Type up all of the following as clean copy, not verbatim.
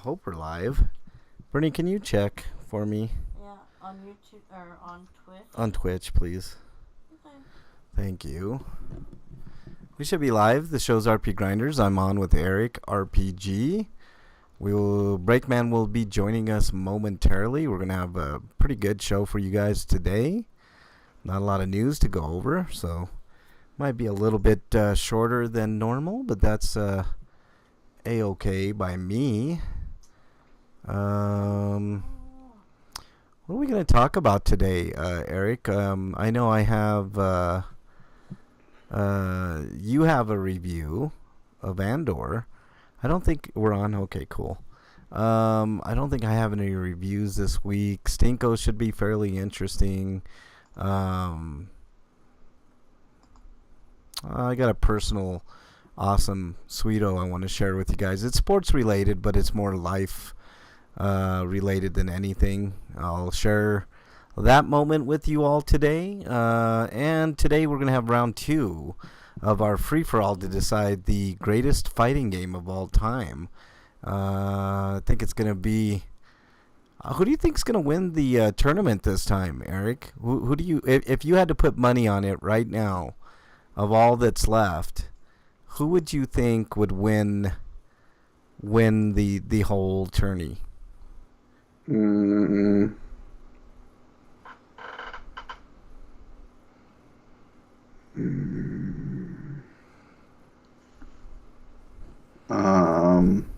hope we're live. Bernie, can you check for me? Yeah, on YouTube or on Twitch. On Twitch, please. Okay. Thank you. We should be live. The show's RPGrinders. I'm on with Eric, RPG. Breakman will be joining us momentarily. We're going to have a pretty good show for you guys today. Not a lot of news to go over, so might be a little bit shorter than normal, but that's A-okay by me. What are we going to talk about today, Eric? I know I have you have a review of Andor. I don't think we're on. Okay, cool. I don't think I have any reviews this week. Stinko should be fairly interesting. I got a personal awesome Sweeto I want to share with you guys. It's sports related, but it's more life related than anything. I'll share that moment with you all today. And today we're going to have round 2 of our free-for-all to decide the greatest fighting game of all time. I think it's going to be... who do you think is going to win the tournament this time, Eric? Who do you... If you had to put money on it right now, of all that's left, who would you think would win the whole tourney?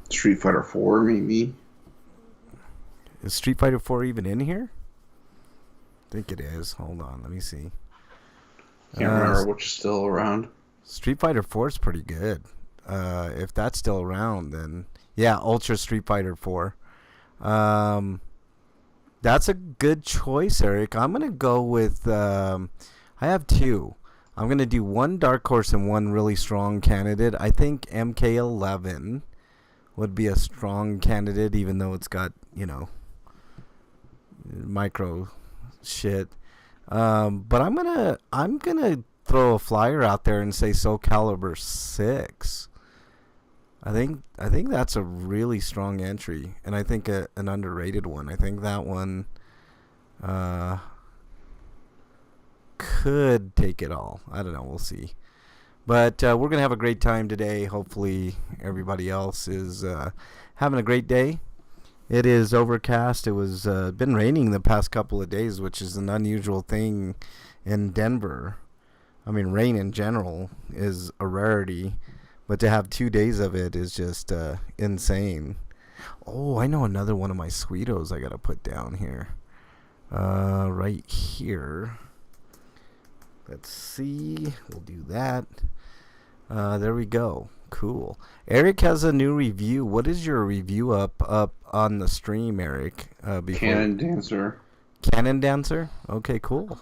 Street Fighter 4 maybe. Is Street Fighter 4 even in here? I think it is. Hold on, let me see. Can't remember which is still around. Street Fighter 4 is pretty good. If that's still around, then yeah, Ultra Street Fighter 4. That's a good choice, Eric. I'm gonna go with. I have 2. I'm gonna do one dark horse and one really strong candidate. I think MK11 would be a strong candidate, even though it's got micro shit. But I'm gonna throw a flyer out there and say Soul Calibur 6. I think that's a really strong entry, and I think an underrated one. I think that one could take it all. I don't know. We'll see. But we're going to have a great time today. Hopefully everybody else is having a great day. It is overcast. It was been raining the past couple of days, which is an unusual thing in Denver. I mean, rain in general is a rarity, but to have 2 days of it is just insane. Oh, I know another one of my Sweetos I got to put down here. Right here. Let's see. We'll do that. There we go. Cool. Eric has a new review. What is your review up on the stream, Eric? Cannon Dancer. Cannon Dancer? Okay, cool.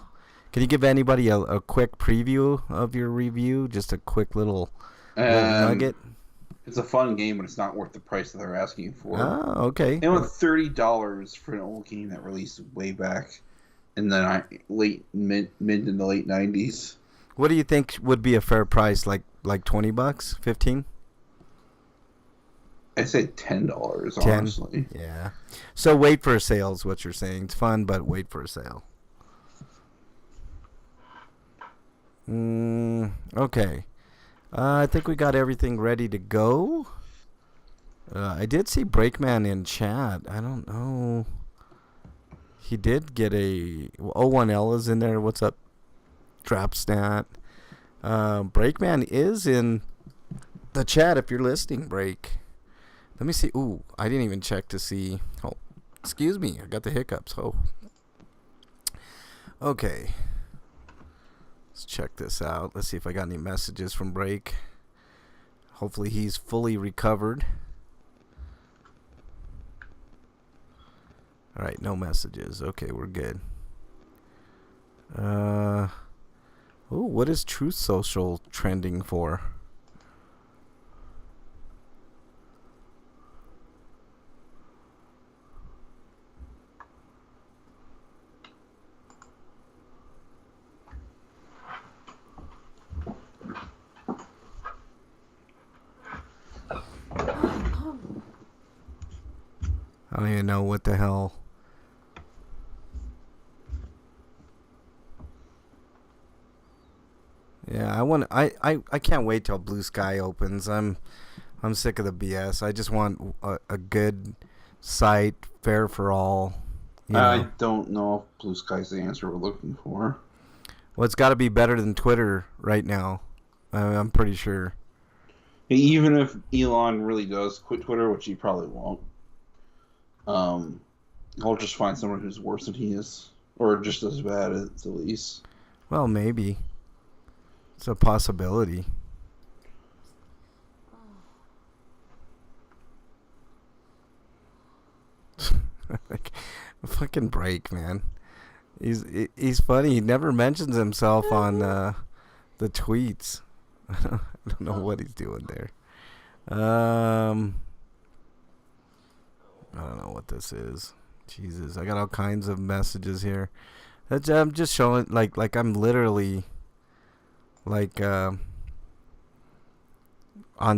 Can you give anybody a quick preview of your review? Just a quick little nugget? It's a fun game, but it's not worth the price that they're asking for. Oh, okay. They want $30 for an old game that released way back in the mid to the late 90s. What do you think would be a fair price? Like $20, 15? I'd say $10, 10? Honestly. Yeah. So wait for a sale is what you're saying. It's fun, but wait for a sale. Okay. I think we got everything ready to go. I did see Breakman in chat. I don't know. He did get a... O1L is in there. What's up, Trapstat? Breakman is in the chat if you're listening, Break. Let me see. Ooh, I didn't even check to see. Oh, excuse me. I got the hiccups. Oh. Okay. Let's check this out. Let's see if I got any messages from Break. Hopefully he's fully recovered. Alright, no messages. Okay, we're good. Ooh, what is Truth Social trending for? I don't even know what the hell. Yeah, I can't wait till Blue Sky opens. I'm sick of the BS. I just want a good site, fair for all. I don't know if Blue Sky's the answer we're looking for. Well, it's got to be better than Twitter right now. I'm pretty sure. Even if Elon really does quit Twitter, which he probably won't, I'll just find someone who's worse than he is, or just as bad at the least. Well, maybe. It's a possibility. Like, fucking break, man. He's funny. He never mentions himself on the tweets. I don't know what he's doing there. I don't know what this is. Jesus, I got all kinds of messages here. I'm just showing like I'm literally like on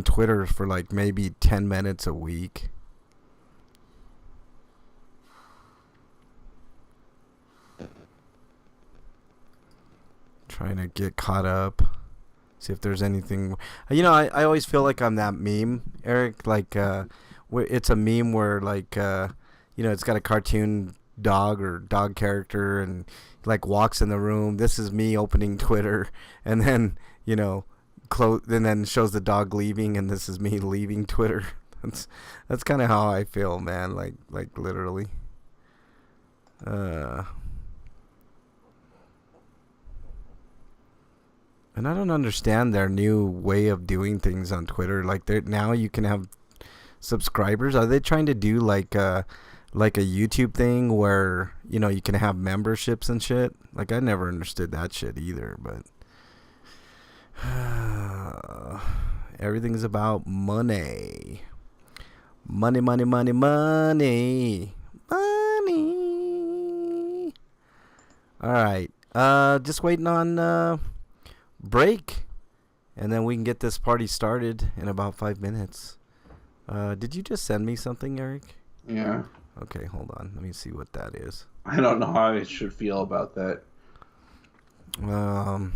Twitter for like maybe 10 minutes a week. Trying to get caught up. See if there's anything. I always feel like I'm that meme, Eric. Like, it's a meme where, like, it's got a cartoon dog or dog character and, like, walks in the room. This is me opening Twitter. And then, and then shows the dog leaving. And this is me leaving Twitter. That's kind of how I feel, man. Like literally. And I don't understand their new way of doing things on Twitter. Like, now you can have subscribers. Are they trying to do like a YouTube thing where you can have memberships and shit? Like, I never understood that shit either. But everything's about money, money, money, money, money, money. All right, just waiting on break, and then we can get this party started in about 5 minutes. Did you just send me something, Eric? Yeah. Okay, hold on. Let me see what that is. I don't know how I should feel about that. God,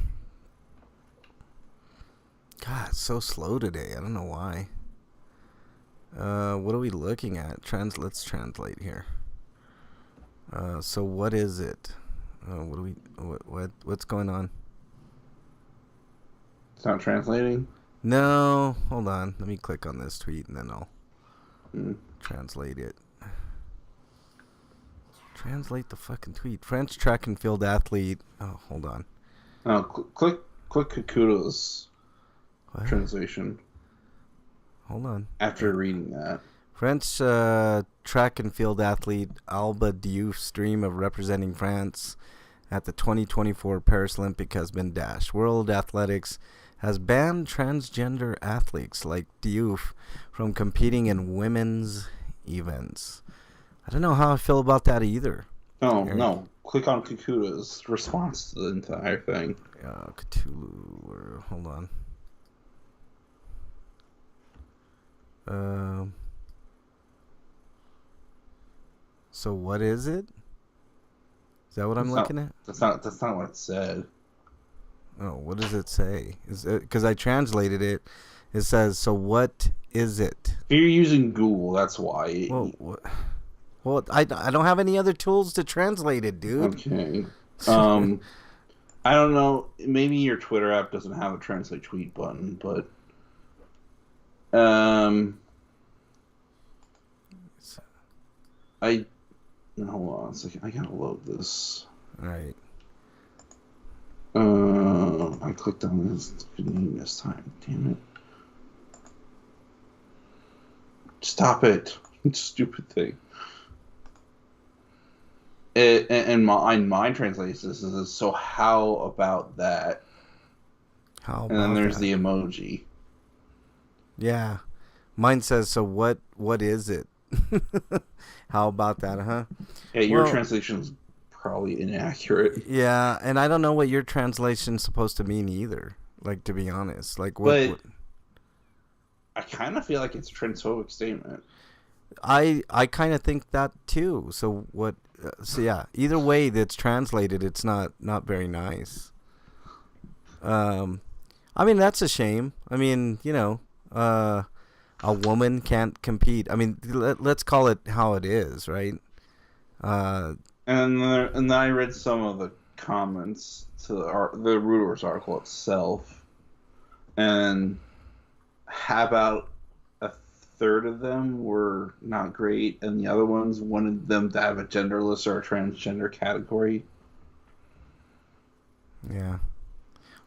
it's so slow today. I don't know why. What are we looking at? Let's translate here. So what is it? What's going on? It's not translating? No, hold on. Let me click on this tweet and then I'll translate it. Translate the fucking tweet. French track and field athlete. Oh, hold on. Oh, click Kakuto's translation. Hold on. After reading that. French track and field athlete Alba Diouf's dream of representing France at the 2024 Paris Olympic has been dashed. World Athletics has banned transgender athletes like Diouf from competing in women's events. I don't know how I feel about that either. No. Click on Kakuto's response to the entire thing. Cthulhu. Hold on. So what is it? Is that what I'm looking at? That's not what it said. Oh, what does it say? Because I translated it. It says, so what is it? If you're using Google, that's why. Well, I don't have any other tools to translate it, dude. Okay. I don't know. Maybe your Twitter app doesn't have a translate tweet button, but hold on a second. I gotta load this. All right. I clicked on this name this time. Damn it! Stop it! Stupid thing. And mine translates this as, so how about that? How about and then there's that? the emoji. Yeah. Mine says, so what is it? How about that, huh? Yeah, your translation is probably inaccurate. Yeah, and I don't know what your translation's supposed to mean either. Like, to be honest. Like, what? I kind of feel like it's a transphobic statement. I kind of think that too. So what? So yeah, either way that's translated, it's not very nice. Um, I mean that's a shame. I mean a woman can't compete. I mean let's call it how it is, right? Uh, And then I read some of the comments to the Rooters article itself, and about a third of them were not great, and the other ones wanted them to have a genderless or a transgender category. yeah.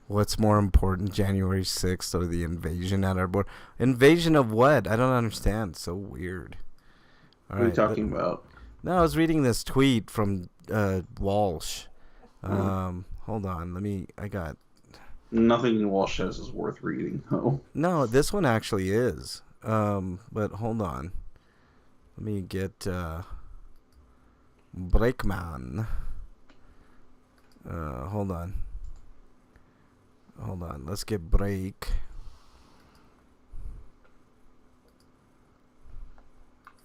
What's more important, January 6th or the invasion at our border? Invasion of what? I don't understand. So weird. All What are you right. talking about? No, I was reading this tweet from Walsh. Hold on. I got. Nothing Walsh says is worth reading, though. No, this one actually is. But hold on. Let me get Breakman. Hold on. Hold on. Let's get Break.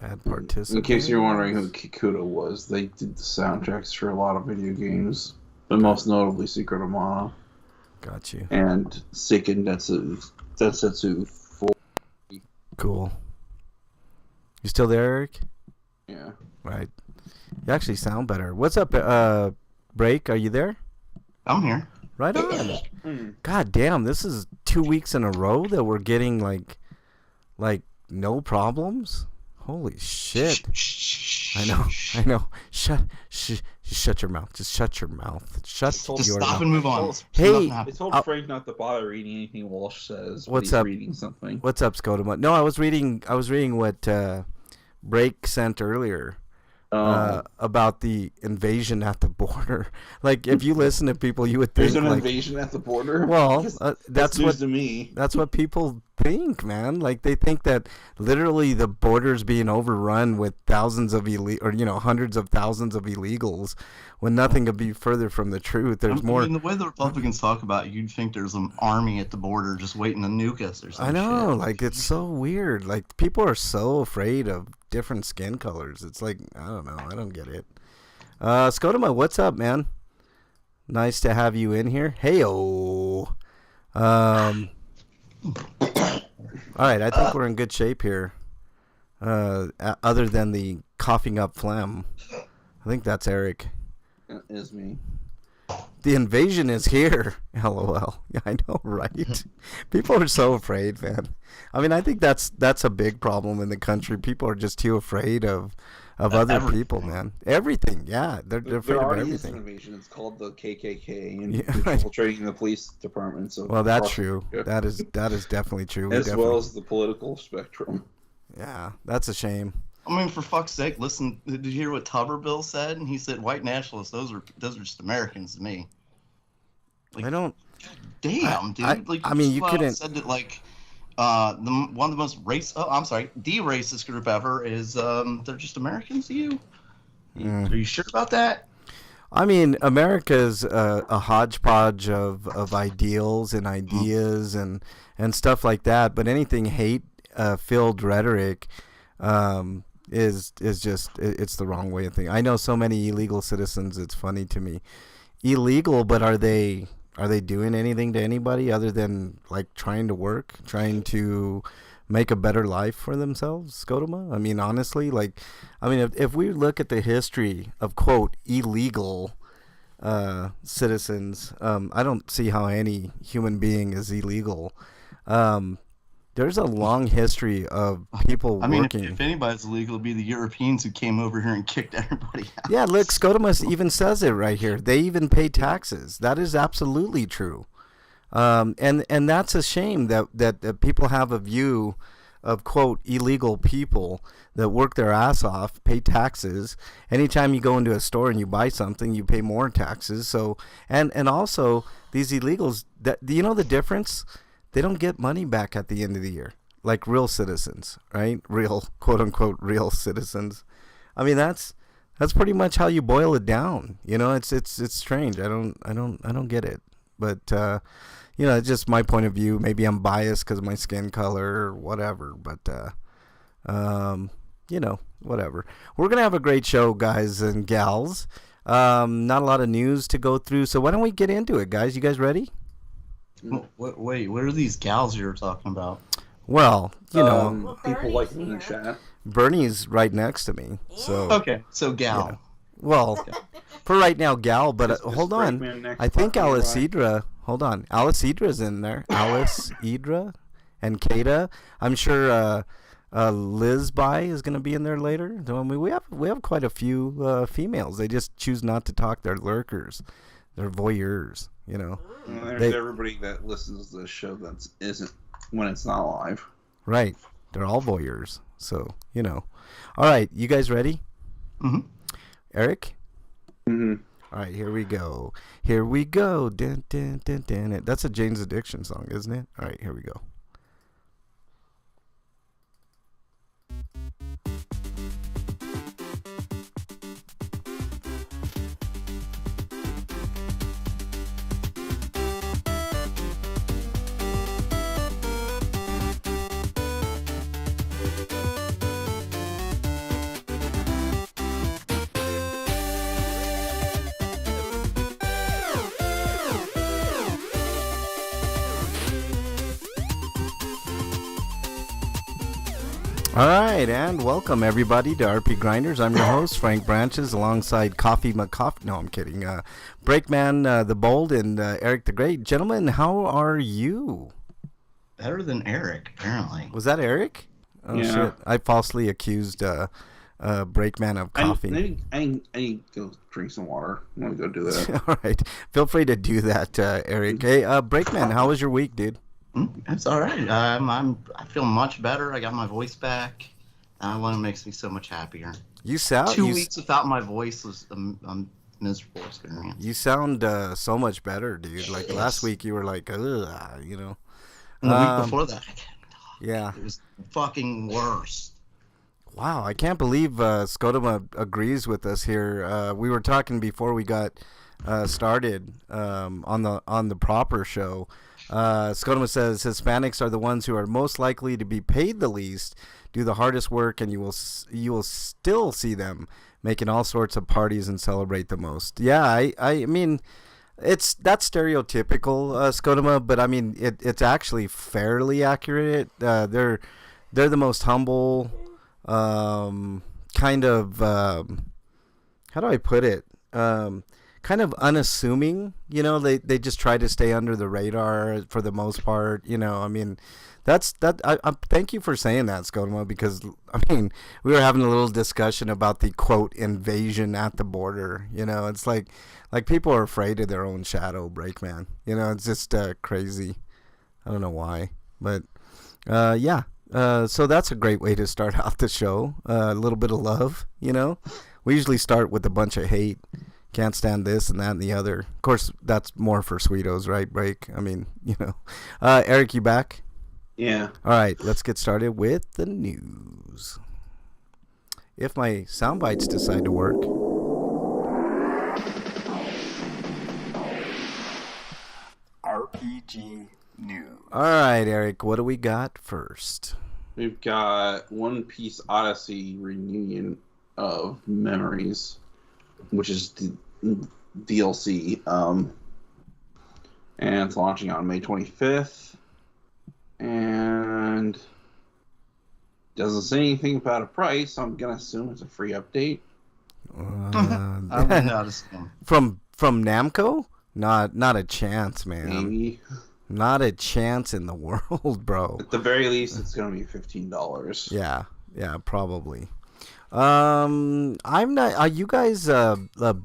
Add participants. In case you're wondering who Kikuta was, they did the soundtracks for a lot of video games, but most notably Secret of Mana Got you. and Seiken Densetsu 4. Cool. You still there, Eric? Yeah. Right. You actually sound better. What's up, Break? Are you there? I'm here. Right on. God damn, this is 2 weeks in a row that we're getting like no problems. Holy shit! I know. Shut your mouth. Just shut your mouth. Shut Just your stop mouth. and move on. Hey, I told Frank not to bother reading anything Walsh says. When What's he's up? Reading something. What's up, Scotoma? No, I was reading what Break sent earlier. About the invasion at the border. Like, if you listen to people, you would think There's an like, invasion at the border. well, that's news what to me. that's what people think, man. Like, they think that literally the border's being overrun with thousands of hundreds of thousands of illegals, when nothing could be further from the truth. There's more. I mean, the way the Republicans talk about it, you'd think there's an army at the border just waiting to nuke us or something. I know, like, it's so weird. Like, people are so afraid of different skin colors. It's like, I don't know. I don't get it. Scotoma, what's up, man? Nice to have you in here. Heyo. All right, I think we're in good shape here. Other than the coughing up phlegm. I think that's Eric. It is me. The invasion is here. LOL. Yeah, I know, right? People are so afraid, man. I mean, I think that's a big problem in the country. People are just too afraid of other everything. people, man. Everything, yeah. They're afraid There of already is an everything. invasion. It's called the KKK and Yeah, infiltrating the police departments. Well, that's true. That is definitely true. As well as the political spectrum. Yeah, that's a shame. I mean, for fuck's sake, listen. Did you hear what Tuberville said? And he said, "White nationalists, those are just Americans to me." Like, I don't. Damn, dude. I mean, you couldn't. Said that like, one of the most the racist group ever is they're just Americans to you. Are you sure about that? I mean, America's a hodgepodge of ideals and ideas and stuff like that. But anything hate filled rhetoric is just it's the wrong way of thinking. I know so many illegal citizens. It's funny to me. Illegal, but are they doing anything to anybody other than like trying to work, trying to make a better life for themselves, Scotoma? I mean, honestly, like, I mean, if we look at the history of, quote, illegal citizens, I don't see how any human being is illegal. There's a long history of people working. If anybody's illegal, it'd be the Europeans who came over here and kicked everybody out. Yeah, look, Scotoma even says it right here. They even pay taxes. That is absolutely true. And that's a shame that people have a view of, quote, illegal people that work their ass off, pay taxes. Anytime you go into a store and you buy something, you pay more taxes. So and also these illegals, do you know the difference? They don't get money back at the end of the year, like real citizens, right? Real, quote unquote, real citizens. I mean, that's pretty much how you boil it down. You know, it's strange. I don't get it. But you know, it's just my point of view. Maybe I'm biased because of my skin color or whatever. But whatever. We're going to have a great show, guys and gals. Not a lot of news to go through, so why don't we get into it, guys? You guys ready? Wait, what are these gals you're talking about? Well, Well, people Bernie's like in the here. chat. Bernie's right next to me, so Okay, so gal. well, for right now, gal. But Is hold on, Breakman next I think fucking Alice nearby? Idra. Hold on, Alice Idra's in there. Alice Idra and Kata. I'm sure Liz Bai is going to be in there later. I mean, we have quite a few females. They just choose not to talk. They're lurkers. They're voyeurs. And there's They- everybody that listens to the show that isn't when it's not live. Right. They're all voyeurs. So All right, you guys ready? Mm-hmm. Eric. Mm-hmm. All right, here we go. Here we go. Dun, dun, dun, dun. That's a Jane's Addiction song, isn't it? All right, here we go. All right, and welcome everybody to RPGrinders. I'm your host, Frank Branches, alongside Coffee McCoffee. No, I'm kidding. Breakman the Bold and Eric the Great. Gentlemen, how are you? Better than Eric, apparently. Was that Eric? Oh, Yeah. shit. I falsely accused Breakman of coffee. I need to go drink some water. I'm going to go do that. All right. Feel free to do that, Eric. Hey, Breakman, how was your week, dude? It's all right. I feel much better. I got my voice back. One makes me so much happier. You sound 2 weeks without my voice was a miserable experience. You sound so much better, dude. Like Yes. last week, you were like, ugh, And the week before that, Yeah. it was fucking worse. Wow, I can't believe Scotoma agrees with us here. We were talking before we got started on the proper show. Scotoma says Hispanics are the ones who are most likely to be paid the least, do the hardest work, and you will still see them making all sorts of parties and celebrate the most. Yeah, I mean, that's stereotypical, Scotoma, but I mean it's actually fairly accurate. They're the most humble, kind of how do I put it? Kind of unassuming, they just try to stay under the radar for the most part, I mean, that's I thank you for saying that, Scotoma, because I mean, we were having a little discussion about the quote invasion at the border. It's like people are afraid of their own shadow, Breakman. It's just crazy. I don't know why, but yeah. So that's a great way to start out the show. A little bit of love, we usually start with a bunch of hate. Can't stand this and that and the other. Of course, that's more for Sweetos, right, Break? I mean, Eric, you back? Yeah. All right, let's get started with the news. If my sound bites decide to work. RPG News. All right, Eric, what do we got first? We've got One Piece Odyssey Reunion of Memories, which is DLC, and it's launching on May 25th, and doesn't say anything about a price, so I'm gonna assume it's a free update. I would notice them. From Namco? Not a chance, man. Maybe. Not a chance in the world, bro. At the very least, it's gonna be $15. Yeah, probably. I'm not. Are you guys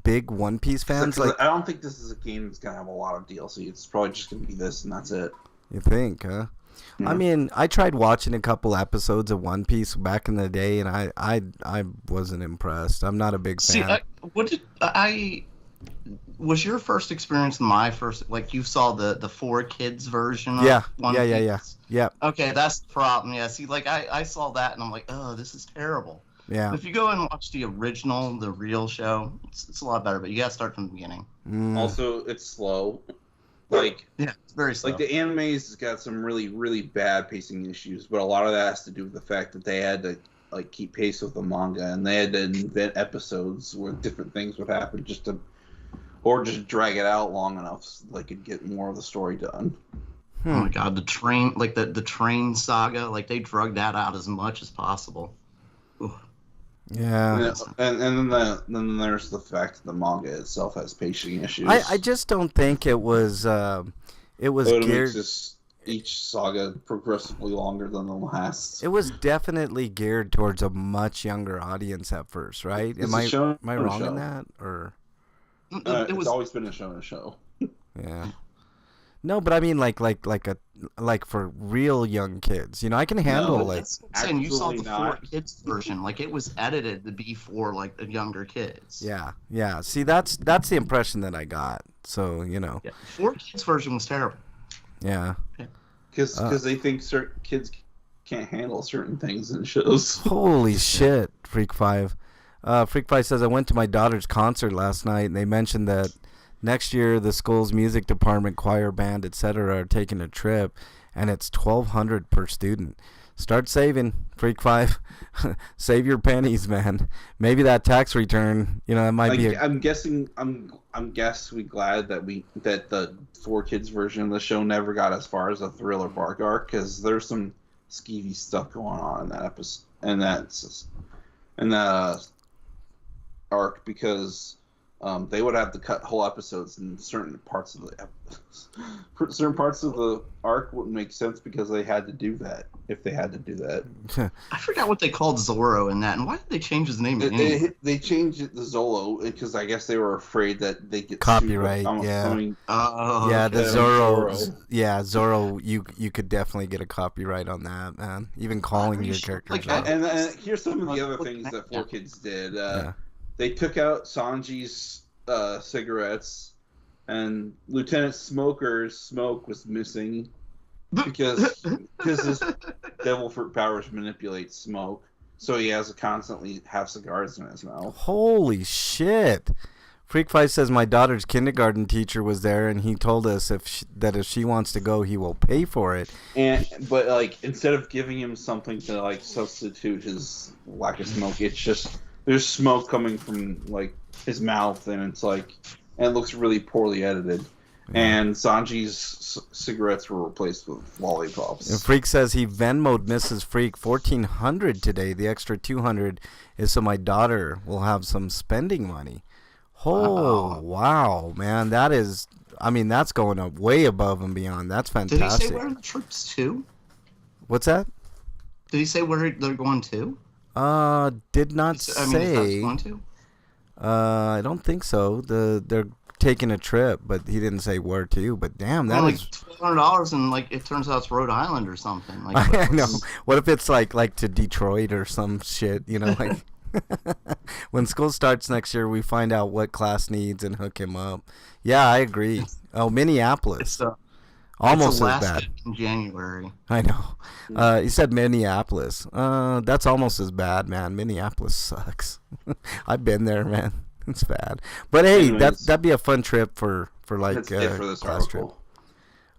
big One Piece fans? Like, I don't think this is a game that's gonna have a lot of DLC. It's probably just gonna be this, and that's it. you think, huh? Yeah. I mean, I tried watching a couple episodes of One Piece back in the day, and I wasn't impressed. I'm not a big fan. See, was your first experience my first? Like you saw the 4Kids version? Yeah, of One yeah. Piece? Yep, Okay, that's the problem. Yeah, see, like I saw that and I'm like, oh, this is terrible. yeah. If you go and watch the original, the real show, it's a lot better. But you gotta start from the beginning. Also, it's slow. Like Yeah, it's very slow. Like the anime's got some really, really bad pacing issues, but a lot of that has to do with the fact that they had to like keep pace with the manga, and they had to invent episodes where different things would happen or just drag it out long enough so they could get more of the story done. Oh my god, the train, like the train saga, like they drug that out as much as possible. Ooh. Yeah. And then there's the fact that the manga itself has pacing issues. I just don't think it was geared. Makes each saga progressively longer than the last. It was definitely geared towards a much younger audience at first, right? Am I wrong in that, or? It's always been a show. Yeah. No, but I mean like for real young kids. You know, I can handle saying you saw the 4Kids version. Like it was edited to be for like the younger kids. Yeah. See, that's the impression that I got. So, you know. Yeah. 4Kids version was terrible. Yeah. Because they think certain kids can't handle certain things in shows. Holy shit, Freak 5. Freak 5 says, I went to my daughter's concert last night, and they mentioned that next year the school's music department, choir, band, etc. are taking a trip, and it's $1,200 per student. Start saving, Freak 5. Save your pennies, man. Maybe that tax return, you know, that might be. I'm guessing glad that the 4Kids version of the show never got as far as a Thriller Bark arc, because there's some skeevy stuff going on in that episode, and that arc, because they would have to cut whole episodes, and certain parts of the arc wouldn't make sense because they had to do that. If they had to do that, I forgot what they called Zorro in that, and why did they change his name? They changed it to Zolo because I guess they were afraid that they get copyright. Sued. The Zorro. Yeah, Zorro. You could definitely get a copyright on that, man. Even calling your characters. And here's some of the other things that 4Kids did. They took out Sanji's cigarettes, and Lieutenant Smoker's smoke was missing because his devil fruit powers manipulate smoke, so he has to constantly have cigars in his mouth. Holy shit! Freak 5 says my daughter's kindergarten teacher was there, and he told us if she wants to go, he will pay for it. But like, instead of giving him something to like substitute his lack of smoke, it's just there's smoke coming from like his mouth, and it looks really poorly edited. Yeah. And Sanji's cigarettes were replaced with lollipops. And Freak says he Venmo'd Mrs. Freak $1,400 today. The extra $200 is so my daughter will have some spending money. Oh, wow, man. That's going up way above and beyond. That's fantastic. Did he say where the trips to? What's that? Did he say where they're going to? Did not say. Going to? I don't think so. They're taking a trip, but he didn't say where to. But damn, that is $1,200, and like it turns out it's Rhode Island or something. Like, I know. What if it's like to Detroit or some shit? You know, like when school starts next year, we find out what class needs and hook him up. Yeah, I agree. Oh, Minneapolis. Almost as bad. In January. I know. He said Minneapolis. That's almost as bad, man. Minneapolis sucks. I've been there, man. It's bad. But hey, that'd be a fun trip for like that's it for this class trip. article.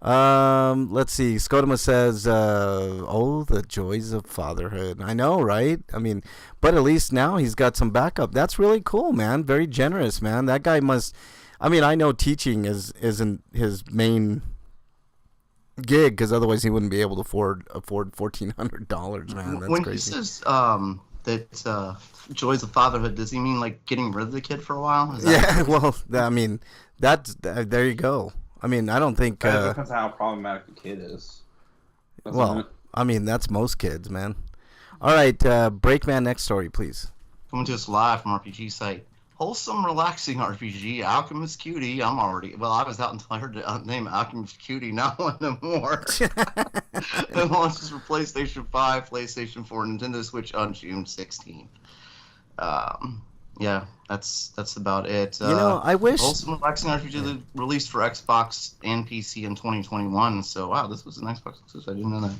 Let's see. Scotoma says, the joys of fatherhood. I know, right? I mean, but at least now he's got some backup. That's really cool, man. Very generous, man. That guy must. I mean, I know teaching isn't his main gig, because otherwise he wouldn't be able to afford $1,400, man. That's when crazy. He says that joys of fatherhood, does he mean like getting rid of the kid for a while? Well, I mean, there you go. I mean, I don't think that depends on how problematic the kid is. I mean, that's most kids, man. All right, Breakman, next story, please. Coming to us live from RPG site. Wholesome, relaxing RPG, Alchemist Cutie. I was out until I heard the name Alchemist Cutie, not one no more. It launches for PlayStation 5, PlayStation 4, Nintendo Switch on June 16th. Yeah, that's about it. I wish Wholesome, relaxing RPG released for Xbox and PC in 2021. So, wow, this was an Xbox exclusive. I didn't know that.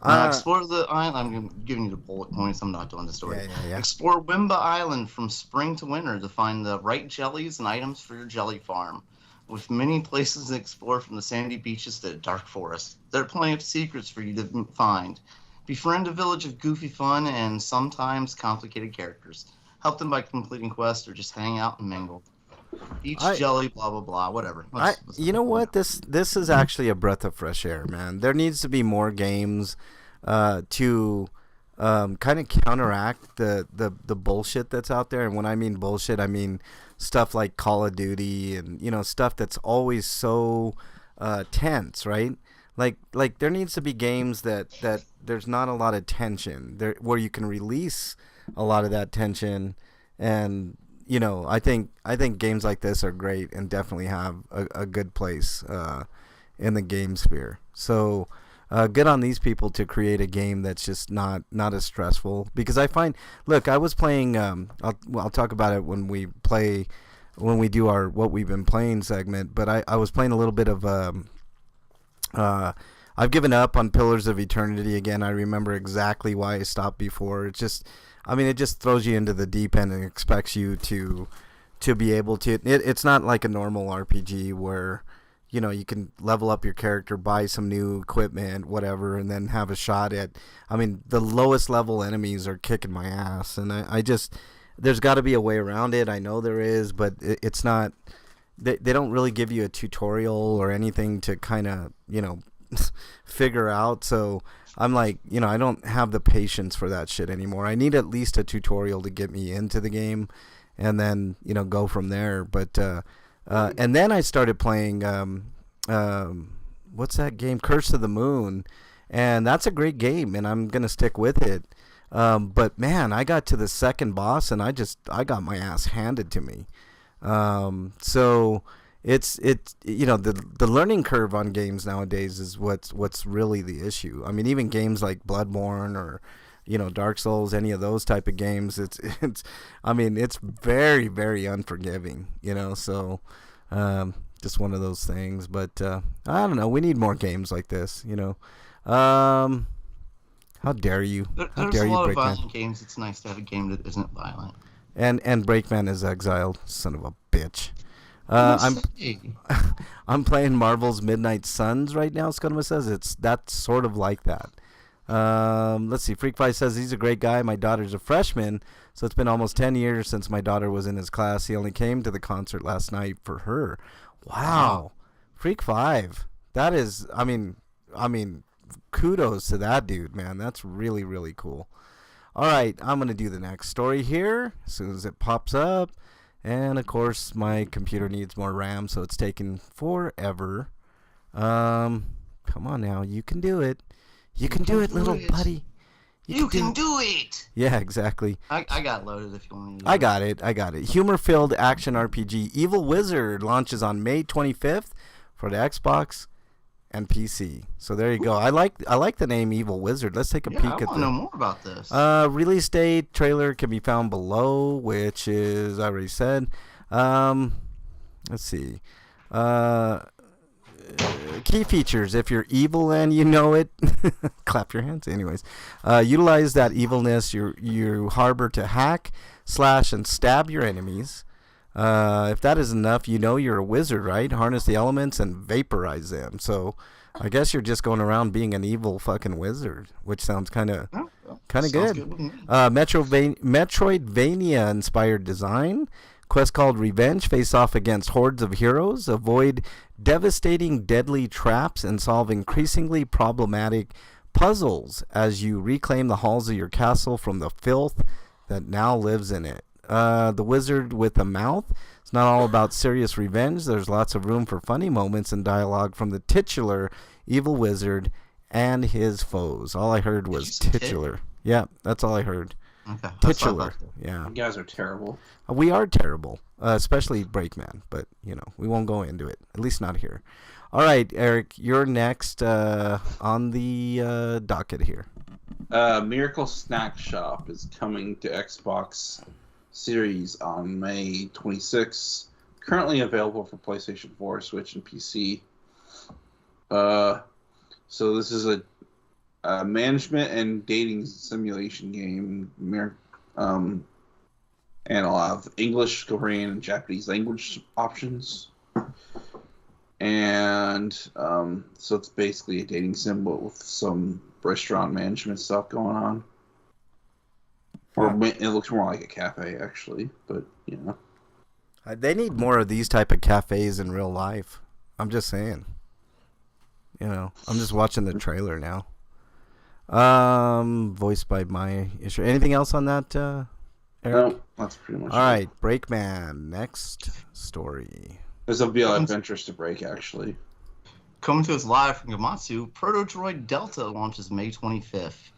Explore the island. I'm giving you the bullet points. I'm not doing the story. Yeah. Explore Wimba Island from spring to winter to find the right jellies and items for your jelly farm. With many places to explore, from the sandy beaches to the dark forest, there are plenty of secrets for you to find. Befriend a village of goofy fun and sometimes complicated characters. Help them by completing quests or just hang out and mingle. Beach I jelly, blah blah blah, whatever. you know what, this is actually a breath of fresh air, man. There needs to be more games to kind of counteract the bullshit that's out there. And when I mean bullshit, I mean stuff like Call of Duty and stuff that's always so tense, right? Like there needs to be games that there's not a lot of tension there, where you can release a lot of that tension. And I think games like this are great and definitely have a good place in the game sphere. So good on these people to create a game that's just not as stressful. Because I find, look, I was playing. I'll talk about it when we do our what we've been playing segment. But I was playing a little bit of. I've given up on Pillars of Eternity again. I remember exactly why I stopped before. It just throws you into the deep end and expects you to be able to. It's not like a normal RPG where you can level up your character, buy some new equipment, whatever, and then have a shot at. I mean, the lowest level enemies are kicking my ass, and I just there's got to be a way around it. I know there is, but it's not. They don't really give you a tutorial or anything to kind of figure out. So I'm like, I don't have the patience for that shit anymore. I need at least a tutorial to get me into the game, and then go from there. But and then I started playing what's that game, Curse of the Moon, and that's a great game, and I'm gonna stick with it. But man, I got to the second boss, and I got my ass handed to me. So it's the learning curve on games nowadays is what's really the issue. I mean, even games like Bloodborne or Dark Souls, any of those type of games, it's very, very unforgiving, so just one of those things. But I don't know, we need more games like this. How dare you? How There's dare a you, lot of Breakman? violent games. It's nice to have a game that isn't violent. And Breakman is exiled, son of a bitch. I'm playing Marvel's Midnight Suns right now. Scudama says that's sort of like that. Let's see. Freakfly says he's a great guy. My daughter's a freshman, so it's been almost 10 years since my daughter was in his class. He only came to the concert last night for her. Wow, Freak 5. That is, I mean, kudos to that dude, man. That's really, really cool. All right, I'm going to do the next story here as soon as it pops up. And, of course, my computer needs more RAM, so it's taking forever. Come on now. You can do it. You can do it, little buddy. You can do it! Yeah, exactly. I got loaded if you want to. I got it. Humor-filled action RPG Evil Wizard launches on May 25th for the Xbox and PC. So there you go. I like the name Evil Wizard. Let's take a peek at I want to know more about this. Release date trailer can be found below, which is I already said. Let's see. Key features: if you're evil and you know it, clap your hands. Anyways, utilize that evilness you harbor to hack, slash, and stab your enemies. If that is enough, you're a wizard, right? Harness the elements and vaporize them. So I guess you're just going around being an evil fucking wizard, which sounds kind of good. Metroidvania inspired design. Quest called Revenge. Face off against hordes of heroes. Avoid devastating deadly traps and solve increasingly problematic puzzles as you reclaim the halls of your castle from the filth that now lives in it. The Wizard with a Mouth. It's not all about serious revenge. There's lots of room for funny moments and dialogue from the titular evil wizard and his foes. All I heard was titular. Yeah, that's all I heard. Okay. Titular. Yeah. You guys are terrible. We are terrible, especially Breakman, but, we won't go into it. At least not here. All right, Eric, you're next on the docket here. Miracle Snack Shop is coming to Xbox Series on May 26th. Currently available for PlayStation 4, Switch, and PC. So this is a management and dating simulation game. And a lot of English, Korean, and Japanese language options. and so it's basically a dating sim, but with some restaurant management stuff going on. Or it looks more like a cafe, actually, but you know. They need more of these type of cafes in real life. I'm just saying. You know, I'm just watching the trailer now. Voiced by my issue. Anything else on that, Eric? No, that's pretty much All right, Breakman. Next story. There's a BLF interest to break, actually. Coming to us live from Gamatsu, Proto-Droid Delta launches May 25th.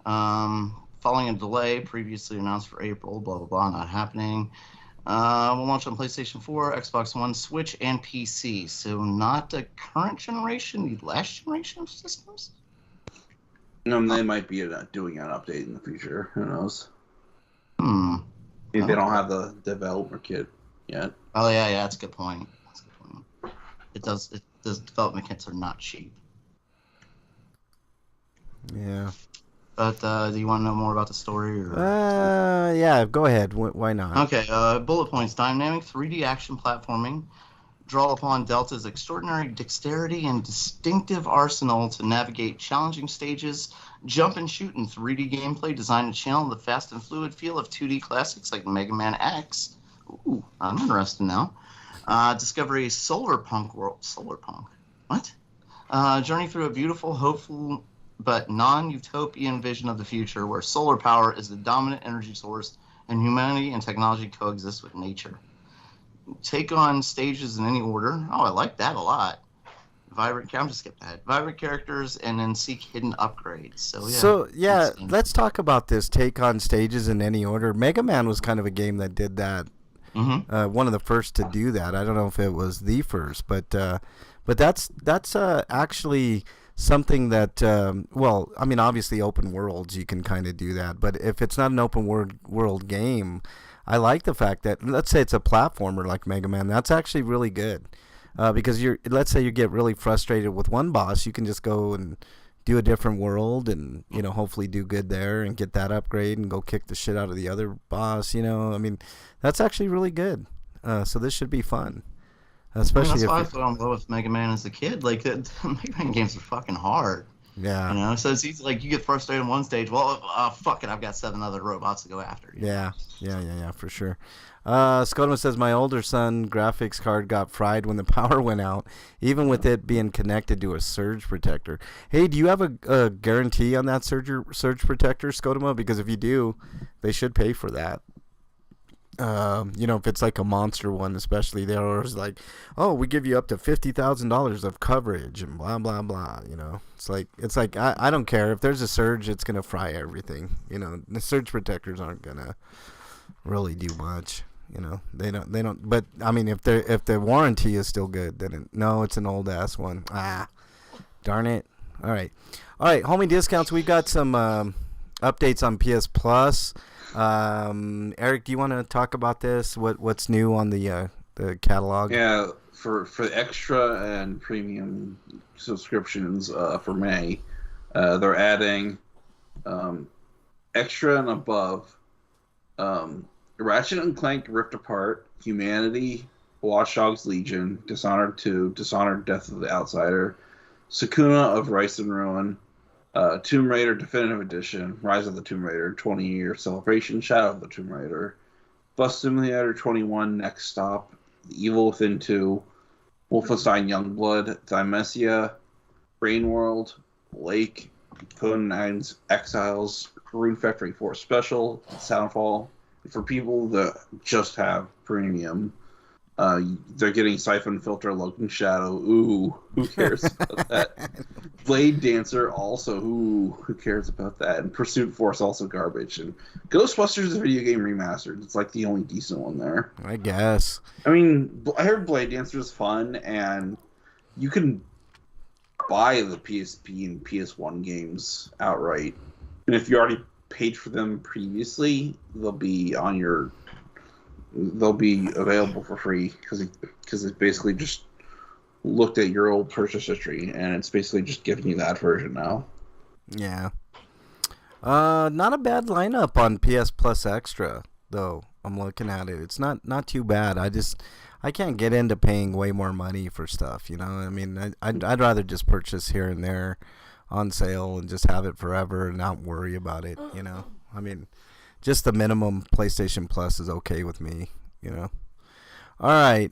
Following a delay previously announced for April, blah, blah, blah, not happening. Will launch on PlayStation 4, Xbox One, Switch, and PC. So not the current generation, the last generation of systems? They might be doing an update in the future. Who knows? Maybe they don't have the developer kit yet. Oh, yeah, that's a good point. It does development kits are not cheap. Yeah. But do you want to know more about the story? Or? Yeah, go ahead. Why not? Okay, bullet points. Dynamic 3D action platforming. Draw upon Delta's extraordinary dexterity and distinctive arsenal to navigate challenging stages, jump and shoot in 3D gameplay designed to channel the fast and fluid feel of 2D classics like Mega Man X. Ooh, I'm interested now. Discover a solar punk world. Solar punk? What? Journey through a beautiful, hopeful, but non-utopian vision of the future where solar power is the dominant energy source and humanity and technology coexist with nature. Take on stages in any order. Oh, I like that a lot. I'm just skip that. Vibrant characters and then seek hidden upgrades. So let's talk about this. Take on stages in any order. Mega Man was kind of a game that did that. Mm-hmm. One of the first to do that. I don't know if it was the first, but that's actually something that, obviously open worlds, you can kind of do that. But if it's not an open world game, I like the fact that, let's say it's a platformer like Mega Man, that's actually really good. Because let's say you get really frustrated with one boss, you can just go and do a different world and, hopefully do good there and get that upgrade and go kick the shit out of the other boss, that's actually really good. So this should be fun. Especially that's why I fell in love with Mega Man as a kid. Like, the Mega Man games are fucking hard. Yeah. So it's easy, like, you get frustrated in one stage. Well, fuck it, I've got 7 other robots to go after. Yeah, for sure. Skodoma says, my older son graphics card got fried when the power went out, even with it being connected to a surge protector. Hey, do you have a guarantee on that surge protector, Skodoma? Because if you do, they should pay for that. If it's like a monster one, especially, they're always like, oh, we give you up to $50,000 of coverage and blah blah blah. It's like I don't care if there's a surge, it's gonna fry everything. The surge protectors aren't gonna really do much. They don't. But I mean, if the warranty is still good, then it's an old ass one. Darn it. All right, homie discounts. We got some updates on PS Plus. Eric, do you want to talk about this? What's new on the catalog? Yeah, for extra and premium subscriptions for May, they're adding extra and above Ratchet and Clank Rift Apart, Humanity, Watch Dogs Legion, Dishonored 2, Dishonored Death of the Outsider, Sakuna of Rice and Ruin, Tomb Raider Definitive Edition, Rise of the Tomb Raider 20-year celebration, Shadow of the Tomb Raider, Bus Simulator 21 Next Stop, The Evil Within 2, Wolfenstein Youngblood, Dimesia, Brain World, Lake, Conan 9's Exiles, Rune Factory 4 Special, Soundfall. For people that just have premium, they're getting Siphon Filter, Logan Shadow. Ooh, who cares about that? Blade Dancer also. Ooh, who cares about that? And Pursuit Force also garbage. And Ghostbusters is a video game remastered. It's like the only decent one there, I guess. I mean, I heard Blade Dancer is fun, and you can buy the PSP and PS1 games outright. And if you already paid for them previously, they'll be available for free because it's basically just looked at your old purchase history and it's basically just giving you that version now. Yeah. Not a bad lineup on PS Plus Extra. though. I'm looking at it. It's not too bad. I can't get into paying way more money for stuff. You know, I mean, I'd rather just purchase here and there on sale and just have it forever and not worry about it. You know, I mean, just the minimum PlayStation Plus is okay with me. You know. All right.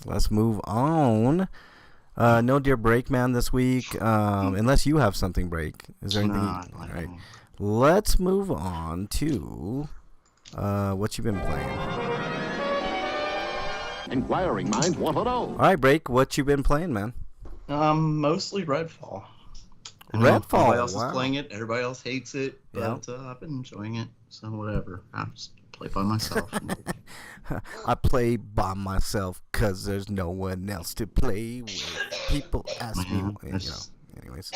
Let's move on. No Dear Break Man this week. Unless you have something, Break. Is there anything? All right. Let's move on to what you've been playing. Inquiring minds want to know. All right, Break. What you been playing, man? Mostly Redfall. Redfall. Everybody else Wow. is playing it. Everybody else hates it, but I've been enjoying it. So whatever. I just play by myself. I play by myself because there's no one else to play with. People ask me, you know. Anyways,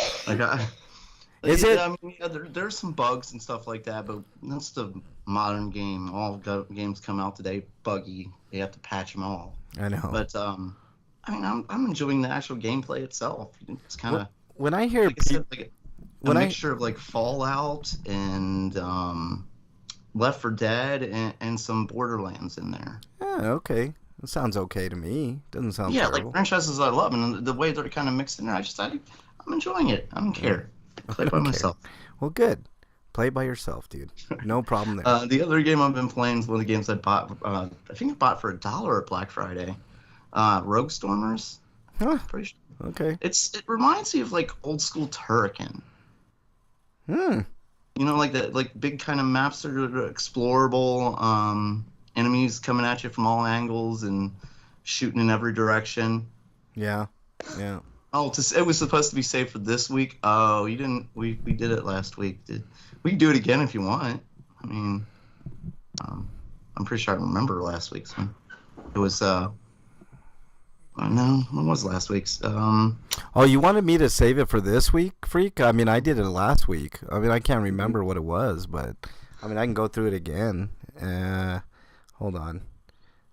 Is it? I mean, yeah, there's some bugs and stuff like that, but that's the modern game. All games come out today buggy. They have to patch them all. I know. But I mean, I'm enjoying the actual gameplay itself. It's kind of when I hear like I said, like a mixture of like Fallout and Left 4 Dead and some Borderlands in there. Yeah, okay. It sounds okay to me. Doesn't sound terrible. Like franchises I love, and the way they're kind of mixed in there, I'm enjoying it. I don't care. Play by myself. Well, good. Play by yourself, dude. No problem there. The other game I've been playing is one of the games I bought. I think I bought for $1 at Black Friday. Rogue Stormers. Huh. Pretty sure. Okay. It reminds me of like old school Turrican. Hmm. You know, like that, like big kind of maps that are explorable. Enemies coming at you from all angles and shooting in every direction. Yeah. Yeah. Oh, it was supposed to be saved for this week. Oh, you didn't. We did it last week. We can do it again if you want. I mean, I'm pretty sure I remember last week's one. It was no, what was last week's? Oh, you wanted me to save it for this week, Freak? I mean, I did it last week. I mean, I can't remember what it was, but I mean, I can go through it again. Hold on.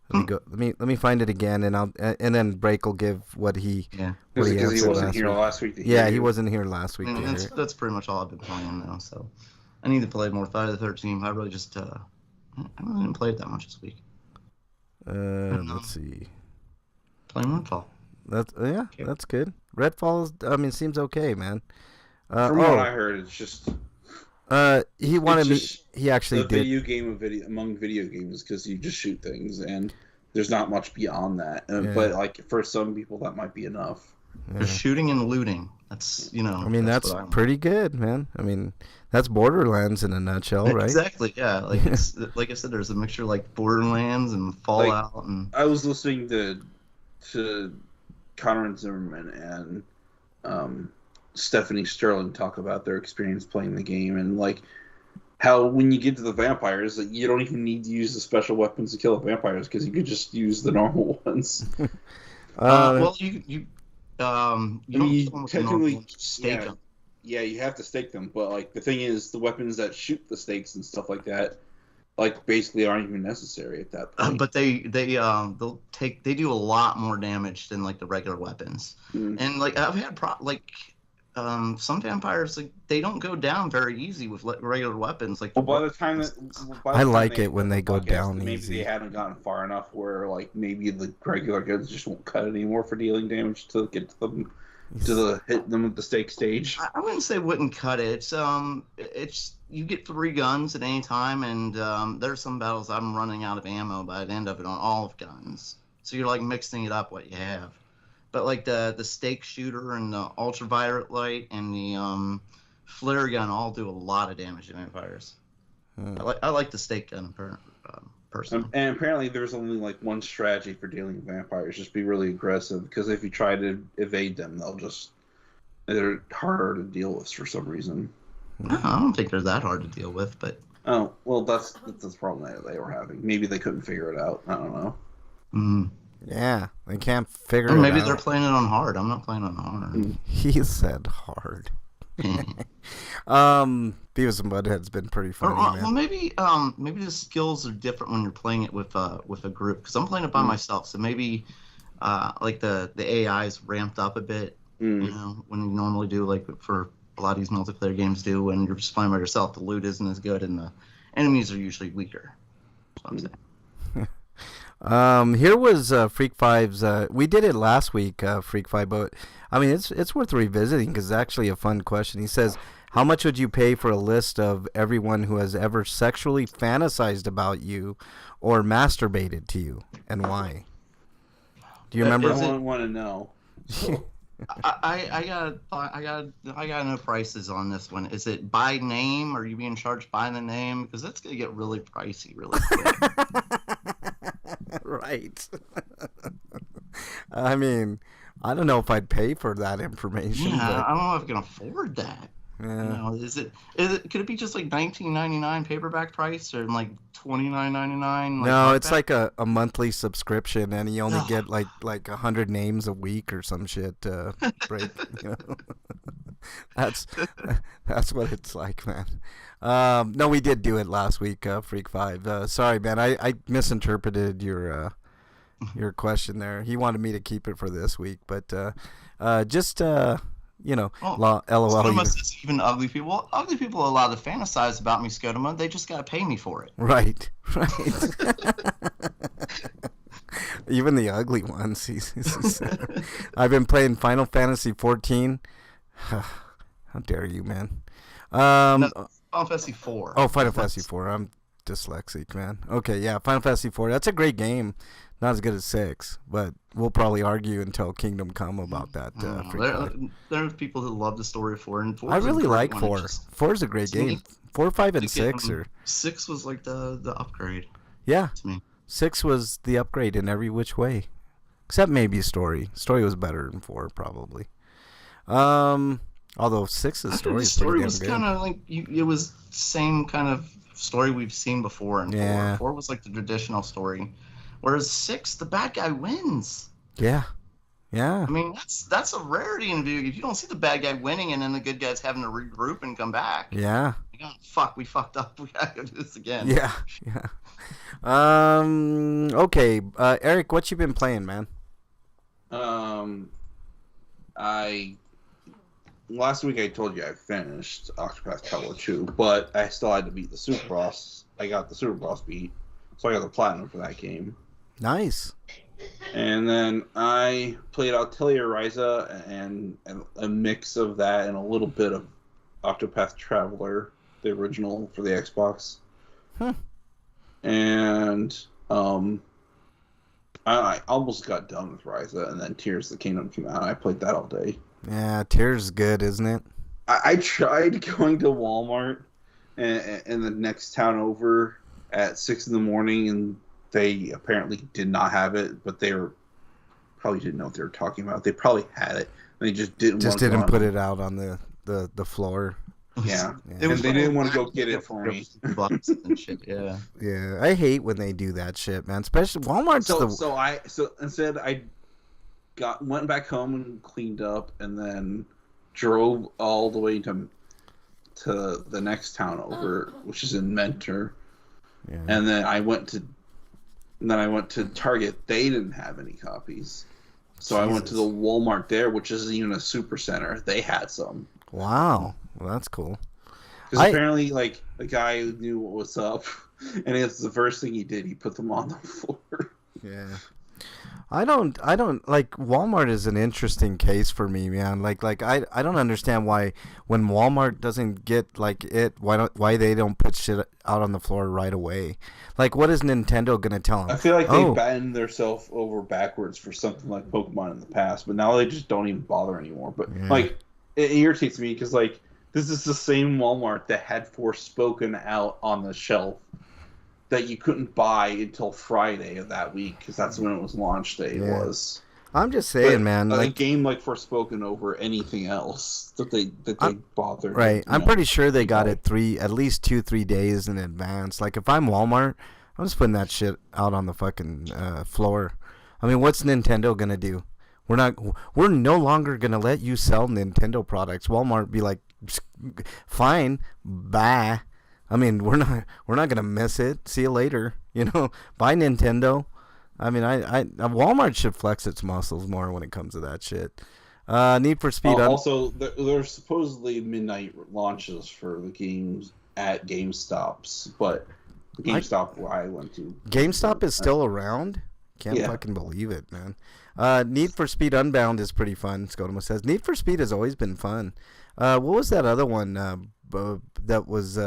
Let me go. Let me find it again, and then Break will give what he. Yeah. What Because he answered wasn't here week. last week. Yeah, he wasn't here last week. And that's pretty much all I've been playing now. So I need to play more Friday the 13th. I really just I really didn't play it that much this week. Let's see. Playing Redfall. That's good. Redfall seems okay, man. From what I heard, it's just he wanted me. just He actually the did. among video games because you just shoot things and there's not much beyond that. Yeah. But like for some people, that might be enough. Yeah. The shooting and looting. That's I mean, that's pretty good, man. I mean, that's Borderlands in a nutshell, right? Exactly. Yeah. Like like I said, there's a mixture like Borderlands and Fallout and. I was listening to Connor and Zimmerman and Stephanie Sterling talk about their experience playing the game and like how when you get to the vampires, like, you don't even need to use the special weapons to kill the vampires because you could just use the normal ones. Well, you don't kill them with the normal ones, you stake them. Yeah, you have to stake them, but like the thing is, the weapons that shoot the stakes and stuff like that, like basically aren't even necessary at that point. But they do a lot more damage than like the regular weapons. And like I've had some vampires, like they don't go down very easy with regular weapons. Like by the time I like it when they go down maybe easy. they haven't gotten far enough where like maybe the regular guns just won't cut anymore for dealing damage to get to them hit them with the stake stage. I wouldn't say wouldn't cut it. It's you get 3 guns at any time, and there's some battles I'm running out of ammo by the end of it on all of guns. So you're like mixing it up what you have. But like the stake shooter and the ultraviolet light and the flare gun all do a lot of damage to vampires. I like the stake gun personally. And apparently there's only like one strategy for dealing with vampires: just be really aggressive. Because if you try to evade them, they're harder to deal with for some reason. No, I don't think they're that hard to deal with, but. Oh well, that's the problem that they were having. Maybe they couldn't figure it out. I don't know. Mm. Yeah, they can't figure it out. Maybe they're playing it on hard. I'm not playing on hard. He said hard. Beavis and Butthead's been pretty funny, man. Well, maybe the skills are different when you're playing it with a group. Because I'm playing it by myself, so maybe like the AI is ramped up a bit. You know, when you normally do like for a lot of these multiplayer games do when you're just playing by yourself, the loot isn't as good and enemies are usually weaker. That's what I'm saying. Here was Freak Five's. We did it last week, Freak Five, but I mean it's worth revisiting because it's actually a fun question. He says, "How much would you pay for a list of everyone who has ever sexually fantasized about you or masturbated to you, and why?" Do you remember? I want to know. I got no prices on this one. Is it by name? Are you being charged by the name? Because that's gonna get really pricey really quick. Right. I mean, I don't know if I'd pay for that information. Yeah, but... I don't know if I can afford that. Yeah. You know, could it be just like $19.99 paperback price or like $29.99? No, it's like a monthly subscription, and you only get like 100 names a week or some shit. Break, you know? That's what it's like, man. No, we did do it last week, Freak Five. Sorry, man, I misinterpreted your question there. He wanted me to keep it for this week, but just. You know, LOL. Scotoma says even ugly people. Well, ugly people are allowed to fantasize about me, Scotoma. They just gotta pay me for it. Right. Even the ugly ones. I've been playing Final Fantasy 14. How dare you, man? No, Final Fantasy 4. Oh, Final Fantasy 4. I'm dyslexic, man. Okay, yeah, Final Fantasy 4. That's a great game. Not as good as 6, but we'll probably argue until Kingdom Come about that. There's people who love the story of 4, and 4 I really like 4. 4 is a great game. 4, 5, and 6 are. 6 was like the upgrade. Yeah, to me. 6 was the upgrade in every which way, except maybe story. Story was better than 4, probably. Although 6's story is pretty damn was good. kind of like it was same kind of story we've seen before in 4. 4 was like the traditional story. Whereas 6, the bad guy wins. Yeah. Yeah. I mean, that's a rarity in video. If you don't see the bad guy winning and then the good guys having to regroup and come back. Yeah. Like, oh, fuck, we fucked up. We gotta do this again. Yeah. Yeah. Okay. Eric, what you been playing, man? Last week I told you I finished Octopath Traveler 2, but I still had to beat the Super Boss. I got the Super Boss beat, so I got the platinum for that game. Nice. And then I played Altalia Ryza and a mix of that and a little bit of Octopath Traveler, the original for the Xbox. Huh. And I almost got done with Ryza, and then Tears of the Kingdom came out. I played that all day. Yeah, Tears is good, isn't it? I tried going to Walmart in the next town over at 6 in the morning, and they apparently did not have it, but they probably didn't know what they were talking about. They probably had it. They just didn't put it out on the floor. Yeah. It was and they didn't want to go get it for me. Bucks and shit, yeah. Yeah, I hate when they do that shit, man. Especially Walmart's So instead I went back home and cleaned up, and then drove all the way to the next town over, which is in Mentor. Yeah. And then I went to Target. They didn't have any copies. So I went to the Walmart there, which isn't even a super center. They had some. Wow. Well, that's cool. Because apparently, like, the guy knew what was up, and it's the first thing he did. He put them on the floor. Yeah. I don't like Walmart is an interesting case for me, man. Like I don't understand why when Walmart doesn't get like it, why they don't put shit out on the floor right away. Like, what is Nintendo gonna tell them? I feel like they bend themselves over backwards for something like Pokemon in the past, but now they just don't even bother anymore. But like, it irritates me because like this is the same Walmart that had Forspoken out on the shelf that you couldn't buy until Friday of that week, because that's when it was launch day. Was. I'm just saying, man. A game like Forspoken over anything else that they bothered. Right. I'm pretty sure they got it at least 2-3 days in advance. Like, if I'm Walmart, I'm just putting that shit out on the fucking floor. I mean, what's Nintendo gonna do? We're no longer gonna let you sell Nintendo products. Walmart be like, fine, bye. I mean, we're not gonna miss it. See you later. You know, buy Nintendo. I mean, Walmart should flex its muscles more when it comes to that shit. Need for Speed. Also, there's supposedly midnight launches for the games at GameStops, but the GameStop where I went to. GameStop is still around? Can't fucking believe it, man. Need for Speed Unbound is pretty fun, Scotoma says. Need for Speed has always been fun. What was that other one that was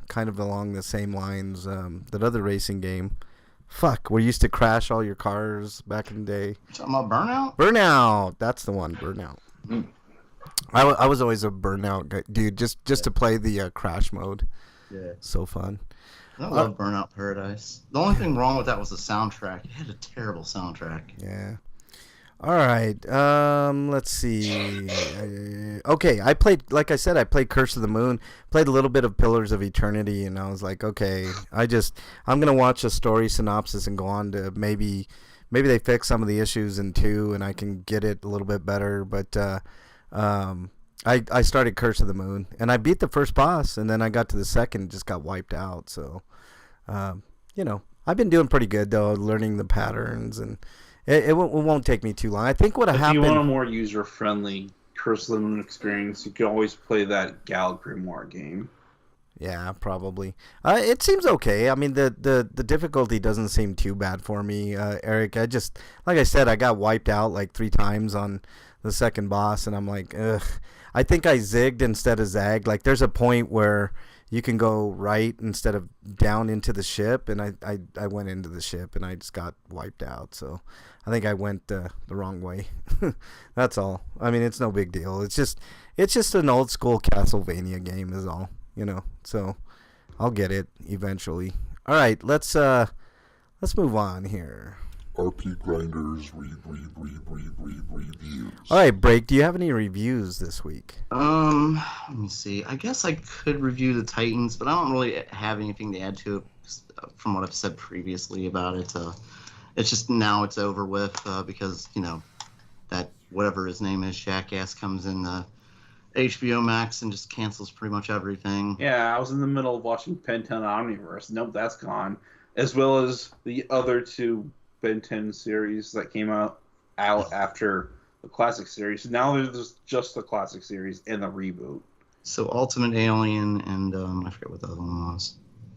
kind of along the same lines? That other racing game. Fuck, where you used to crash all your cars back in the day. Talking about Burnout? Burnout! That's the one, Burnout. I was always a Burnout guy, dude, just to play the crash mode. Yeah. So fun. I love Burnout Paradise. The only thing wrong with that was the soundtrack. It had a terrible soundtrack. Yeah. All right. Let's see. Okay, I played, like I said, I played Curse of the Moon. Played a little bit of Pillars of Eternity, and I was like, okay, I'm gonna watch a story synopsis and go on to maybe they fix some of the issues in 2, and I can get it a little bit better. But I started Curse of the Moon, and I beat the first boss, and then I got to the second, and just got wiped out. So, I've been doing pretty good though, learning the patterns and. It won't take me too long. I think what happened... If you want a more user-friendly Curse of the Moon experience, you can always play that Gal Grimoire game. Yeah, probably. It seems okay. I mean, the difficulty doesn't seem too bad for me, Eric. Like I said, I got wiped out like 3 times on the second boss, and I'm like, ugh. I think I zigged instead of zagged. Like, there's a point where you can go right instead of down into the ship, and I went into the ship, and I just got wiped out. So I think I went the wrong way. That's all. I mean, it's no big deal. It's just an old school Castlevania game is all, So I'll get it eventually. All right, let's move on here. RPGrinders reviews. All right, Break, do you have any reviews this week? Let me see. I guess I could review the Titans, but I don't really have anything to add to it from what I've said previously about it. It's just now it's over with because, that whatever his name is, Jackass, comes in HBO Max and just cancels pretty much everything. Yeah, I was in the middle of watching Ben 10 Omniverse. Nope, that's gone. As well as the other 2 Ben 10 series that came out after the classic series. So now there's just the classic series and the reboot. So Ultimate Alien and I forget what the other one was.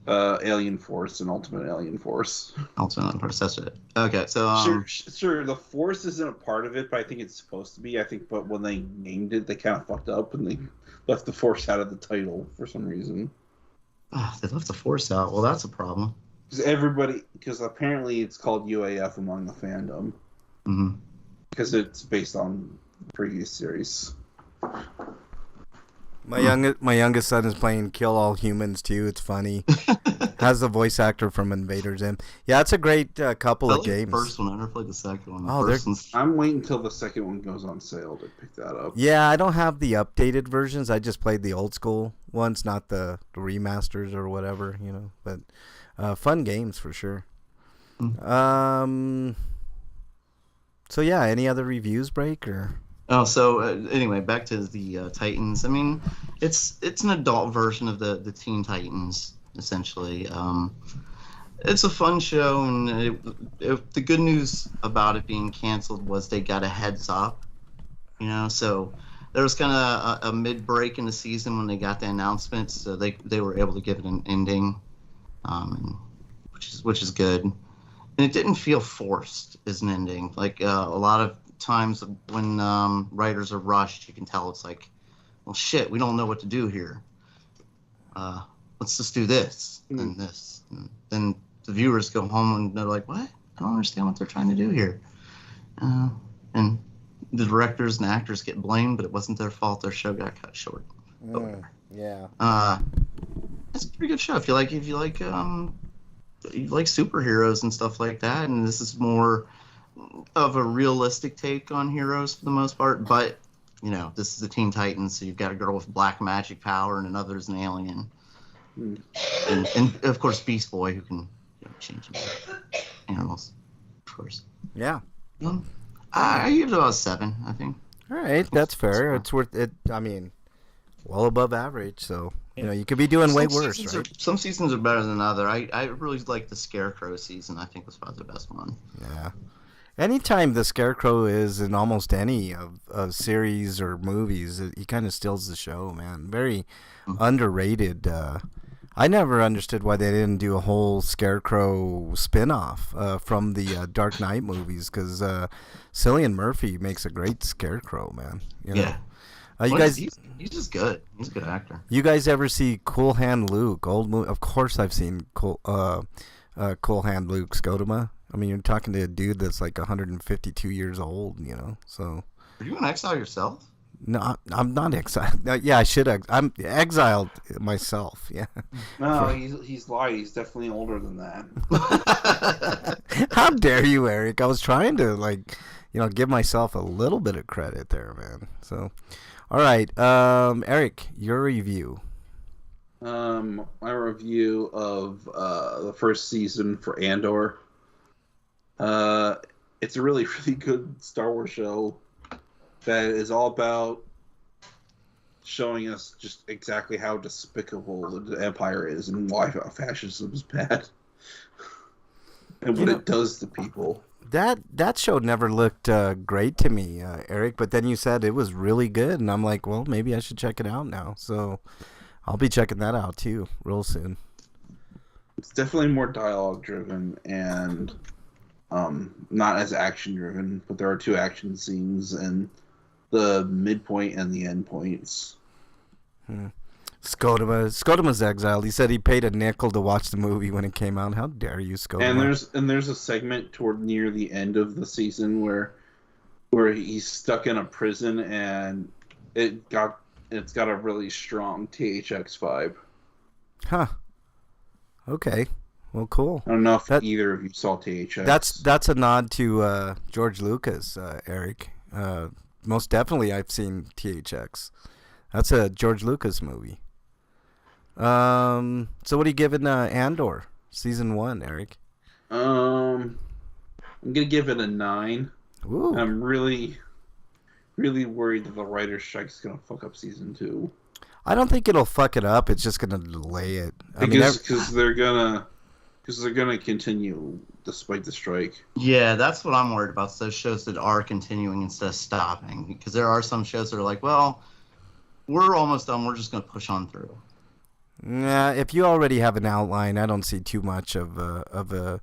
Alien Force and Ultimate Alien Force. Ultimate Alien Force, that's it. Okay, so sure. The Force isn't a part of it, but I think it's supposed to be. But when they named it, they kind of fucked up and they left the Force out of the title for some reason. They left the Force out. Well, that's a problem. Because apparently it's called UAF among the fandom. Mm-hmm. Because it's based on the previous series. My youngest son is playing Kill All Humans too. It's funny. Has the voice actor from Invaders in. Yeah, it's a great couple of games. The first one. I never played the second one. I'm waiting until the second one goes on sale to pick that up. Yeah, I don't have the updated versions. I just played the old school ones, not the remasters or whatever, But fun games for sure. Mm-hmm. So yeah, any other reviews, Break or? Oh, so anyway, back to the Titans. I mean, it's an adult version of the Teen Titans, essentially. It's a fun show, and the good news about it being canceled was they got a heads up, So there was kind of a mid-break in the season when they got the announcement, so they were able to give it an ending, which is good. And it didn't feel forced as an ending. Like a lot of times when writers are rushed, you can tell it's like, well, shit, we don't know what to do here. Let's just do this and this. And then the viewers go home and they're like, what? I don't understand what they're trying to do here. And the directors and actors get blamed, but it wasn't their fault. Their show got cut short. Yeah. It's a pretty good show. If you like superheroes and stuff like that, and this is more of a realistic take on heroes for the most part, but this is the Teen Titans, so you've got a girl with black magic power and another's an alien, and of course Beast Boy, who can change into animals, of course. Yeah. I give it about 7, I think. All right, that's fair. It's worth it. I mean, well above average, so you could be doing way worse, right? Some seasons are better than other. I really like the Scarecrow season. I think was probably the best one. Yeah. Anytime the Scarecrow is in almost any of series or movies, he kind of steals the show, man. Very underrated. I never understood why they didn't do a whole Scarecrow spin-off from the Dark Knight movies, because Cillian Murphy makes a great Scarecrow, man. You know? Yeah. You Well, guys, he's just good. He's a good actor. you guys ever see Cool Hand Luke? Old movie. Of course, I've seen Cool Hand Luke Scotoma. I mean, you're talking to a dude that's like 152 years old. You know, so. Are you an exile yourself? No, I'm not exiled. No, yeah, I should. I'm exiled myself. Yeah. No, he's lied. He's definitely older than that. How dare you, Eric? I was trying to give myself a little bit of credit there, man. So, all right, Eric, your review. My review of the first season for Andor. It's a really, really good Star Wars show that is all about showing us just exactly how despicable the Empire is and why fascism is bad and what it does to people. That show never looked great to me, Eric, but then you said it was really good, and I'm like, well, maybe I should check it out now. So I'll be checking that out too real soon. It's definitely more dialogue driven and not as action driven, but there are 2 action scenes and the midpoint and the end points. Scotoma's exiled. He said he paid a nickel to watch the movie when it came out. How dare you, Scotoma? And there's a segment toward near the end of the season where he's stuck in a prison and it's got a really strong THX vibe. Huh. Okay. Well, cool. I don't know if either of you saw THX. That's a nod to George Lucas, Eric. Most definitely, I've seen THX. That's a George Lucas movie. So what are you giving Andor season 1, Eric? I'm gonna give it a 9. Ooh. I'm really, really worried that the writer's strike is gonna fuck up season 2. I don't think it'll fuck it up. It's just gonna delay it. Because they're gonna continue despite the strike. Yeah, that's what I'm worried about. Those shows that are continuing instead of stopping, because there are some shows that are like, well, we're almost done. We're just going to push on through. Yeah, if you already have an outline, I don't see too much of a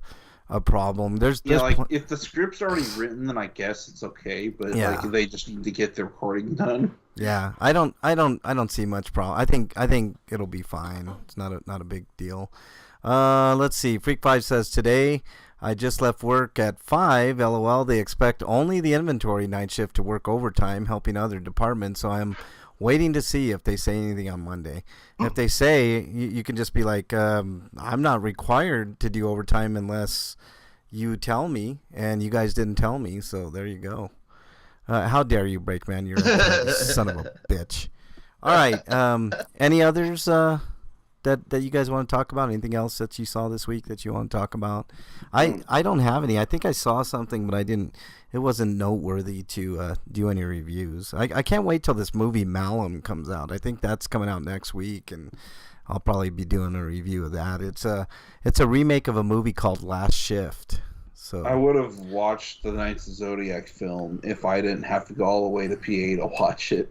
problem. There's if the script's already written, then I guess it's okay. But they just need to get the recording done. Yeah, I don't see much problem. I think it'll be fine. It's not a big deal. Let's see. Freak5 says, today I just left work at 5. LOL. They expect only the inventory night shift to work overtime, helping other departments. So I'm waiting to see if they say anything on Monday. If they say, you can just be like, I'm not required to do overtime unless you tell me, and you guys didn't tell me. So there you go. How dare you, Breakman? You're a son of a bitch. All right. Any others that you guys want to talk about? Anything else that you saw this week that you want to talk about? I don't have any. I think I saw something, but it wasn't noteworthy to do any reviews. I can't wait till this movie Malum comes out. I think that's coming out next week, and I'll probably be doing a review of that. It's a remake of a movie called Last Shift. So I would have watched the Knights of Zodiac film if I didn't have to go all the way to PA to watch it.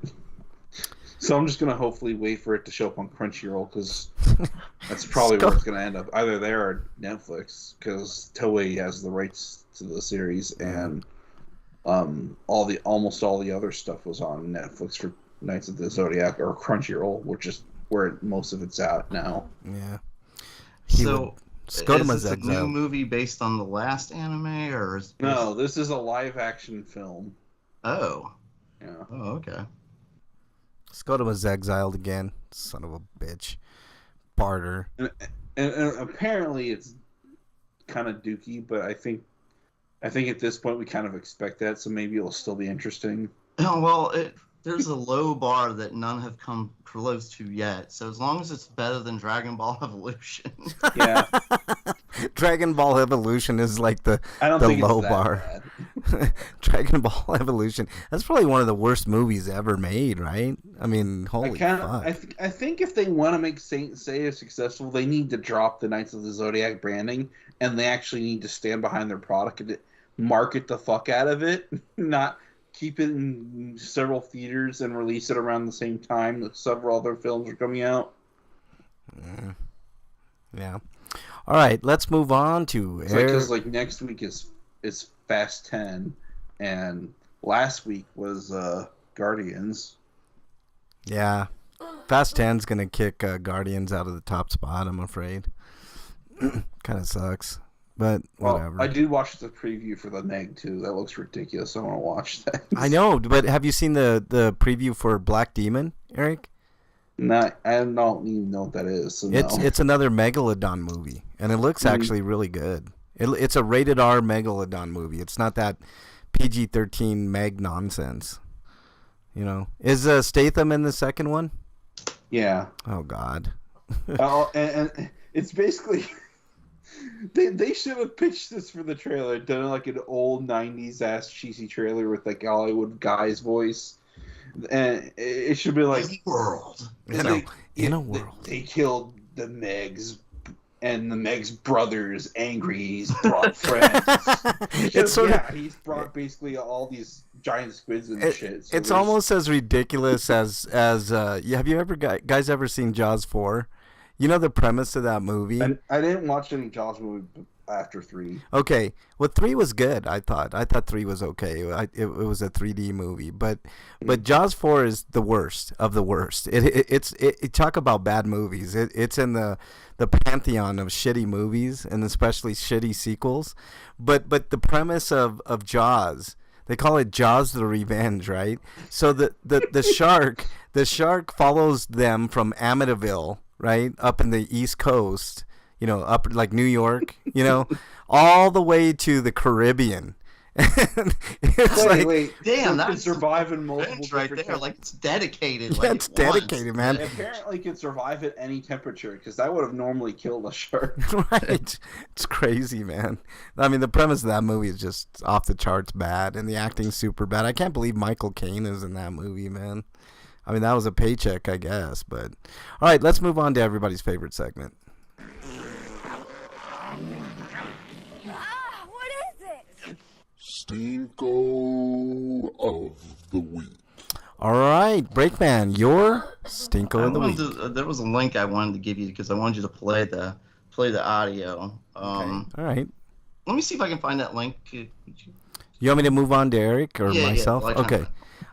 So I'm just going to hopefully wait for it to show up on Crunchyroll, because that's probably where it's going to end up. Either there or Netflix, because Toei has the rights to the series, and almost all the other stuff was on Netflix for Knights of the Zodiac, or Crunchyroll, which is where most of it's at now. Yeah. Is this a new movie based on the last anime, or No, this is a live-action film. Oh. Yeah. Oh, okay. Scotoma's exiled again. Son of a bitch. Barter. And apparently it's kind of dookie, but I think at this point we kind of expect that, so maybe it'll still be interesting. Oh, well, there's a low bar that none have come close to yet. So as long as it's better than Dragon Ball Evolution. Yeah. Dragon Ball Evolution is like the low bar. Dragon Ball Evolution. That's probably one of the worst movies ever made, right? I mean, holy fuck. I think if they want to make Saint Seiya successful, they need to drop the Knights of the Zodiac branding, and they actually need to stand behind their product and market the fuck out of it, not keep it in several theaters and release it around the same time that several other films are coming out. Yeah. All right, let's move on to Because next week is Fast 10, and last week was Guardians. Yeah. Fast 10's going to kick Guardians out of the top spot, I'm afraid. Kind of sucks, but whatever. Well, I did watch the preview for the Meg, too. That looks ridiculous. I want to watch that. I know, but have you seen the preview for Black Demon, Eric? No, I don't even know what that is. So It's another Megalodon movie, and it looks actually really good. It's a rated R Megalodon movie. It's not that PG-13 Meg nonsense. You know, is Statham in the second one? Yeah. Oh God. And it's basically they should have pitched this for the trailer, done like an old '90s ass cheesy trailer with like Hollywood guy's voice, and it should be like world. In a world. They killed the Megs. And the Meg's brothers angry. He's brought friends. He's brought basically all these giant squids and shit. So it's almost as ridiculous as have you ever guys ever seen Jaws 4? You know the premise of that movie? I didn't watch any Jaws movie after 3. Okay, well 3 was good. I thought 3 was okay. It was a 3D movie, but Jaws 4 is the worst of the worst. It talk about bad movies. It's in the pantheon of shitty movies, and especially shitty sequels. But the premise of Jaws, they call it Jaws the Revenge, right? So the shark follows them from Amityville, right, up in the East Coast, up like New York, all the way to the Caribbean. Wait, damn, that can survive in multiple right there. Like it's dedicated. Yeah, it's dedicated, man. It apparently can survive at any temperature, because that would have normally killed a shark. Right, it's crazy, man. I mean, the premise of that movie is just off the charts bad, and the acting's super bad. I can't believe Michael Caine is in that movie, man. I mean, that was a paycheck, I guess. But all right, let's move on to everybody's favorite segment. Stinko of the week. All right, Breakman, your Stinko of the week. There was a link I wanted to give you because I wanted you to play the audio. Okay. All right. Let me see if I can find that link. You want me to move on to Eric or myself? Yeah, okay.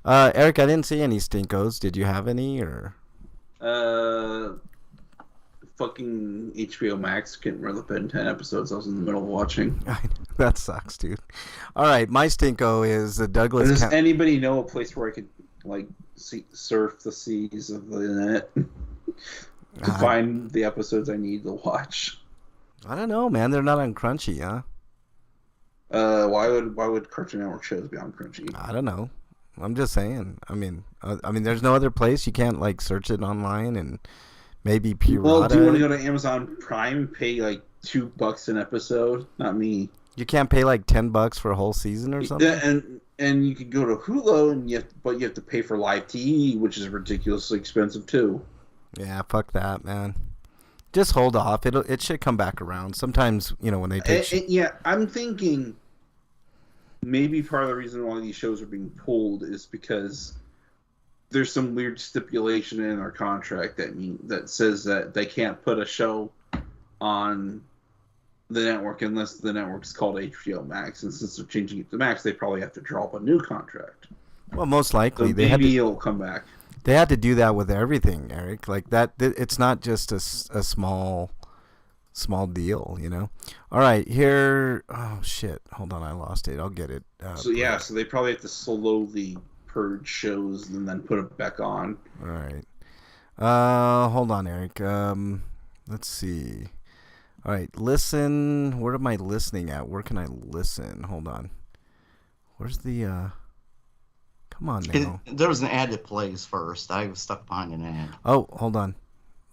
Eric, I didn't see any Stinkos. Did you have any or? Fucking HBO Max couldn't really put in 10 episodes. I was in the middle of watching. That sucks, dude. All right, my Stinko is the Douglas. Does anybody know a place where I could surf the seas of the internet to find the episodes I need to watch? I don't know, man. They're not on Crunchy, huh? Why would Cartoon Network shows be on Crunchy? I don't know. I'm just saying. I mean, there's no other place you can't search it online and maybe pirata. Well, do you want to go to Amazon Prime and pay $2 an episode? Not me. You can't pay $10 for a whole season or something. Yeah, and you could go to Hulu, but you have to pay for live TV, which is ridiculously expensive too. Yeah, fuck that, man. Just hold off. It should come back around. Sometimes, when they take. Yeah, I'm thinking maybe part of the reason why these shows are being pulled is because there's some weird stipulation in our contract that says that they can't put a show on the network unless the network's called HBO Max, and since they're changing it to Max, they probably have to draw up a new contract. Well, most likely so maybe it'll come back. They had to do that with everything, Eric. Like that, it's not just a small deal, All right, here. Oh shit! Hold on, I lost it. I'll get it. So they probably have to slowly purge shows and then put it back on. All right. Hold on, Eric. Let's see. All right, listen. Where am I listening at? Where can I listen? Hold on. Where's the? Come on now. There was an ad that plays first. I was stuck behind an ad. Oh, hold on.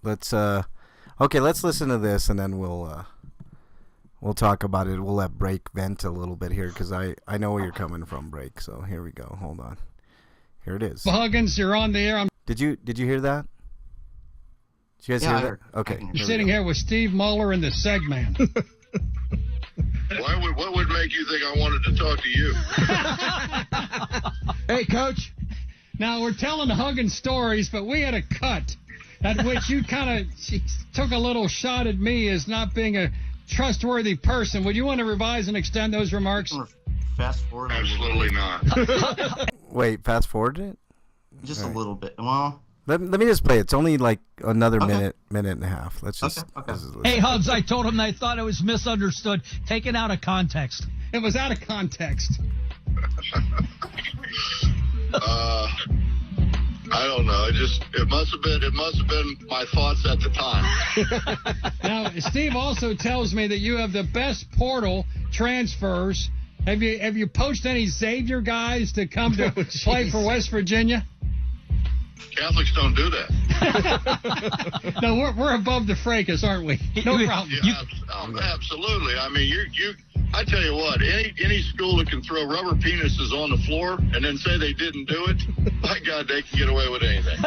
Let's okay, let's listen to this and then we'll talk about it. We'll let Break vent a little bit here because I know where you're coming from, Break. So here we go. Hold on. Here it is. Huggins, you're on the air. Did you hear that? Did you guys hear that? Okay. You're sitting here with Steve Muller and the Segman. What would make you think I wanted to talk to you? Hey, Coach. Now, we're telling the Huggins stories, but we had a cut. At which you kind of took a little shot at me as not being a trustworthy person. Would you want to revise and extend those remarks? Fast forward. Absolutely not. Wait, fast forward it? Just a little bit. Well, Let me just play. It's only like another minute and a half. Let's just. Okay. Hey, Hugs, I told him I thought it was misunderstood, taken out of context. It was out of context. I don't know. It must have been my thoughts at the time. Now, Steve also tells me that you have the best portal transfers. Have you poached any Xavier guys to come to play for West Virginia? Catholics don't do that. No, we're above the fracas, aren't we? No problem. Yeah, absolutely. I mean, I tell you what, any school that can throw rubber penises on the floor and then say they didn't do it, my God, they can get away with anything.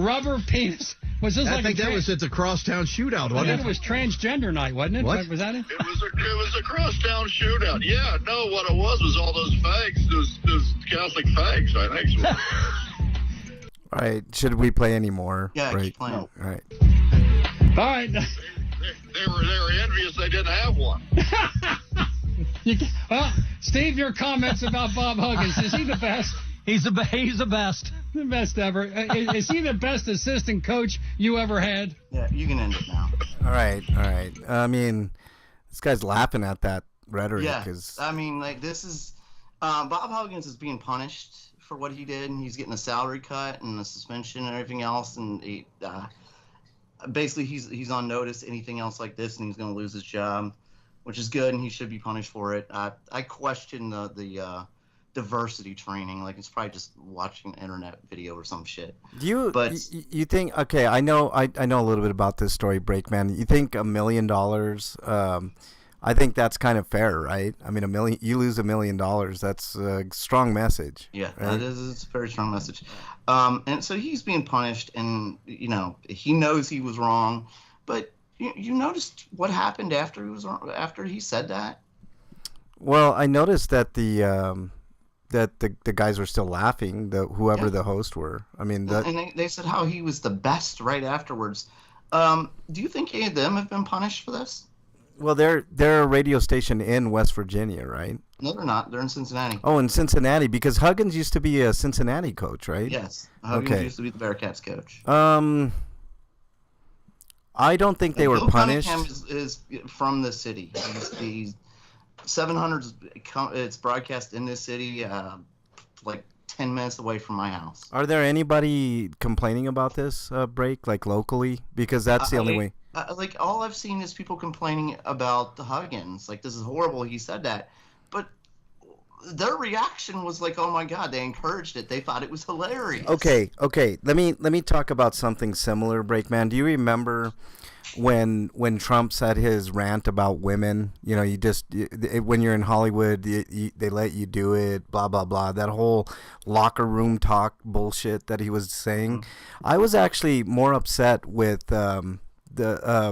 Rubber penis. Was this I think that was at the crosstown shootout, wasn't it? It was transgender night, wasn't it? What? Was that it? It was a crosstown shootout. Yeah, no, what it was all those fags, those Catholic fags, I think. So. All right. Should we play any more? yeah, Right. keep playing. All right. All right. They were envious they didn't have one. Well, Steve, your comments about Bob Huggins. Is he the best? He's the best. The best ever. Is he the best assistant coach you ever had? Yeah, you can end it now. All right. I mean, this guy's laughing at that rhetoric. Yeah, Cause... I mean, like, this is Bob Huggins is being punished for what he did, and he's getting a salary cut and a suspension and everything else, and he, basically he's on notice. Anything else like this, and he's going to lose his job, which is good, and he should be punished for it. I question the diversity training. Like, it's probably just watching an internet video or some shit. You think? Okay, I know a little bit about this story, Breakman. You think $1 million? I think that's kind of fair, right? I mean, you lose $1 million. That's a strong message. Yeah, right? it's a very strong message. And so he's being punished, and he knows he was wrong, but you noticed what happened after he said that? Well, I noticed that the guys were still laughing. Whoever the host were. I mean, and they said how he was the best right afterwards. Do you think any of them have been punished for this? Well, they're a radio station in West Virginia, right? No, they're not. They're in Cincinnati. Oh, in Cincinnati, because Huggins used to be a Cincinnati coach, right? Yes. Huggins used to be the Bearcats coach. I don't think they were punished. Cunningham is from the city. He's 700. It's broadcast in this city, like 10 minutes away from my house. Are there anybody complaining about this break, like locally? Because that's the only way. Like, all I've seen is people complaining about the Huggins. Like, this is horrible. He said that, but their reaction was like, "Oh my God!" They encouraged it. They thought it was hilarious. Okay. Let me talk about something similar, Breakman. Do you remember when Trump said his rant about women? When you're in Hollywood, they let you do it. Blah blah blah. That whole locker room talk bullshit that he was saying. I was actually more upset with the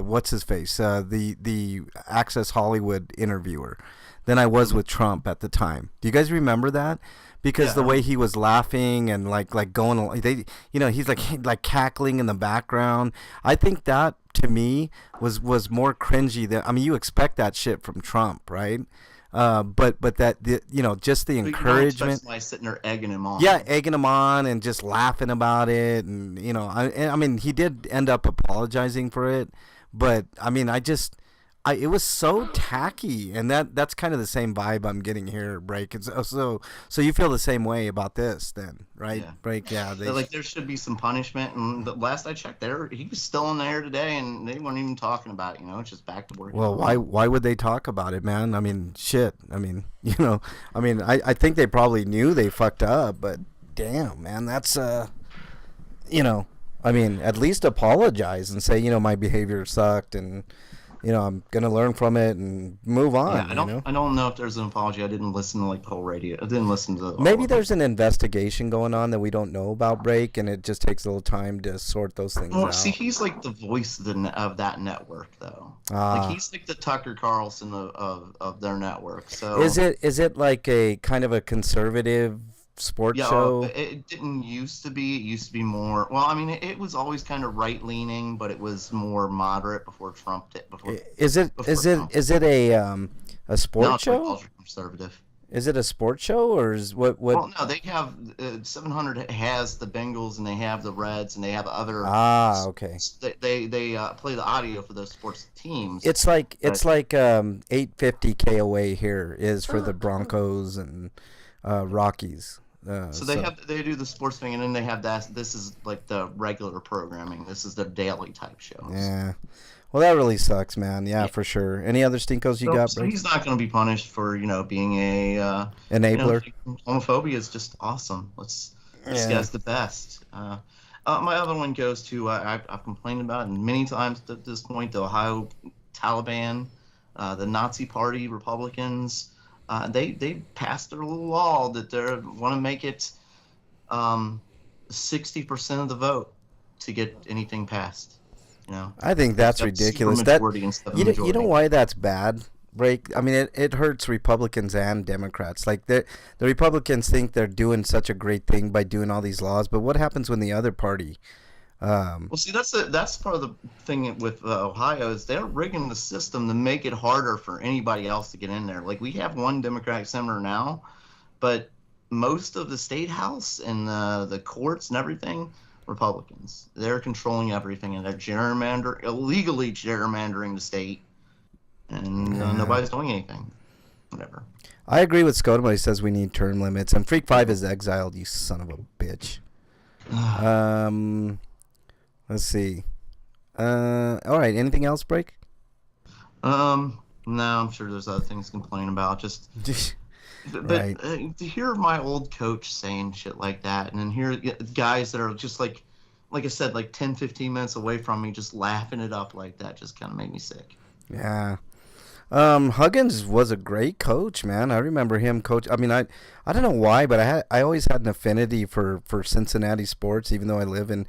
what's his face, the Access Hollywood interviewer, than I was with Trump at the time. Do you guys remember that? Because the way he was laughing and like going, he's like cackling in the background. I think that to me was more cringy than, I mean, you expect that shit from Trump, right? But that just the encouragement. Somebody sitting there egging him on. Yeah, egging him on and just laughing about it, and I mean, he did end up apologizing for it, but I mean, it was so tacky, and that's kind of the same vibe I'm getting here, Break. And so you feel the same way about this, then, right? Yeah. Break, yeah. There should be some punishment, and the last I checked, he was still in there today, and they weren't even talking about it. It's just back to work. Well, why would they talk about it, man? I mean, shit. I mean, I think they probably knew they fucked up, but damn, man, that's I mean, at least apologize and say, my behavior sucked, and I'm gonna learn from it and move on. Yeah, I don't know if there's an apology. I didn't listen to the whole radio. I didn't listen to. Maybe there's an investigation going on that we don't know about, Break, and it just takes a little time to sort those things out. See, he's like the voice of that network, though. Like, he's like the Tucker Carlson of their network. So is it like a kind of a conservative sports Yeah, show? it didn't used to be. It used to be more. Well, I mean, it was always kind of right leaning, but it was more moderate before Trump. Is it a Now sports it's like show? ultra conservative. Is it a sports show or is what? Well, no, they have 700 has the Bengals and they have the Reds and they have other. Okay. They play the audio for those sports teams. It's like 850 KOA here is for the Broncos and Rockies. So they do the sports thing, and then they have that. This is like the regular programming. This is the daily type shows. Yeah. Well, that really sucks, man. Yeah, for sure. Any other stinkos you got? So he's not going to be punished for being a enabler. Homophobia is just awesome. This guy's the best. My other one goes to I've complained about it many times at this point. The Ohio Taliban, the Nazi Party Republicans. They passed their little law that they want to make it 60% of the vote to get anything passed. I think that's ridiculous. You know why that's bad? Break. I mean, it hurts Republicans and Democrats. Like the Republicans think they're doing such a great thing by doing all these laws, but what happens when the other party? Well, see, that's part of the thing with Ohio is they're rigging the system to make it harder for anybody else to get in there. Like we have one Democratic senator now, but most of the state house and the courts and everything, Republicans. They're controlling everything and they're illegally gerrymandering the state, and nobody's doing anything. Whatever. I agree with Scott when he says we need term limits, and Freak 5 is exiled. You son of a bitch. Let's see. All right. Anything else, Break? No, I'm sure there's other things to complain about. Just, but to hear my old coach saying shit like that, and then hear guys that are just like I said, like 10, 15 minutes away from me, just laughing it up like that, just kind of made me sick. Yeah. Huggins was a great coach, man. I remember him coach. I mean, I don't know why, but I always had an affinity for Cincinnati sports, even though I live in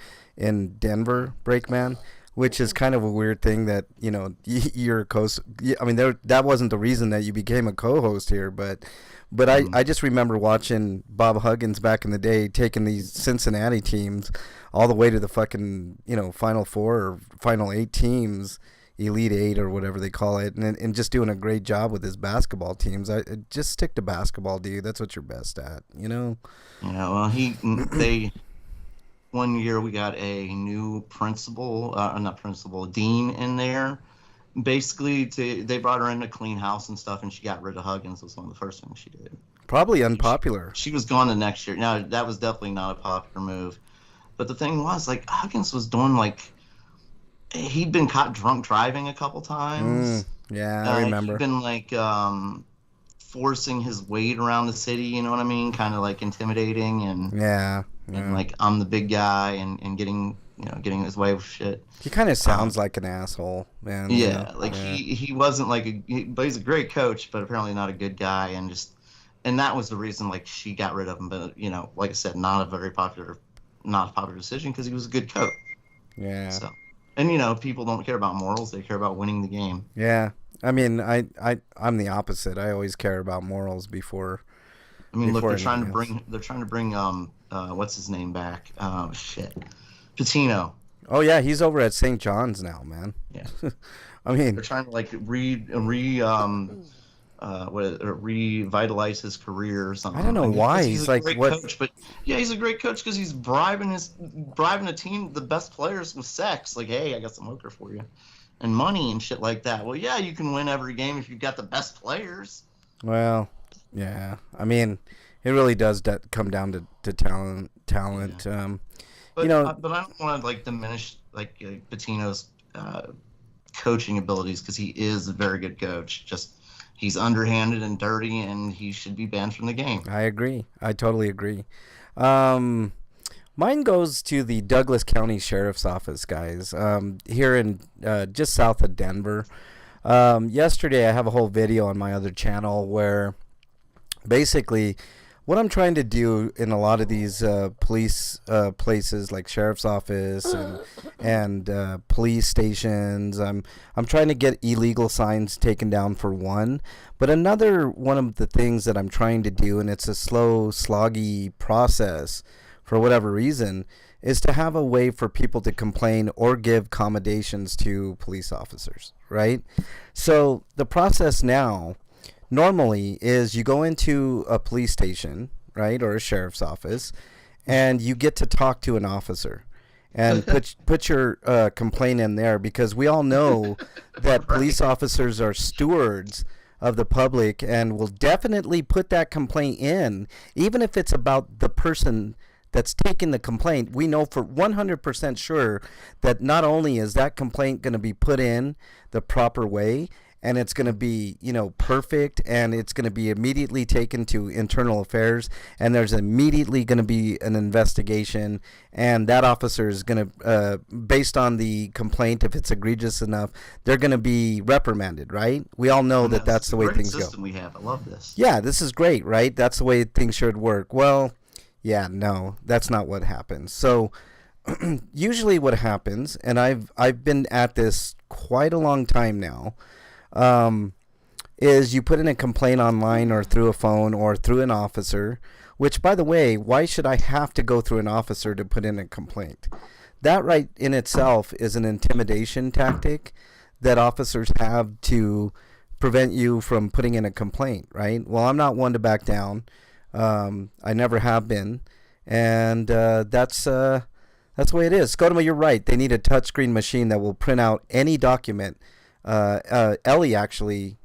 Denver, Breakman, which is kind of a weird thing that, you're a co-host. I mean, that wasn't the reason that you became a co-host here, but I just remember watching Bob Huggins back in the day taking these Cincinnati teams all the way to the fucking, Final Four or Final 8 teams, Elite 8 or whatever they call it, and just doing a great job with his basketball teams. I just stick to basketball, dude. That's what you're best at, Yeah, well, one year we got a new dean in there. Basically, they brought her in to clean house and stuff, and she got rid of Huggins. Was one of the first things she did. Probably unpopular. She was gone the next year. Now, that was definitely not a popular move. But the thing was, Huggins was doing, he'd been caught drunk driving a couple times. Yeah, I remember. He'd been, forcing his weight around the city, you know what I mean? Kind of, intimidating and... Yeah. And, I'm the big guy and getting his way with shit. He kind of sounds like an asshole, man. Yeah, he wasn't but he's a great coach, but apparently not a good guy, and that was the reason she got rid of him. But like I said, not a popular decision because he was a good coach. Yeah. So, and people don't care about morals; they care about winning the game. Yeah, I mean, I'm the opposite. I always care about morals before. I mean, look, they're trying to bring what's his name back? Oh shit, Patino. Oh yeah, he's over at St. John's now, man. Yeah. I mean, they're trying to revitalize his career or something. I don't know why he's a great coach, but he's a great coach because he's bribing a team, the best players, with sex. Like, hey, I got some hooker for you, and money and shit like that. Well, yeah, you can win every game if you've got the best players. Well, yeah. I mean, it really does come down to talent. Yeah. But I don't want to diminish Patino's coaching abilities because he is a very good coach. Just he's underhanded and dirty, and he should be banned from the game. I agree. I totally agree. Mine goes to the Douglas County Sheriff's Office, guys. Here in just south of Denver. Yesterday, I have a whole video on my other channel where basically what I'm trying to do in a lot of these police places like sheriff's office and police stations, I'm trying to get illegal signs taken down for one. But another one of the things that I'm trying to do, and it's a slow, sloggy process for whatever reason, is to have a way for people to complain or give accommodations to police officers, right? So the process now normally is you go into a police station, right, or a sheriff's office, and you get to talk to an officer and put your complaint in there, because we all know that police officers are stewards of the public and will definitely put that complaint in, even if it's about the person that's taking the complaint. We know for 100% sure that not only is that complaint going to be put in the proper way, and it's going to be, perfect, and it's going to be immediately taken to internal affairs, and there's immediately going to be an investigation, and that officer is going to, based on the complaint, if it's egregious enough, they're going to be reprimanded, right? We all know that that's the way things go. System we have. I love this. Yeah, this is great, right? That's the way things should work. Well, yeah, no, that's not what happens. So usually what happens, and I've been at this quite a long time now, is you put in a complaint online or through a phone or through an officer, which, by the way, why should I have to go through an officer to put in a complaint? That right in itself is an intimidation tactic that officers have to prevent you from putting in a complaint, right? Well, I'm not one to back down. I never have been. And that's the way it is. Scotoma, you're right. They need a touchscreen machine that will print out any document. Ellie actually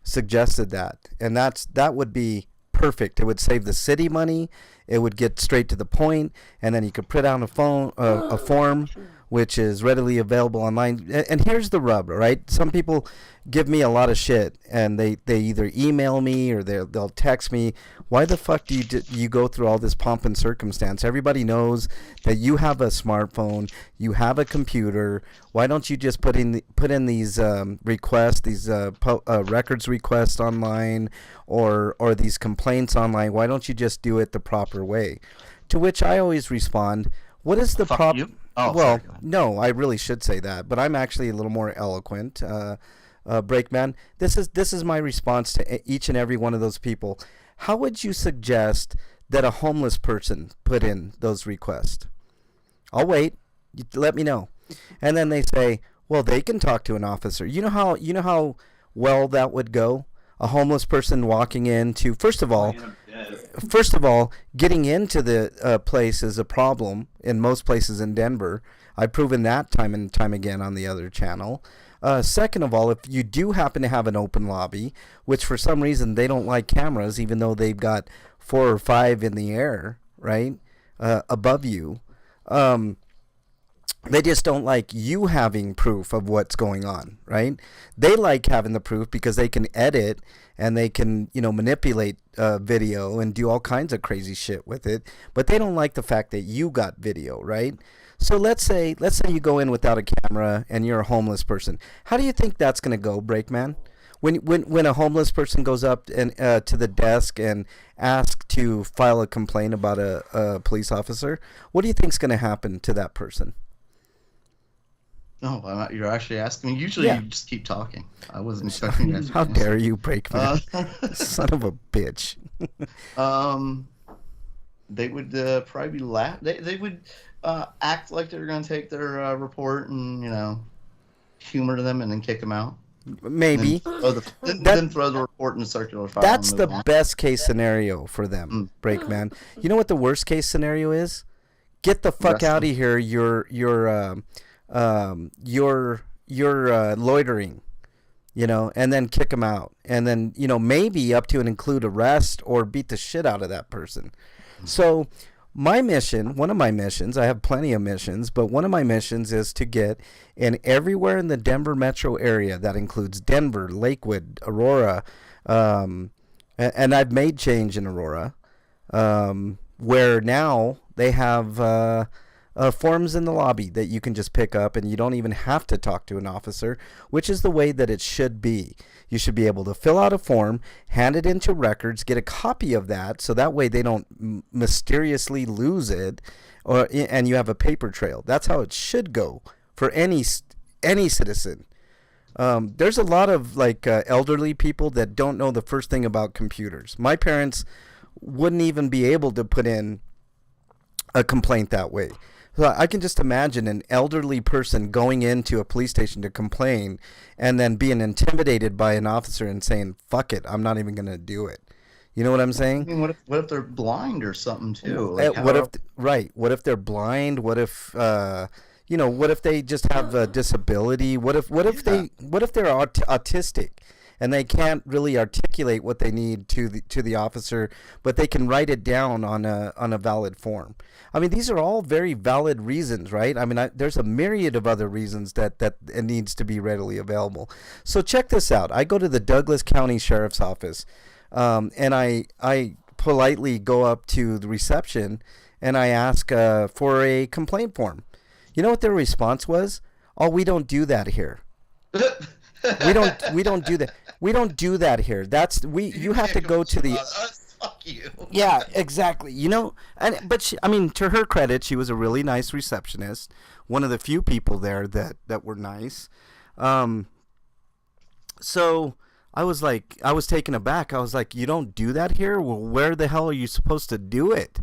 suggested that, and that would be perfect. It would save the city money. It would get straight to the point, and then you could print out a form which is readily available online. And here's the rub, right? Some people give me a lot of shit, and they either email me or they'll text me. Why the fuck do you go through all this pomp and circumstance? Everybody knows that you have a smartphone, you have a computer. Why don't you just put in these requests, these records requests online, or these complaints online? Why don't you just do it the proper way? To which I always respond, what is the problem? Oh, well, sorry, no, I really should say that, but I'm actually a little more eloquent. Breakman, this is my response to each and every one of those people. How would you suggest that a homeless person put in those requests? I'll wait. You let me know. And then they say, well, they can talk to an officer. You know how well that would go? A homeless person walking into, first of all, getting into the place is a problem in most places in Denver. I've proven that time and time again on the other channel. Second of all, if you do happen to have an open lobby, which for some reason they don't like cameras, even though they've got 4 or 5 in the air, right, above you, they just don't like you having proof of what's going on, right? They like having the proof because they can edit and they can, manipulate video and do all kinds of crazy shit with it. But they don't like the fact that you got video, right? So let's say you go in without a camera and you're a homeless person. How do you think that's going to go, Breakman? When a homeless person goes up and to the desk and asks to file a complaint about a police officer, what do you think's going to happen to that person? Oh, you're actually asking me. Usually you just keep talking. I wasn't expecting that. How dare you, Breakman? Son of a bitch. They would probably laugh. They would act like they're going to take their report and, humor them and then kick them out. Maybe. Then throw the report in the circular file. That's the best case scenario for them, Breakman. You know what the worst case scenario is? Get the fuck out of here. You're loitering, and then kick them out, and then maybe up to and include arrest or beat the shit out of that person. So one of my missions, I have plenty of missions, but one of my missions is to get in everywhere in the Denver metro area. That includes Denver, Lakewood, Aurora, and I've made change in Aurora, where now they have forms in the lobby that you can just pick up, and you don't even have to talk to an officer, which is the way that it should be. You should be able to fill out a form, hand it into records, get a copy of that, so that way they don't mysteriously lose it, and you have a paper trail. That's how it should go for any citizen. There's a lot of elderly people that don't know the first thing about computers. My parents wouldn't even be able to put in a complaint that way. So I can just imagine an elderly person going into a police station to complain and then being intimidated by an officer and saying, fuck it, I'm not even going to do it. You know what I'm saying? I mean, what if they're blind or something too? What if they're blind? What if what if they just have a disability? What if they're autistic and they can't really articulate what they need to the officer, but they can write it down on a valid form? I mean, these are all very valid reasons, right? I mean, there's a myriad of other reasons that it needs to be readily available. So check this out. I go to the Douglas County Sheriff's Office, and I politely go up to the reception and I ask for a complaint form. You know what their response was? Oh, we don't do that here. We don't do that. We don't do that here. You have to go to the Fuck you. Yeah, exactly. But to her credit, she was a really nice receptionist. One of the few people there that were nice. So I was taken aback. I was like, you don't do that here? Well, where the hell are you supposed to do it?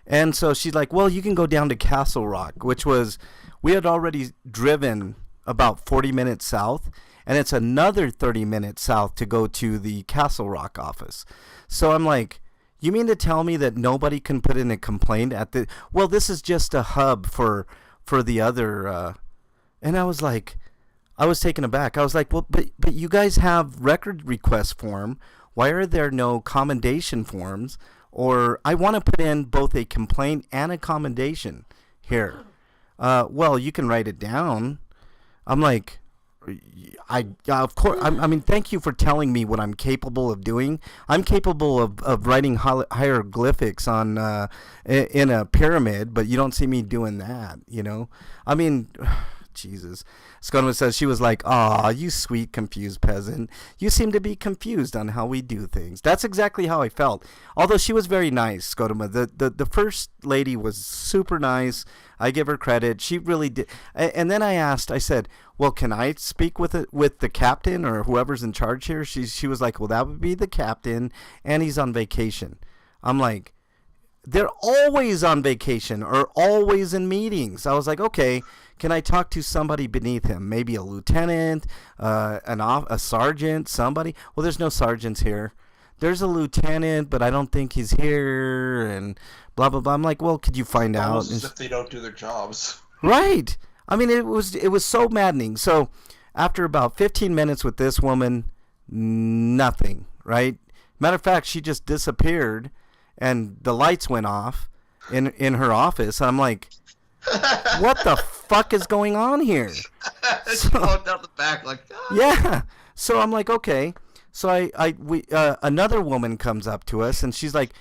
And so she's like, well, you can go down to Castle Rock, which was, we had already driven about 40 minutes south, and it's another 30 minutes south to go to the Castle Rock office. So I'm like, you mean to tell me that nobody can put in a complaint well, this is just a hub for the other, and I was taken aback. I was like, well, but you guys have record request form. Why are there no commendation forms? Or I want to put in both a complaint and a commendation here. Well, you can write it down. I'm like, of course. I mean, thank you for telling me what I'm capable of doing. I'm capable of writing hieroglyphics on in a pyramid, but you don't see me doing that. I mean, Jesus. Sconoma says she was like, "Aw, you sweet, confused peasant. You seem to be confused on how we do things." That's exactly how I felt. Although she was very nice, Sconoma. The first lady was super nice. I give her credit. She really did. And then I said, well, can I speak with the captain or whoever's in charge here? She was like, well, that would be the captain, and he's on vacation. I'm like, they're always on vacation or always in meetings. I was like, okay, can I talk to somebody beneath him? Maybe a lieutenant, a sergeant, somebody? Well, there's no sergeants here. There's a lieutenant, but I don't think he's here, and blah, blah, blah. I'm like, well, could you find out? Almost as if they don't do their jobs. Right. I mean, it was so maddening. So after about 15 minutes with this woman, nothing, right? Matter of fact, she just disappeared, and the lights went off in her office. I'm like, what the fuck is going on here? She walked out the back like, ah. Yeah. So I'm like, okay. So another woman comes up to us, and she's like,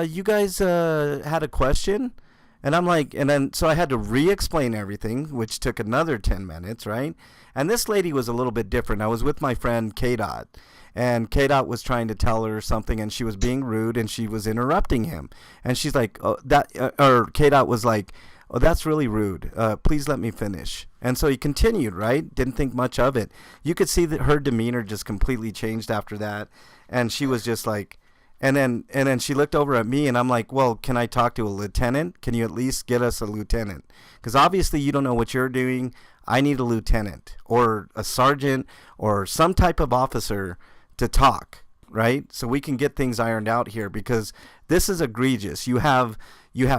you guys had a question? And I'm like, so I had to re-explain everything, which took another 10 minutes, right? And this lady was a little bit different. I was with my friend K-Dot, and K-Dot was trying to tell her something, and she was being rude, and she was interrupting him. And she's like, K-Dot was like, oh, that's really rude. Please let me finish. And so he continued, right? Didn't think much of it. You could see that her demeanor just completely changed after that, and she was just like, and then she looked over at me, and I'm like, well, can I talk to a lieutenant? Can you at least get us a lieutenant? Because obviously you don't know what you're doing. I need a lieutenant or a sergeant or some type of officer to talk, right? So we can get things ironed out here, because this is egregious. You have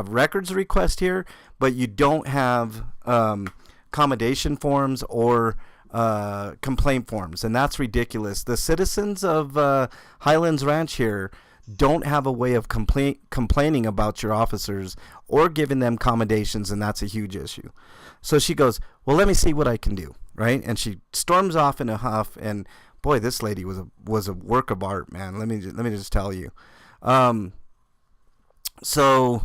records request here, but you don't have commendation forms or complaint forms, and that's ridiculous. The citizens of Highlands Ranch here don't have a way of complaining about your officers or giving them commendations, and that's a huge issue. So she goes, well, let me see what I can do, right? And she storms off in a huff, and boy, this lady was a work of art, man. Let me just tell you. So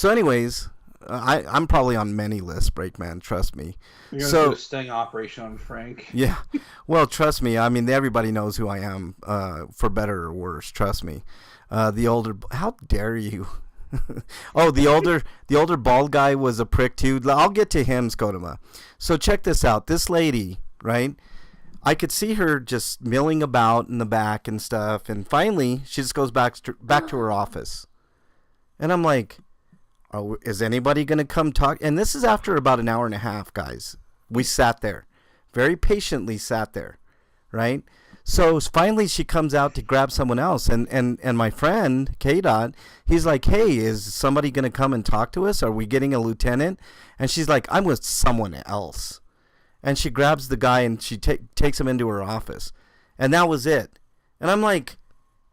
anyways, I'm probably on many lists, Breakman. Trust me. You're gonna So do a sting operation on Frank. yeah, well, trust me. I mean, everybody knows who I am, for better or worse. Trust me. How dare you? Oh, the older bald guy was a prick too. I'll get to him, Skodoma. So check this out. This lady, right? I could see her just milling about in the back and stuff, and finally she just goes back to her office, and I'm like, oh, is anybody gonna come talk? And this is after about an hour and a half, guys. We sat there, very patiently sat there, right? So finally she comes out to grab someone else, and my friend K-Dot, he's like, hey, is somebody gonna come and talk to us? Are we getting a lieutenant? And she's like, I'm with someone else. And she grabs the guy and she takes him into her office. And that was it. And I'm like,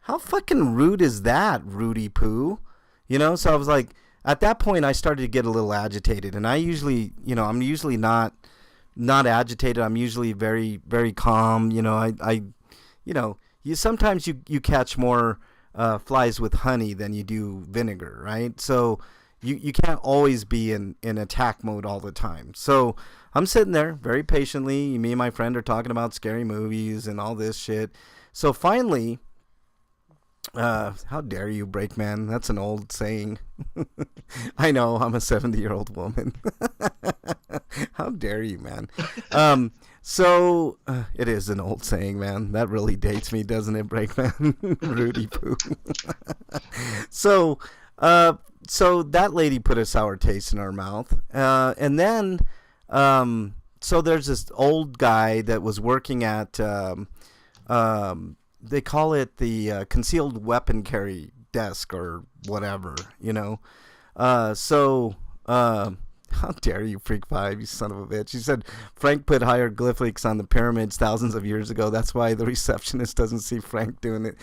how fucking rude is that, Rudy Poo? You know, so I was like, at that point I started to get a little agitated. And I usually, I'm usually not agitated. I'm usually very, very calm. You know, sometimes you catch more flies with honey than you do vinegar, right? So you can't always be in attack mode all the time. So I'm sitting there very patiently. Me and my friend are talking about scary movies and all this shit. So finally, how dare you, Breakman? That's an old saying. I know, I'm a 70-year-old woman. How dare you, man? So it is an old saying, man. That really dates me, doesn't it, Breakman? Rudy Poo. So that lady put a sour taste in our mouth. And then, so there's this old guy that was working at, they call it the concealed weapon carry desk or whatever, how dare you, Freak 5, you son of a bitch. He said Frank put hieroglyphics on the pyramids thousands of years ago. That's why the receptionist doesn't see Frank doing it.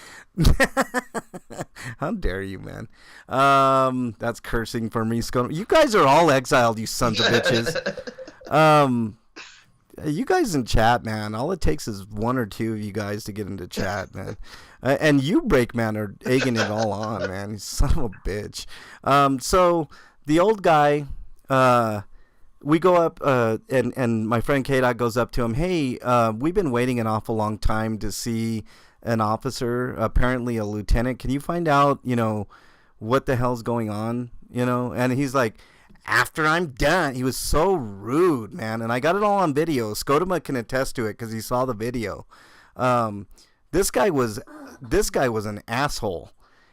How dare you, man. That's cursing for me. You guys are all exiled, you sons of bitches. You guys in chat, man. All it takes is one or two of you guys to get into chat, man. And you, Breakman, are egging it all on, man. You son of a bitch. So the old guy... we go up, and my friend K-Dot goes up to him. Hey, we've been waiting an awful long time to see an officer, apparently a lieutenant. Can you find out, what the hell's going on, And he's like, after I'm done. He was so rude, man. And I got it all on video. Skodoma can attest to it because he saw the video. This guy was an asshole.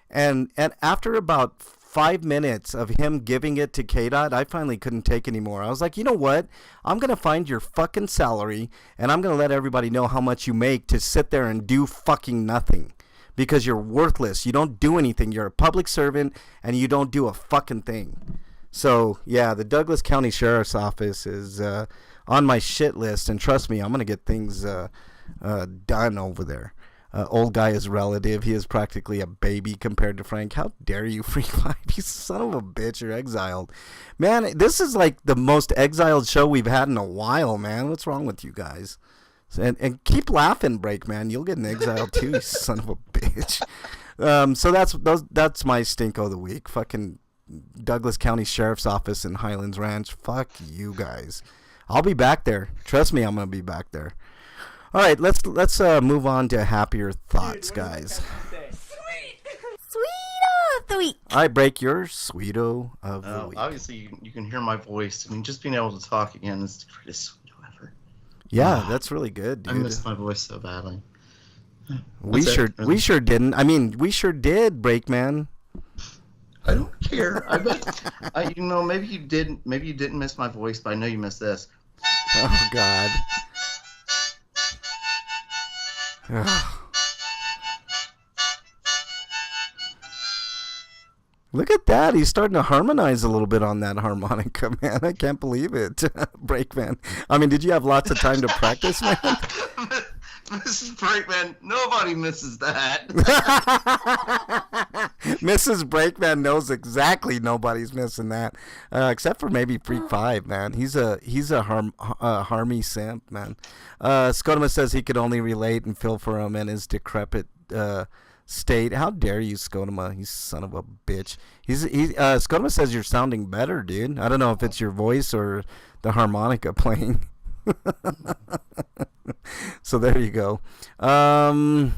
And after about 5 minutes of him giving it to K-Dot, I finally couldn't take anymore. I was like, you know what? I'm going to find your fucking salary, and I'm going to let everybody know how much you make to sit there and do fucking nothing. Because you're worthless. You don't do anything. You're a public servant, and you don't do a fucking thing. So, yeah, the Douglas County Sheriff's Office is on my shit list, and trust me, I'm going to get things done over there. Old guy is relative. He is practically a baby compared to Frank. How dare you, Freak 5? You son of a bitch. You're exiled. Man, this is like the most exiled show we've had in a while, man. What's wrong with you guys? And keep laughing, Break, man. You'll get an exile too, you son of a bitch. So that's my stinko of the week. Fucking Douglas County Sheriff's Office in Highlands Ranch. Fuck you guys. I'll be back there. Trust me, I'm going to be back there. All right, let's move on to happier thoughts, guys. Sweeto of the week. All right, Break, your sweeto of the week. Obviously, you can hear my voice. I mean, just being able to talk again is the greatest sweeto ever. Yeah, that's really good, dude. I missed my voice so badly. We sure didn't. I mean, we sure did, Break, man. I don't care. I bet. Maybe you didn't. Maybe you didn't miss my voice, but I know you missed this. Oh God. Look at that. He's starting to harmonize a little bit on that harmonica, man. I can't believe it. Break, man. I mean, did you have lots of time to practice, man? Mrs. Breakman, nobody misses that. Mrs. Breakman knows exactly nobody's missing that, except for maybe Freak 5, man. He's a harmy simp, man. Skodoma says he could only relate and feel for him and his decrepit state. How dare you, Scotoma? You son of a bitch. Scotoma says you're sounding better, dude. I don't know if it's your voice or the harmonica playing. So there you go. All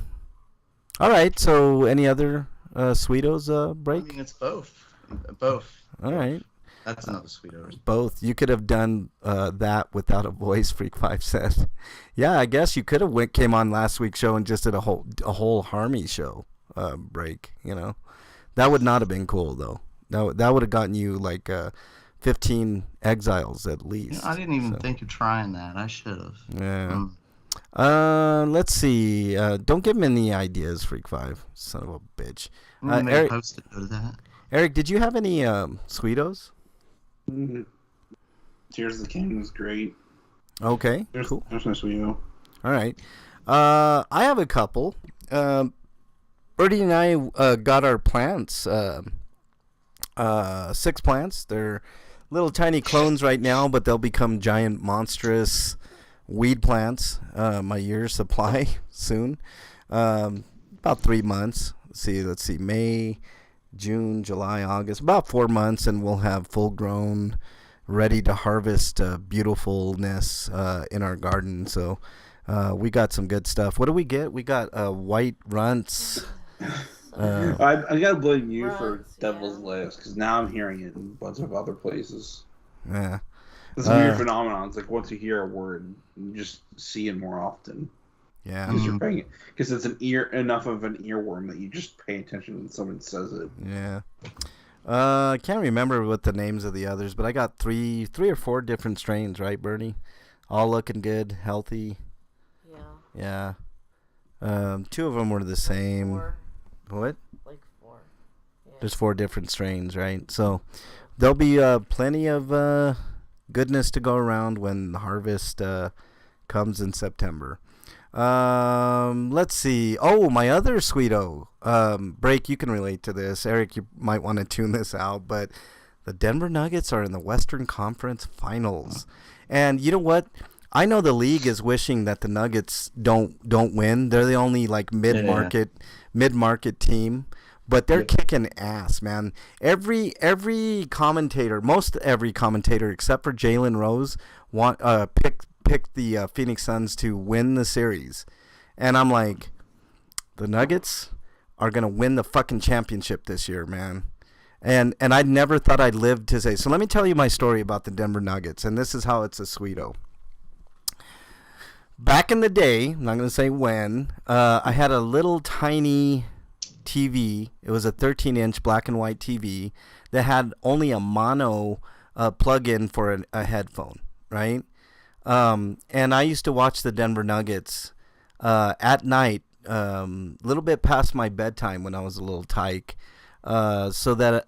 right. So any other Sweetos break? I mean, it's both. Both. All right. That's another Sweetos. Both. You could have done that without a voice, Freak 5 said. Yeah, I guess you could have came on last week's show and just did a whole Harmy show break, you know. That would not have been cool, though. That would have gotten you like 15 exiles at least. You know, I didn't even think of trying that. I should have. Yeah. Let's see. Don't give him any ideas, Freak 5. Son of a bitch. Eric, post it, go to that. Eric, did you have any Sweetos? Tears of the King was great. Okay, cool. There's no Sweeto. All right. I have a couple. Birdie and I got our plants. 6 plants. They're little tiny clones right now, but they'll become giant, monstrous weed plants. My year's supply soon. About 3 months. Let's see. May, June, July, August. About 4 months, and we'll have full-grown, ready to harvest beautifulness in our garden. So we got some good stuff. What do we get? We got white runts. I gotta blame you for Devil's Lettuce, because now I'm hearing it in a bunch of other places. Yeah. It's a weird phenomenon. It's like once you hear a word, you just see it more often. Yeah. Because it's enough of an earworm that you just pay attention when someone says it. Yeah. I can't remember what the names of the others, but I got three or four different strains, right, Bernie? All looking good, healthy. Yeah. Yeah. 2 of them were the same. 4. What? Like 4. Yeah. There's 4 different strains, right? So there'll be plenty of goodness to go around when the harvest comes in September. Let's see. Oh, my other Sweeto break. You can relate to this, Eric. You might want to tune this out, but the Denver Nuggets are in the Western Conference Finals, and you know what? I know the league is wishing that the Nuggets don't win. They're the only like mid-market team, but they're kicking ass, man. Every commentator, most every commentator except for Jalen Rose, picked the Phoenix Suns to win the series, and I'm like, the Nuggets are gonna win the fucking championship this year, man. And I never thought I'd live to say. So let me tell you my story about the Denver Nuggets, and this is how it's a Sweeto. Back in the day, I'm not going to say when, I had a little tiny TV. It was a 13-inch black and white TV that had only a mono plug-in for a headphone, right? And I used to watch the Denver Nuggets at night, a little bit past my bedtime when I was a little tyke, so that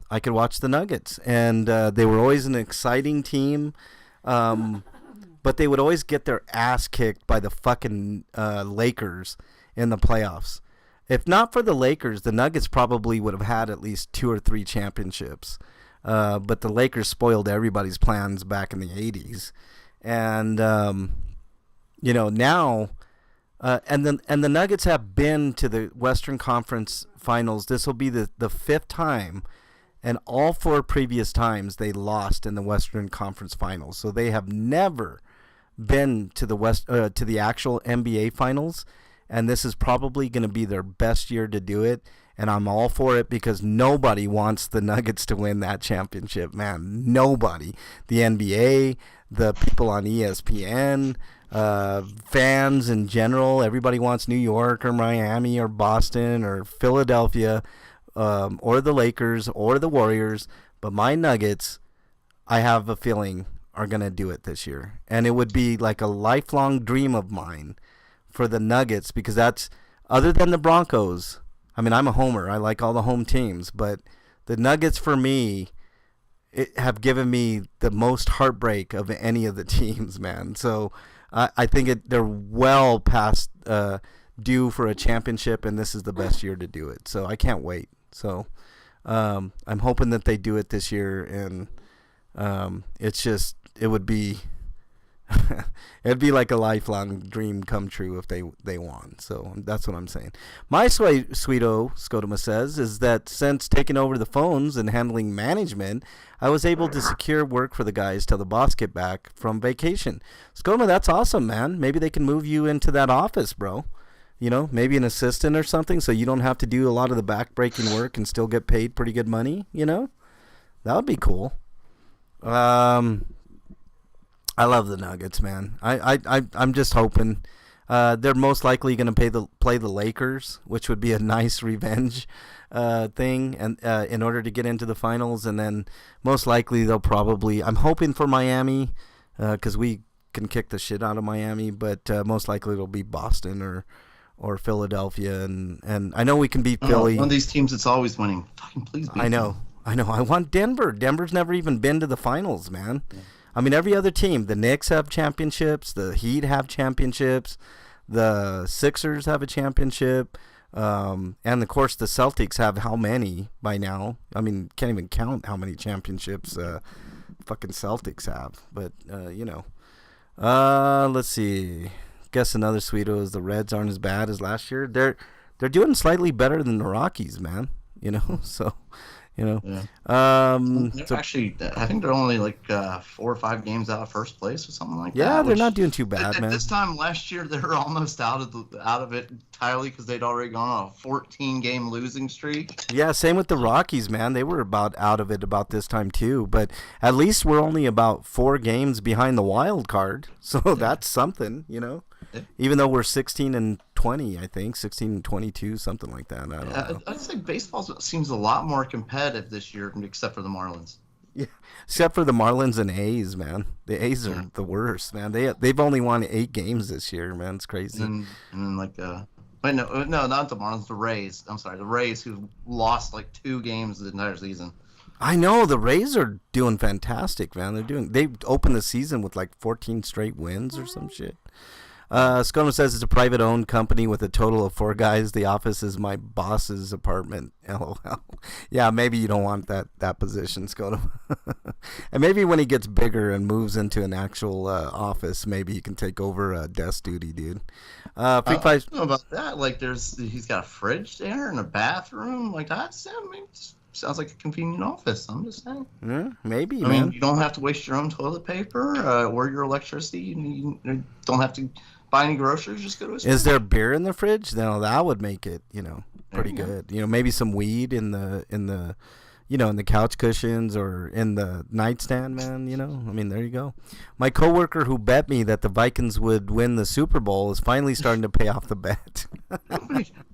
I could watch the Nuggets. And they were always an exciting team. But they would always get their ass kicked by the fucking Lakers in the playoffs. If not for the Lakers, the Nuggets probably would have had at least 2 or 3 championships. But the Lakers spoiled everybody's plans back in the 80s. And, now, and the Nuggets have been to the Western Conference Finals. This will be the 5th time. And all 4 previous times they lost in the Western Conference Finals. So they have never been to the actual NBA Finals, and this is probably going to be their best year to do it. And I'm all for it because nobody wants the Nuggets to win that championship, man. Nobody. The NBA, the people on ESPN, fans in general. Everybody wants New York or Miami or Boston or Philadelphia. Or the Lakers, or the Warriors, but my Nuggets, I have a feeling, are going to do it this year. And it would be like a lifelong dream of mine for the Nuggets, because that's, other than the Broncos, I mean, I'm a homer. I like all the home teams, but the Nuggets, for me, have given me the most heartbreak of any of the teams, man. So I think they're well past due for a championship, and this is the best year to do it. So I can't wait. So I'm hoping that they do it this year, and it would be It'd be like a lifelong dream come true if they won. So that's what I'm saying. My sweeto, Scotoma says, is that since taking over the phones and handling management, I was able to secure work for the guys till the boss get back from vacation. Scotoma, that's awesome, man. Maybe they can move you into that office, bro. You know, maybe an assistant or something, so you don't have to do a lot of the back-breaking work and still get paid pretty good money, you know? That would be cool. I love the Nuggets, man. I'm just hoping they're most likely going to play the Lakers, which would be a nice revenge thing, and in order to get into the finals. And then most likely they'll probably. I'm hoping for Miami because we can kick the shit out of Miami, but most likely it'll be Boston or Philadelphia, and I know we can beat Philly. One of these teams that's always winning. Fucking please beat I know. I want Denver. Denver's never even been to the finals, man. Yeah. I mean, every other team, the Knicks have championships, the Heat have championships, the Sixers have a championship, and of course the Celtics have how many by now? I mean, can't even count how many championships fucking Celtics have. But you know, let's see. Guess another sweeto is the Reds aren't as bad as last year. They're doing slightly better than the Rockies, man. You know, so. You know, so actually, I think they're only like 4 or 5 games out of first place or something like that. Yeah, they're not doing too bad, man. This time last year, they were almost out of it entirely because they'd already gone on a 14-game losing streak. Yeah, same with the Rockies, man. They were about out of it about this time too. But at least we're only about 4 games behind the wild card, so that's something, you know. Yeah. Even though we're 16 and 20, I think 16 and 22, something like that. I don't know. I'd say baseball seems a lot more competitive this year, except for the Marlins. Yeah, except for the Marlins and A's, man. The A's are the worst, man. They've only won 8 games this year, man. It's crazy. And then like wait, no, not the Marlins, the Rays. I'm sorry, the Rays who lost like 2 games the entire season. I know the Rays are doing fantastic, man. They opened the season with like 14 straight wins or some shit. Scona says it's a private-owned company with a total of 4 guys. The office is my boss's apartment. LOL. Yeah, maybe you don't want that position, Scona. And maybe when he gets bigger and moves into an actual office, maybe he can take over desk duty, dude. I don't know about that. Like, he's got a fridge there and a bathroom. Like, sounds like a convenient office. I'm just saying. Yeah, maybe. I mean, you don't have to waste your own toilet paper or your electricity. You don't have to buy any groceries. Just go to a store. Is there beer in the fridge? No, that would make it, pretty good. You know, maybe some weed in the in the couch cushions or in the nightstand, man. I mean, there you go. My coworker who bet me that the Vikings would win the Super Bowl is finally starting to pay off the bet.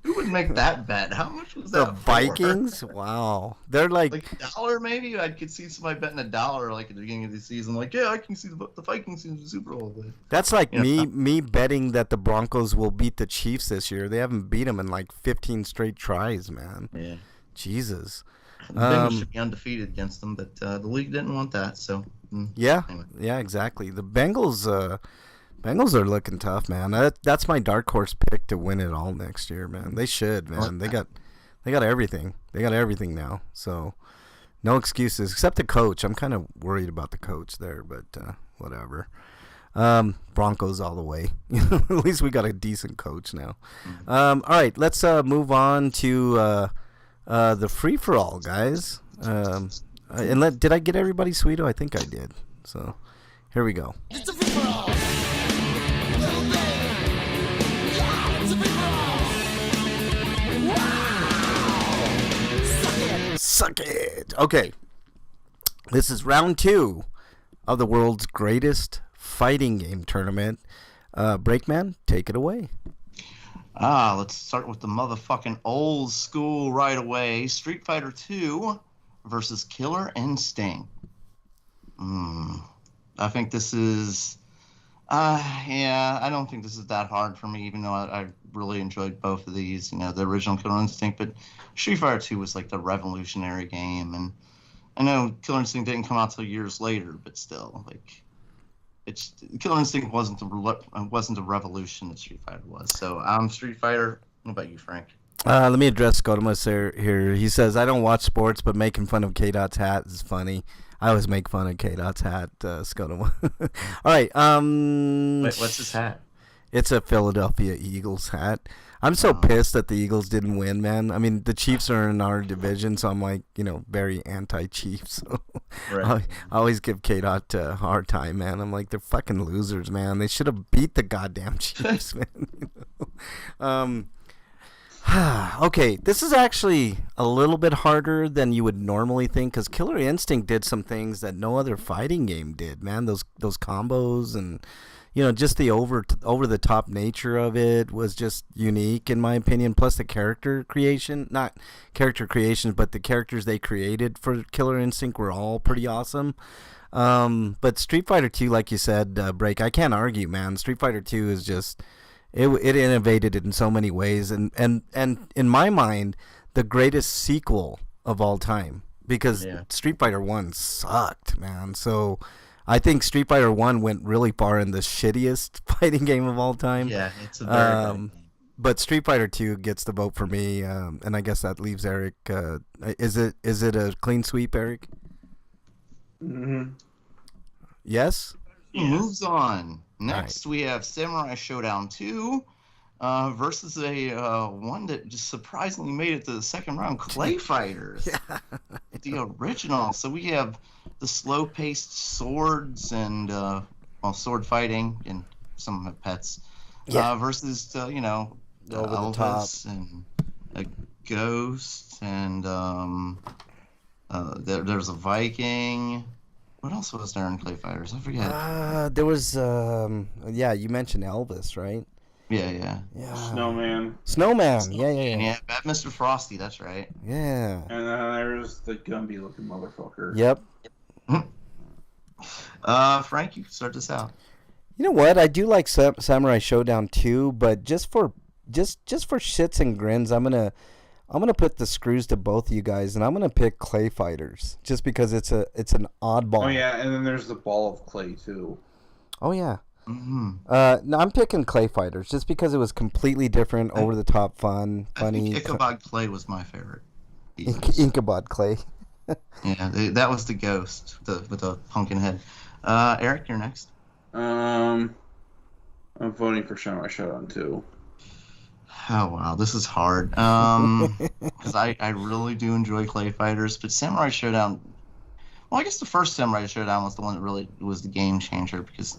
Who would make that bet? How much was that? The Vikings? Wow. They're like $1 maybe? I could see somebody betting $1 like at the beginning of the season. Like, yeah, I can see the Vikings in the Super Bowl. That's like me betting that the Broncos will beat the Chiefs this year. They haven't beat them in like 15 straight tries, man. Yeah. Jesus. The Bengals should be undefeated against them, but the league didn't want that. So yeah, anyway. Yeah, exactly. The Bengals are looking tough, man. That's my dark horse pick to win it all next year, man. They should, man. They got everything. They got everything now. So no excuses except the coach. I'm kind of worried about the coach there, but whatever. Broncos all the way. At least we got a decent coach now. All right, let's move on to. The free for all, guys. Did I get everybody, Sweeto? I think I did. So here we go. It's a free for all. Yeah, it's a free for all. Wow. Suck it. Okay. This is round 2 of the world's greatest fighting game tournament. Breakman, take it away. Let's start with the motherfucking old school right away. Street Fighter 2 versus Killer Instinct. I think this is... I don't think this is that hard for me, even though I really enjoyed both of these. The original Killer Instinct, but Street Fighter 2 was like the revolutionary game. And I know Killer Instinct didn't come out till years later, but still, like... Killer Instinct wasn't the revolution that Street Fighter was. So I'm Street Fighter. What about you, Frank? Let me address Scotimus here. He says, I don't watch sports, but making fun of K-Dot's hat is funny. I always make fun of K-Dot's hat, Scotoma. All right. Wait, what's his hat? It's a Philadelphia Eagles hat. I'm so pissed that the Eagles didn't win, man. I mean, the Chiefs are in our division, so I'm like, very anti-Chiefs. So Right. I always give K-Dot a hard time, man. I'm like, they're fucking losers, man. They should have beat the goddamn Chiefs, man. Okay, this is actually a little bit harder than you would normally think, because Killer Instinct did some things that no other fighting game did, man. Those combos and just the over the top nature of it was just unique in my opinion. Plus the character creation, not character creations, but the characters they created for Killer Instinct were all pretty awesome. But Street Fighter 2, like you said, Break, I can't argue, man. Street Fighter 2 is just it innovated in so many ways, and in my mind, the greatest sequel of all time, because Street Fighter 1 sucked, man. So I think Street Fighter 1 went really far in the shittiest fighting game of all time. Yeah, it's a very but Street Fighter 2 gets the vote for me, and I guess that leaves Eric. Is it a clean sweep, Eric? Mm-hmm. Yes? Moves on. Next, we have Samurai Showdown 2 versus a one that just surprisingly made it to the second round, Clay Fighters. Yeah. The original. So we have the slow-paced swords and, sword fighting, and some of my pets, versus, over the Elvis and a ghost, and there's a Viking. What else was there in Clay Fighters? I forget. There was, you mentioned Elvis, right? Yeah. Snowman. Yeah. Bad Mr. Frosty, that's right. Yeah. And then there's the Gumby looking motherfucker. Yep. Frank, you can start this out. You know what? I do like Samurai Showdown 2, but just for shits and grins, I'm gonna put the screws to both of you guys, and I'm gonna pick Clay Fighters just because it's an oddball. Oh yeah, and then there's the ball of clay too. Oh yeah. Mm-hmm. No, I'm picking Clay Fighters just because it was completely different, over the top, fun, funny. I think Ichabod Clay was my favorite. Ichabod Clay. Yeah, that was the ghost with the pumpkin head. Eric, you're next. I'm voting for Samurai Showdown 2. Oh wow, this is hard. Because I really do enjoy Clay Fighters, but Samurai Showdown. Well, I guess the first Samurai Showdown was the one that really was the game changer, because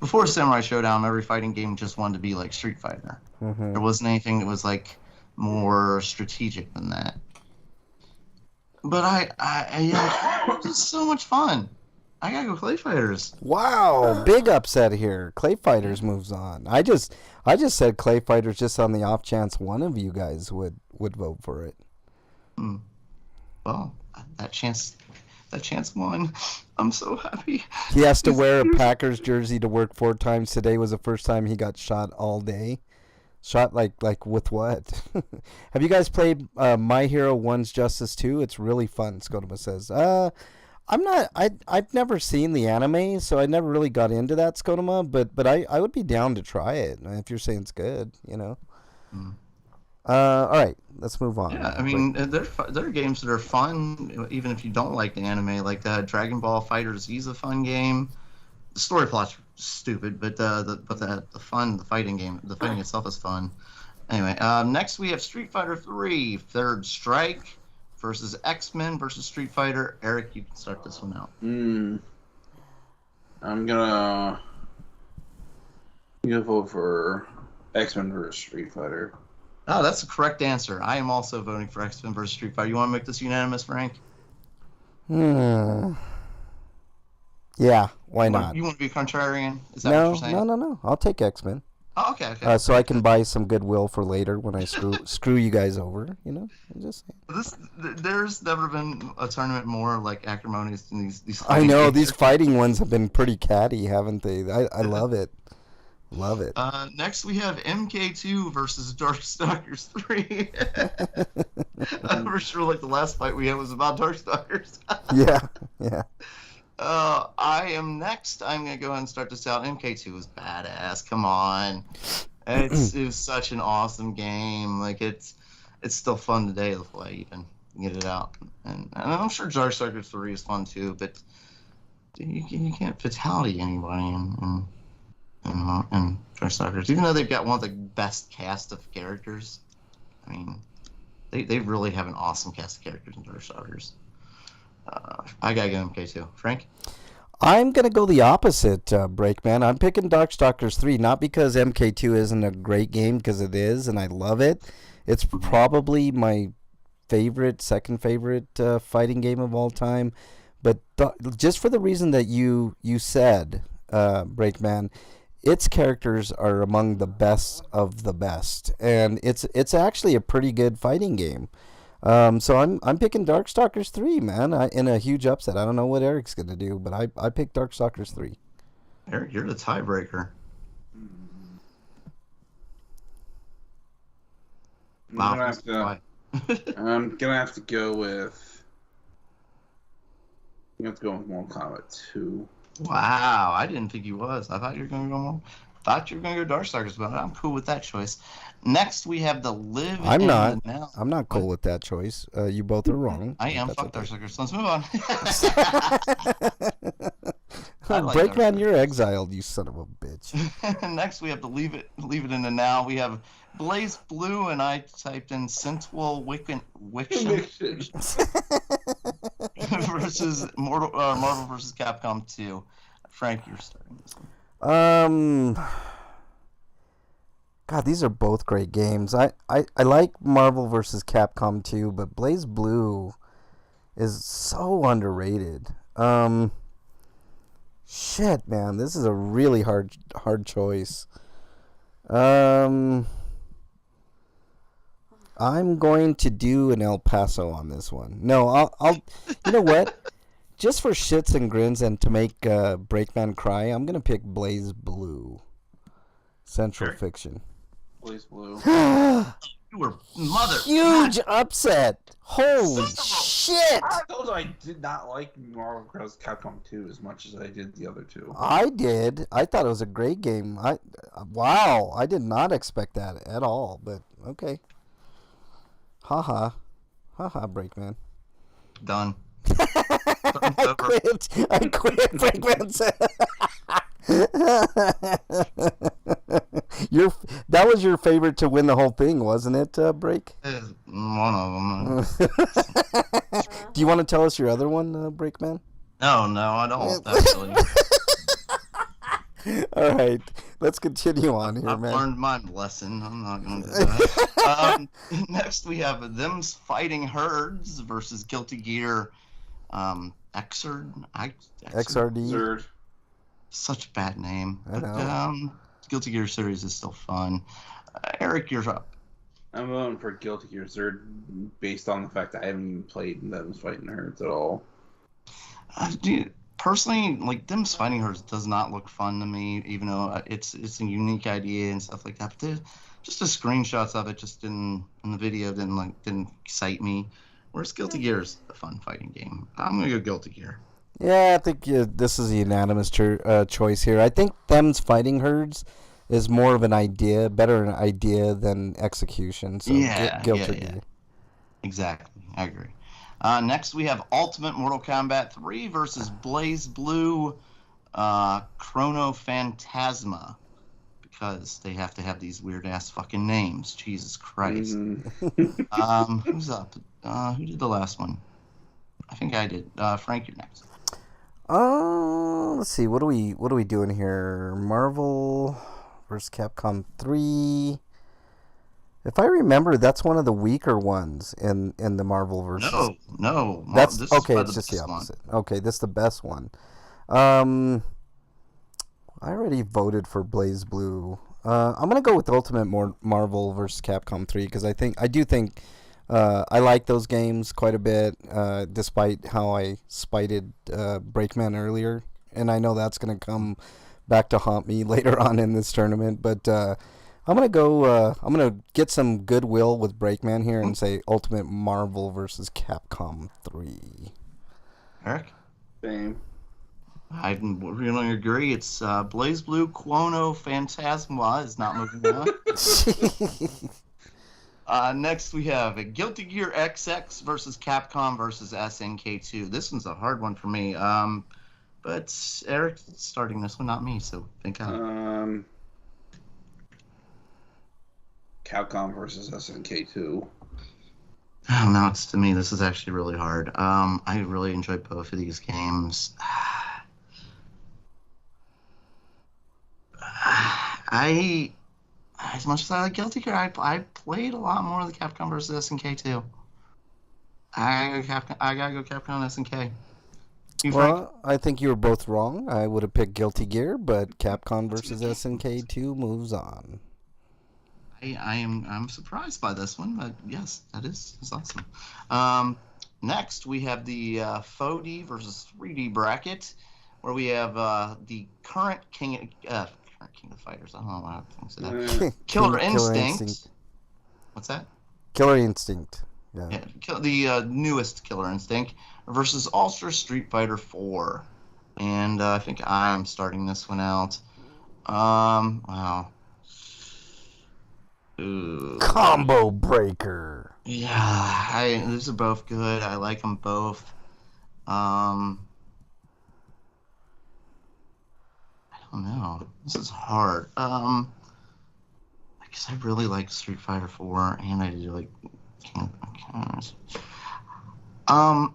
before Samurai Showdown, every fighting game just wanted to be like Street Fighter. Mm-hmm. There wasn't anything that was like more strategic than that. But it's so much fun. I gotta go Clay Fighters. Wow, big upset here. Clay Fighters moves on. I just said Clay Fighters just on the off chance one of you guys would vote for it. Well, that chance won. I'm so happy. He has to wear a Packers jersey to work 4 times. Today was the first time he got shot all day. Shot like with what? Have you guys played My Hero 1's Justice 2? It's really fun, Scotoma says. I've never seen the anime, so I never really got into that, Scotoma, but I would be down to try it if you're saying it's good, All right, let's move on. Yeah, I mean, there are games that are fun, even if you don't like the anime, like Dragon Ball FighterZ is a fun game. The story plot's stupid, but the fighting game, the fighting itself is fun. Anyway, next we have Street Fighter 3, Third Strike versus X-Men versus Street Fighter. Eric, you can start this one out. I'm gonna vote for X-Men versus Street Fighter. Oh, that's the correct answer. I am also voting for X-Men versus Street Fighter. You want to make this unanimous, Frank? Yeah, why not? You want to be a contrarian? Is that what you're saying? No. I'll take X-Men. Oh, okay. So I can buy some goodwill for later when I screw you guys over. I'm just saying. There's never been a tournament more like acrimonious than these. I know these fighting ones have been pretty catty, haven't they? I love it. Love it. Next we have MK2 versus Darkstalkers 3. I'm for sure like the last fight we had was about Darkstalkers. Yeah. I am next. I'm going to go ahead and start this out. MK2 is badass. Come on. It was such an awesome game. Like, it's still fun today to play, even. get it out. And I'm sure Darkstalkers 3 is fun too, but you can't fatality anybody in Darkstalkers, even though they've got one of the best cast of characters. I mean, they really have an awesome cast of characters in Darkstalkers. I gotta go MK2. Frank? I'm going to go the opposite, Breakman. I'm picking Darkstalkers 3, not because MK2 isn't a great game, because it is, and I love it. It's probably my second favorite fighting game of all time. But just for the reason that you said, Breakman, its characters are among the best of the best. And it's actually a pretty good fighting game. So I'm picking Darkstalkers 3, man, in a huge upset. I don't know what Eric's going to do, but I picked Darkstalkers 3. Eric, you're the tiebreaker. I'm gonna have to go with. You have to go with Mortal Kombat 2. Wow, I didn't think you was. I thought you were going to go more. Thought you were going to go Darkstalkers, but I'm cool with that choice. Next, we have the Live. I'm not. The Now. I'm not cool with that choice. You both are wrong. I am. Fuck Darkstalkers. Let's move on. Breakman, you're exiled, you son of a bitch. Next, we have to leave it in the Now. We have Blaze Blue, and I typed in Sensual Wiction versus Marvel versus Capcom 2. Frank, you're starting this one. God, these are both great games. I like Marvel vs. Capcom 2, but Blaze Blue is so underrated. Shit, man, this is a really hard choice. I'm going to do an El Paso on this one. No, I'll you know what? Just for shits and grins and to make Breakman cry, I'm going to pick Blaze Blue. Central Fiction. Blaze Blue. You were mother. Huge upset. Holy shit. I told you I did not like Marvel vs. Capcom 2 as much as I did the other two. I did. I thought it was a great game. Wow. I did not expect that at all, but okay. Haha. Haha, Breakman. Done. I quit, Breakman said. That was your favorite to win the whole thing, wasn't it, Break? One of them. Do you want to tell us your other one, Breakman? No, I don't. Actually. All right, let's continue on here, I've man. learned my lesson. I'm not going to do that. Next, we have Them's Fighting Herds versus Guilty Gear XRD. XRD. Such a bad name. I know. Guilty Gear series is still fun. Eric, you're up. I'm voting for Guilty Gear Zerd based on the fact that I haven't even played Them's Fighting Herds at all. Personally, like, Them's Fighting Herds does not look fun to me, even though it's a unique idea and stuff like that. But just the screenshots of it just in the video didn't excite me. Whereas Guilty Gear is a fun fighting game. I'm gonna go Guilty Gear. Yeah, I think this is a unanimous choice here. I think Them's Fighting Herds is more of an idea, better an idea than execution. So Guilty Gear. Exactly, I agree. Next, we have Ultimate Mortal Kombat 3 versus Blaze Blue Chrono Phantasma. Because they have to have these weird-ass fucking names. Jesus Christ. Who's up? Who did the last one? I think I did. Frank, you're next. Let's see. What are we doing here? Marvel versus Capcom 3. If I remember, that's one of the weaker ones in the Marvel versus. No. That's this okay. Is it's just the opposite. One. Okay, this is the best one. I already voted for Blaze Blue. I'm gonna go with Ultimate Marvel versus Capcom 3 because I do think I like those games quite a bit, despite how I spited Breakman earlier, and I know that's gonna come back to haunt me later on in this tournament. But I'm gonna go. I'm gonna get some goodwill with Breakman here and say Ultimate Marvel versus Capcom 3. Eric? Same. I'm really agree. It's Blaze Blue Chrono Phantasma is not moving on. Next, we have Guilty Gear XX versus Capcom versus SNK2. This one's a hard one for me. But Eric's starting this one, not me, so think out. Capcom versus SNK2. Oh, no, it's to me. This is actually really hard. I really enjoyed both of these games. As much as I like Guilty Gear, I played a lot more of the Capcom versus SNK2. I gotta go Capcom SNK. You, Frank? Well, I think you were both wrong. I would have picked Guilty Gear, but Capcom versus SNK2 moves on. I'm surprised by this one, but yes, that's awesome. Next, we have the 4D versus 3D bracket, where we have the current King of Fighters. I don't know why I say that. Killer Instinct. What's that? Killer Instinct. Yeah. The newest Killer Instinct versus Ultra Street Fighter 4, and I think I'm starting this one out. Wow. Ooh. Combo breaker. Yeah, these are both good. I like them both. I don't know. This is hard. I guess I really like Street Fighter 4, and I do like King of. I'm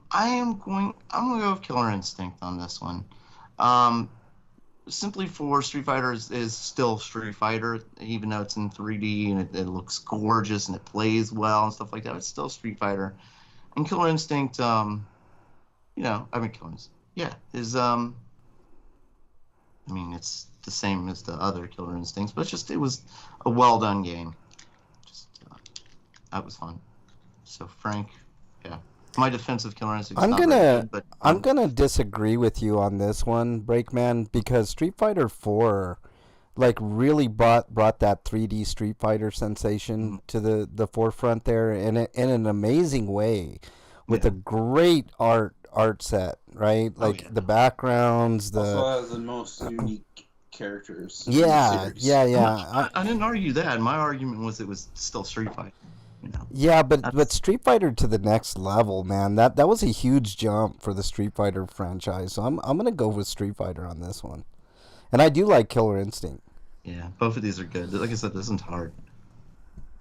gonna go with Killer Instinct on this one. Simply for Street Fighter is still Street Fighter, even though it's in 3D and it looks gorgeous and it plays well and stuff like that. It's still Street Fighter. And Killer Instinct, Killer Instinct, yeah, is it's the same as the other Killer Instincts, but it was a well done game. That was fun. So Frank, yeah. My defensive Killer Instinct. I'm gonna disagree with you on this one, Breakman, because Street Fighter 4, really brought that 3D Street Fighter sensation to the forefront there, in an amazing way, with a great art set, right? The backgrounds, also has the most unique characters. Yeah. I didn't argue that. My argument was it was still Street Fighter. Yeah, but Street Fighter to the next level, man. That was a huge jump for the Street Fighter franchise. So I'm gonna go with Street Fighter on this one, and I do like Killer Instinct. Yeah, both of these are good. Like I said, this isn't hard.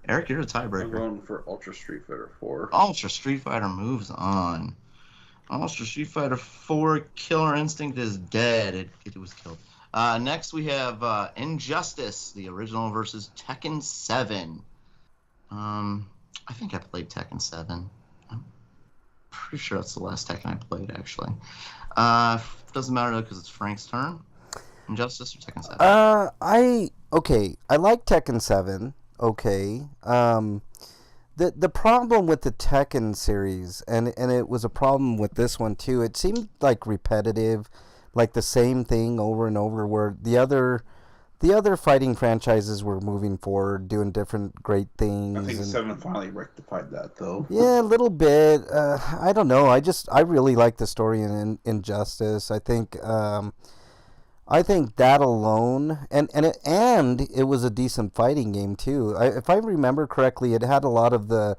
Eric, you're a tiebreaker. I'm going for Ultra Street Fighter 4. Ultra Street Fighter moves on. Ultra Street Fighter 4, Killer Instinct is dead. It was killed. Next we have Injustice, the original versus Tekken 7. I think I played Tekken 7. I'm pretty sure that's the last Tekken I played, actually. Doesn't matter, though, because it's Frank's turn. Injustice or Tekken 7? I like Tekken 7. Okay. The problem with the Tekken series, and it was a problem with this one, too, it seemed repetitive, the same thing over and over, where the other fighting franchises were moving forward, doing different great things. I think 7 finally rectified that, though. Yeah, a little bit. I don't know. I really like the story in Injustice. I think that alone, and it was a decent fighting game too. If I remember correctly, it had a lot of the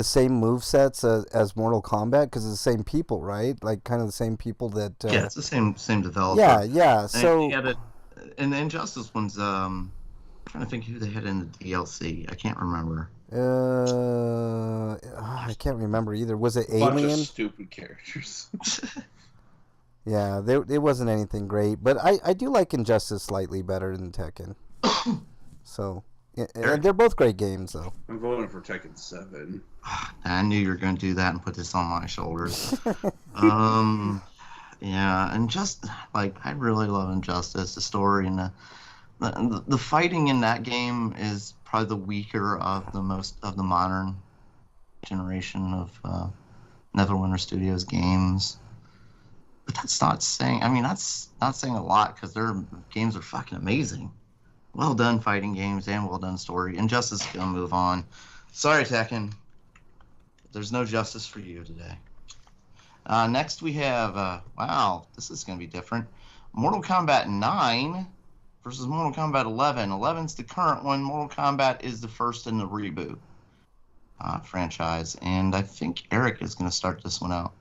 same movesets as Mortal Kombat, because it's the same people, right? Kind of the same people that. Yeah, it's the same developer. Yeah. So. And the Injustice one's, I'm trying to think who they had in the DLC. I can't remember. I can't remember either. Was it Alien? Bunch of stupid characters. Yeah, it wasn't anything great, but I do like Injustice slightly better than Tekken. So, and they're both great games, though. I'm voting for Tekken 7. I knew you were going to do that and put this on my shoulders. Yeah, and I really love Injustice, the story, and the fighting in that game is probably the weaker of the modern generation of Neverwinter Studios games. But that's not saying a lot, because their games are fucking amazing. Well done fighting games and well done story. Injustice is gonna move on. Sorry, Tekken. There's no justice for you today. Next we have, wow, this is going to be different. Mortal Kombat 9 versus Mortal Kombat 11. 11's the current one. Mortal Kombat is the first in the reboot. franchise, and I think Eric is going to start this one out.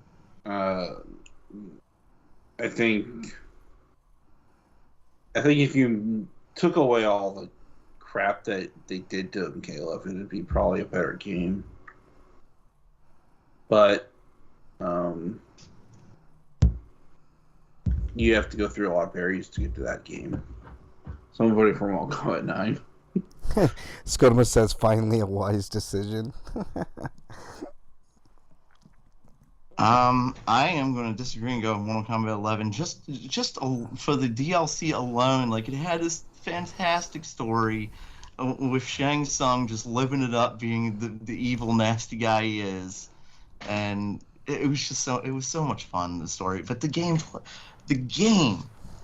I think if you took away all the crap that they did to MK11, it'd be probably a better game. But you have to go through a lot of barriers to get to that game. Somebody from Mortal Kombat 9. Scotoma says, finally a wise decision. I am going to disagree and go with Mortal Kombat 11. Just for the DLC alone, like, it had this fantastic story with Shang Tsung just living it up, being the evil, nasty guy he is, and it was so much fun, the story. But the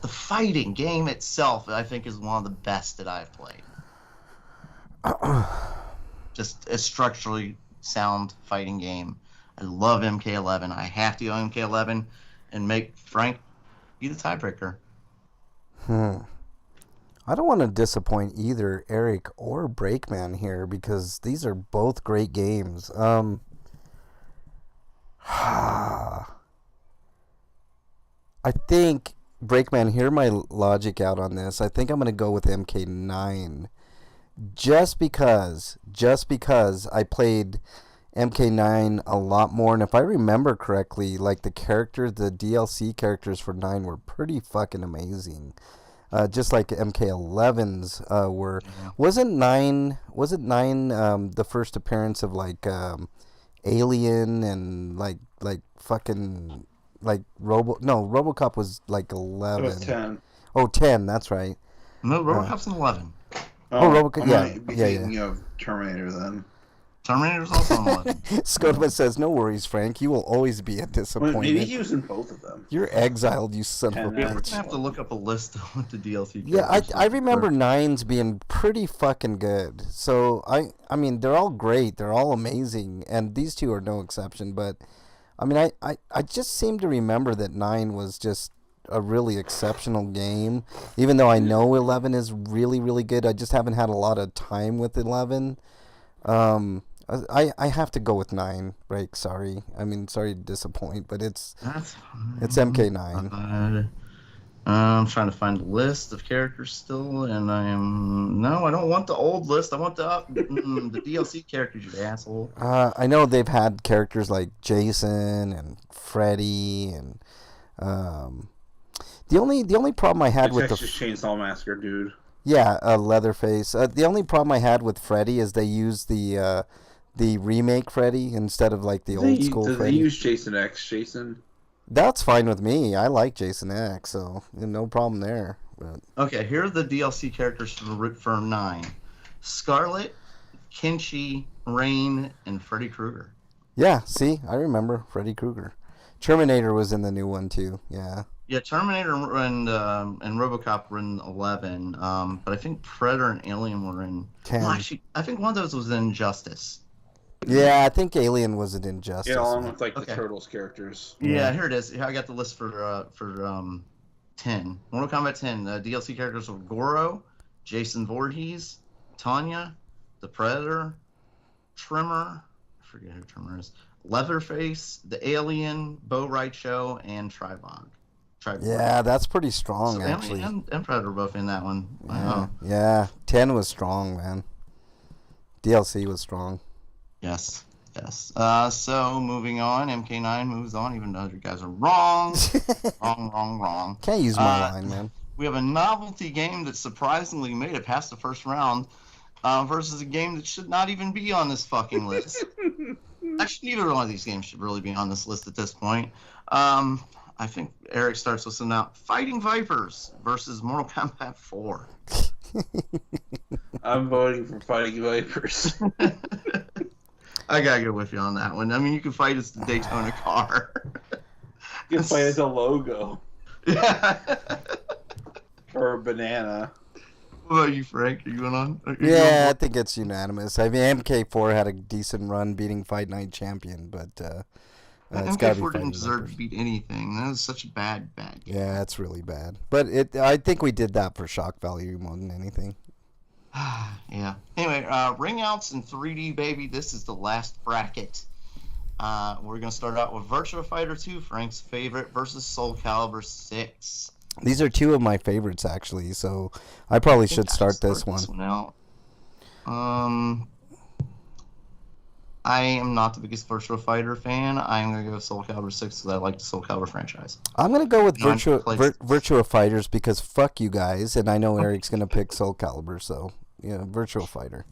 fighting game itself, I think, is one of the best that I've played. Just a structurally sound fighting game. I love MK11. I have to go MK11 and make Frank be the tiebreaker. I don't want to disappoint either Eric or Breakman here because these are both great games. I think, Breakman, hear my logic out on this. I think I'm going to go with MK9. Just because I played MK9 a lot more, and if I remember correctly, like the DLC characters for 9 were pretty fucking amazing. Just like MK11's were. Yeah. Wasn't 9 the first appearance of like Alien and like fucking like RoboCop was like 11. It was 10. Oh, 10, that's right. No, RoboCop's in 11. RoboCop, yeah. Thinking of Terminator then. Terminator's also in 11. Scotoma says, no worries, Frank. You will always be a disappointment. Maybe he was in both of them. You're exiled, you son of a And We're bitch. gonna have to look up a list with the DLC. Yeah, characters. I remember 9's being pretty fucking good. So, I mean, they're all great. They're all amazing. And these two are no exception. But, I mean, I just seem to remember that 9 was just a really exceptional game. Even though I know 11 is really, really good. I just haven't had a lot of time with 11. I have to go with 9, Break. Sorry. I mean, sorry to disappoint, but it's MK9. I'm trying to find a list of characters still, and I don't want the old list. I want the DLC characters, you asshole. I know they've had characters like Jason and Freddy, and the only problem I had with the Texas Chainsaw Massacre, dude. Yeah, Leatherface. The only problem I had with Freddy is they used the remake Freddy instead of like the old school Freddy. Freddy. They use Jason X, Jason? That's fine with me. I like Jason X, so no problem there. But... Okay, here are the DLC characters for 9. Scarlet, Kenshi, Rain, and Freddy Krueger. Yeah, see? I remember Freddy Krueger. Terminator was in the new one too, yeah. Yeah, Terminator and RoboCop were in 11, but I think Predator and Alien were in 10. Well, actually, I think one of those was in Injustice. Yeah, I think Alien was an Injustice. Yeah, along with like the Turtles characters. Yeah, here it is. Here, I got the list for 10. Mortal Kombat 10. DLC characters were Goro, Jason Voorhees, Tanya, the Predator, Trimmer. I forget who Trimmer is. Leatherface, the Alien, Bo Raicho, and Tribog. Yeah, that's pretty strong, actually. And Predator were both in that one. Yeah, 10 was strong, man. DLC was strong. Yes. So, moving on, MK9 moves on, even though you guys are wrong. wrong. Can't use my line, man. We have a novelty game that surprisingly made it past the first round versus a game that should not even be on this fucking list. Actually, neither one of these games should really be on this list at this point. I think Eric starts with some now. Fighting Vipers versus Mortal Kombat 4. I'm voting for Fighting Vipers. I gotta go with you on that one. I mean, you can fight as the Daytona car. You can fight as a logo. Yeah. Or a banana. What about you, Frank? Are you going on? Yeah, I think it's unanimous. I mean, MK4 had a decent run beating Fight Night Champion, but it's got to be MK4 didn't Fighting deserve Vipers. to beat anything. That was such a bad game. Yeah, it's really bad. But I think we did that for shock value more than anything. Yeah. Anyway, ring outs in 3D, baby. This is the last bracket. We're going to start out with Virtua Fighter 2, Frank's favorite, versus Soul Calibur 6. These are two of my favorites, actually, so I probably should start this one. Out. I am not the biggest Virtua Fighter fan. I'm going to go with Soul Calibur 6 because I like the Soul Calibur franchise. I'm going to go with Virtua Fighters because fuck you guys, and I know Eric's going to pick Soul Calibur, so, yeah, Virtua Fighter.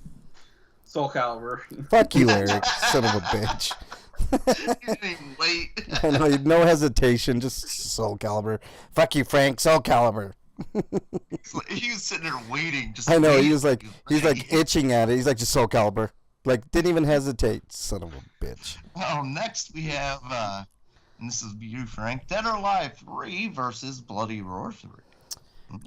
Soul Calibur. Fuck you, Eric, son of a bitch. You didn't even wait. I know, no hesitation, just Soul Calibur. Fuck you, Frank, Soul Calibur. He was sitting there waiting. I know, he's like itching at it. He's like, just Soul Calibur. Like, didn't even hesitate, son of a bitch. Well, next we have, and this is you, Frank, Dead or Alive 3 versus Bloody Roar 3.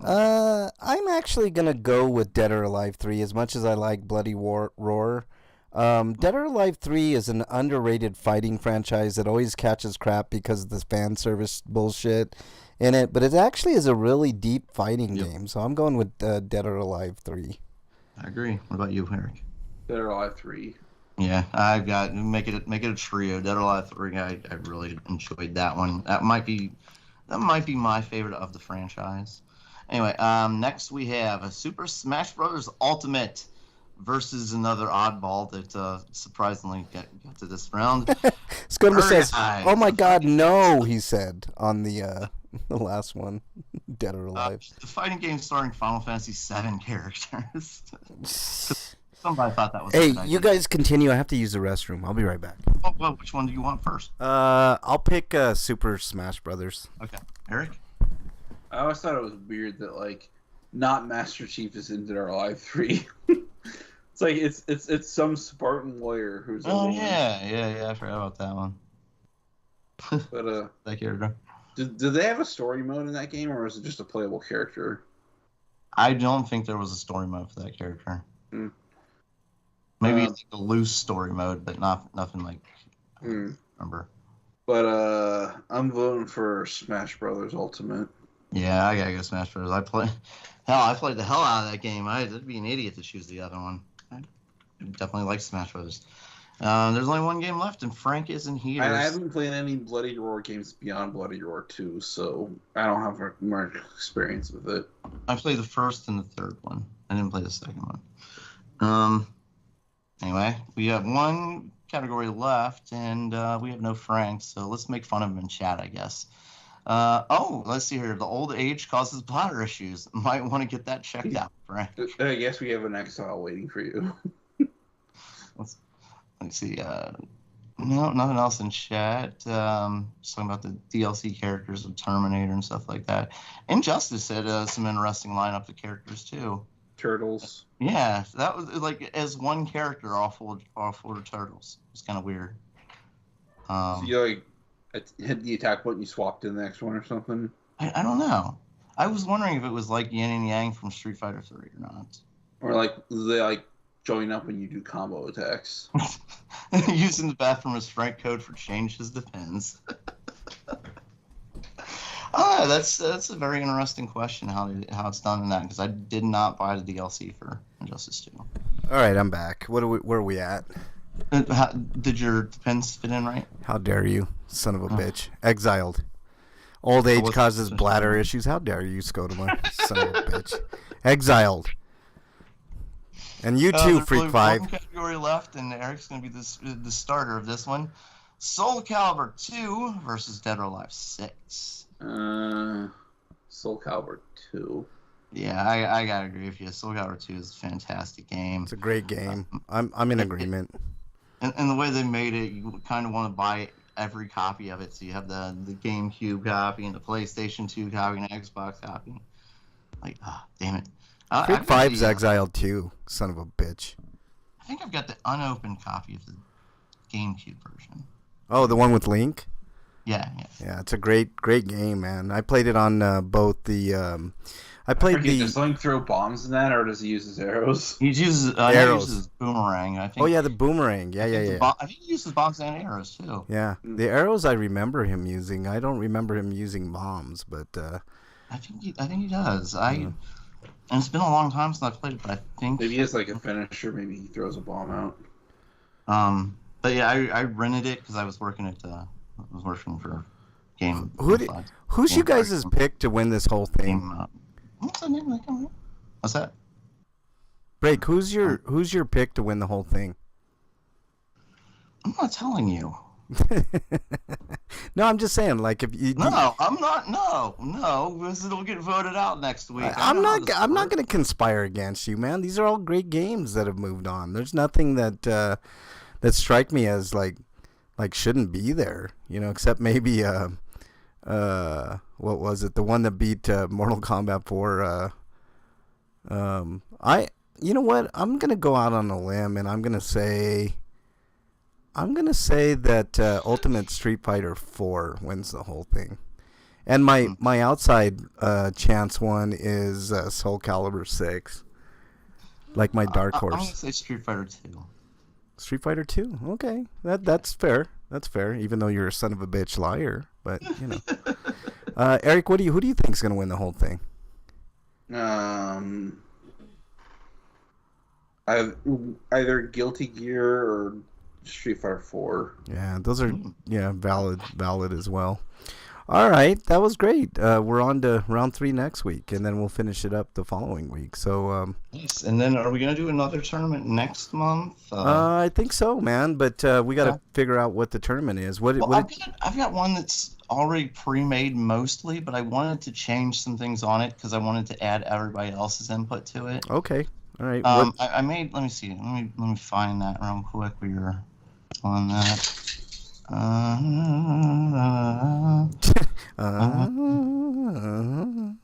I'm actually gonna go with Dead or Alive 3 as much as I like Bloody Roar. Dead or Alive 3 is an underrated fighting franchise that always catches crap because of the fan service bullshit in it, but it actually is a really deep fighting game, so I'm going with Dead or Alive 3. I agree. What about you, Eric? Dead or Alive 3. Yeah, I've got make it a trio. Dead or Alive 3. I really enjoyed that one. That might be my favorite of the franchise. Anyway, next we have a Super Smash Bros. Ultimate versus another oddball that surprisingly got to this round. Scudamore says, "Oh my God, no!" He said on the last one, Dead or Alive. The fighting game starring Final Fantasy VII characters. Somebody thought that was. Hey, you guys continue. I have to use the restroom. I'll be right back. Oh, well, which one do you want first? I'll pick Super Smash Brothers. Okay, Eric. I always thought it was weird that not Master Chief is in Dead or Alive 3. It's like it's some Spartan lawyer who's. Oh yeah. I forgot about that one. But that character. Do they have a story mode in that game, or is it just a playable character? I don't think there was a story mode for that character. Maybe like a loose story mode, but nothing like. I don't remember. But I'm voting for Smash Brothers Ultimate. Yeah, I gotta go Smash Bros. I played the hell out of that game. I'd be an idiot to choose the other one. I definitely like Smash Bros. There's only one game left, and Frank isn't here. I haven't played any Bloody Roar games beyond Bloody Roar 2, so I don't have much experience with it. I played the first and the third one. I didn't play the second one. Anyway, we have one category left, and we have no Frank, so let's make fun of him in chat, I guess. Let's see here. The old age causes bladder issues. Might want to get that checked out, Frank. I guess we have an exile waiting for you. Let's see. No, nothing else in chat. Just talking about the DLC characters of Terminator and stuff like that. Injustice had some interesting lineup of characters too. Turtles. Yeah, that was like as one character, all four turtles. It's kind of weird. So you hit the attack button, you swapped in the next one or something? I don't know. I was wondering if it was like Yin and Yang from Street Fighter 3 or not. Or they join up when you do combo attacks. Using the bathroom as Frank code for changes depends. That's a very interesting question how it's done in that, because I did not buy the DLC for Injustice 2. All right, I'm back. Where are we at? Did your depends fit in right? How dare you, son of a bitch. Exiled. Old age causes bladder issues. How dare you, Scotoma, son of a bitch. Exiled. And you too, Freak 5. One category left, and Eric's going to be the starter of this one. Soul Calibur 2 versus Dead or Alive 6. Soul Calibur 2. Yeah, I gotta agree with you. Soul Calibur 2 is a fantastic game. It's a great game. I'm in agreement. And the way they made it, you kind of want to buy every copy of it. So you have the GameCube copy and the PlayStation 2 copy and the Xbox copy. Damn it. Freak 5's exiled too, son of a bitch. I think I've got the unopened copy of the GameCube version. Oh, the one with Link? Yeah. Yeah, it's a great game, man. I played it on both the. Does Link throw bombs in that, or does he use his arrows? He uses arrows. He uses boomerang. I think. Oh yeah, the boomerang. Yeah. I think he uses bombs and arrows too. Yeah, the arrows I remember him using. I don't remember him using bombs, but. I think he does. And it's been a long time since I played it, but I think Maybe he has like a finisher. Maybe he throws a bomb out. But yeah, I rented it because I was working for game. Who's you guys' pick to win this whole thing? What's the name of that? What's that? Break. Who's your pick to win the whole thing? I'm not telling you. No, I'm just saying. Like, if you. No, I'm not. No, because it'll get voted out next week. I'm not going to conspire against you, man. These are all great games that have moved on. There's nothing that strike me as like shouldn't be there. Except maybe what was it? The one that beat Mortal Kombat 4. You know what? I'm gonna go out on a limb and I'm gonna say that Ultimate Street Fighter 4 wins the whole thing. And my outside chance one is Soul Calibur 6. Like my dark horse. I'm gonna say Street Fighter 2. Street Fighter 2? Okay. That's fair. That's fair, even though you're a son of a bitch liar. But, Eric, who do you think is going to win the whole thing? Either Guilty Gear or Street Fighter 4. Yeah, those are valid as well. All right, that was great. We're on to round 3 next week, and then we'll finish it up the following week. So, yes, and then are we gonna do another tournament next month? I think so, man. But we got to figure out what the tournament is. I've got one that's already pre-made mostly, but I wanted to change some things on it because I wanted to add everybody else's input to it. Okay, all right. I made. Let me see. Let me find that real quick. We were on that.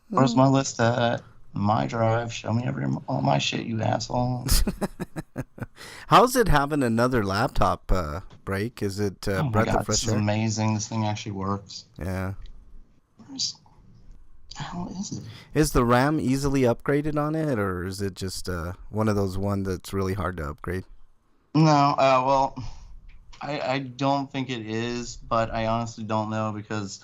Where's my list at? My drive. Show me all my shit, you asshole. How's it having another laptop break? Is it breath of fresh this is air? amazing. This thing actually works. Yeah. Where's the hell is it? Is the RAM easily upgraded on it, or is it just one of those that's really hard to upgrade? No. Well, I don't think it is, but I honestly don't know because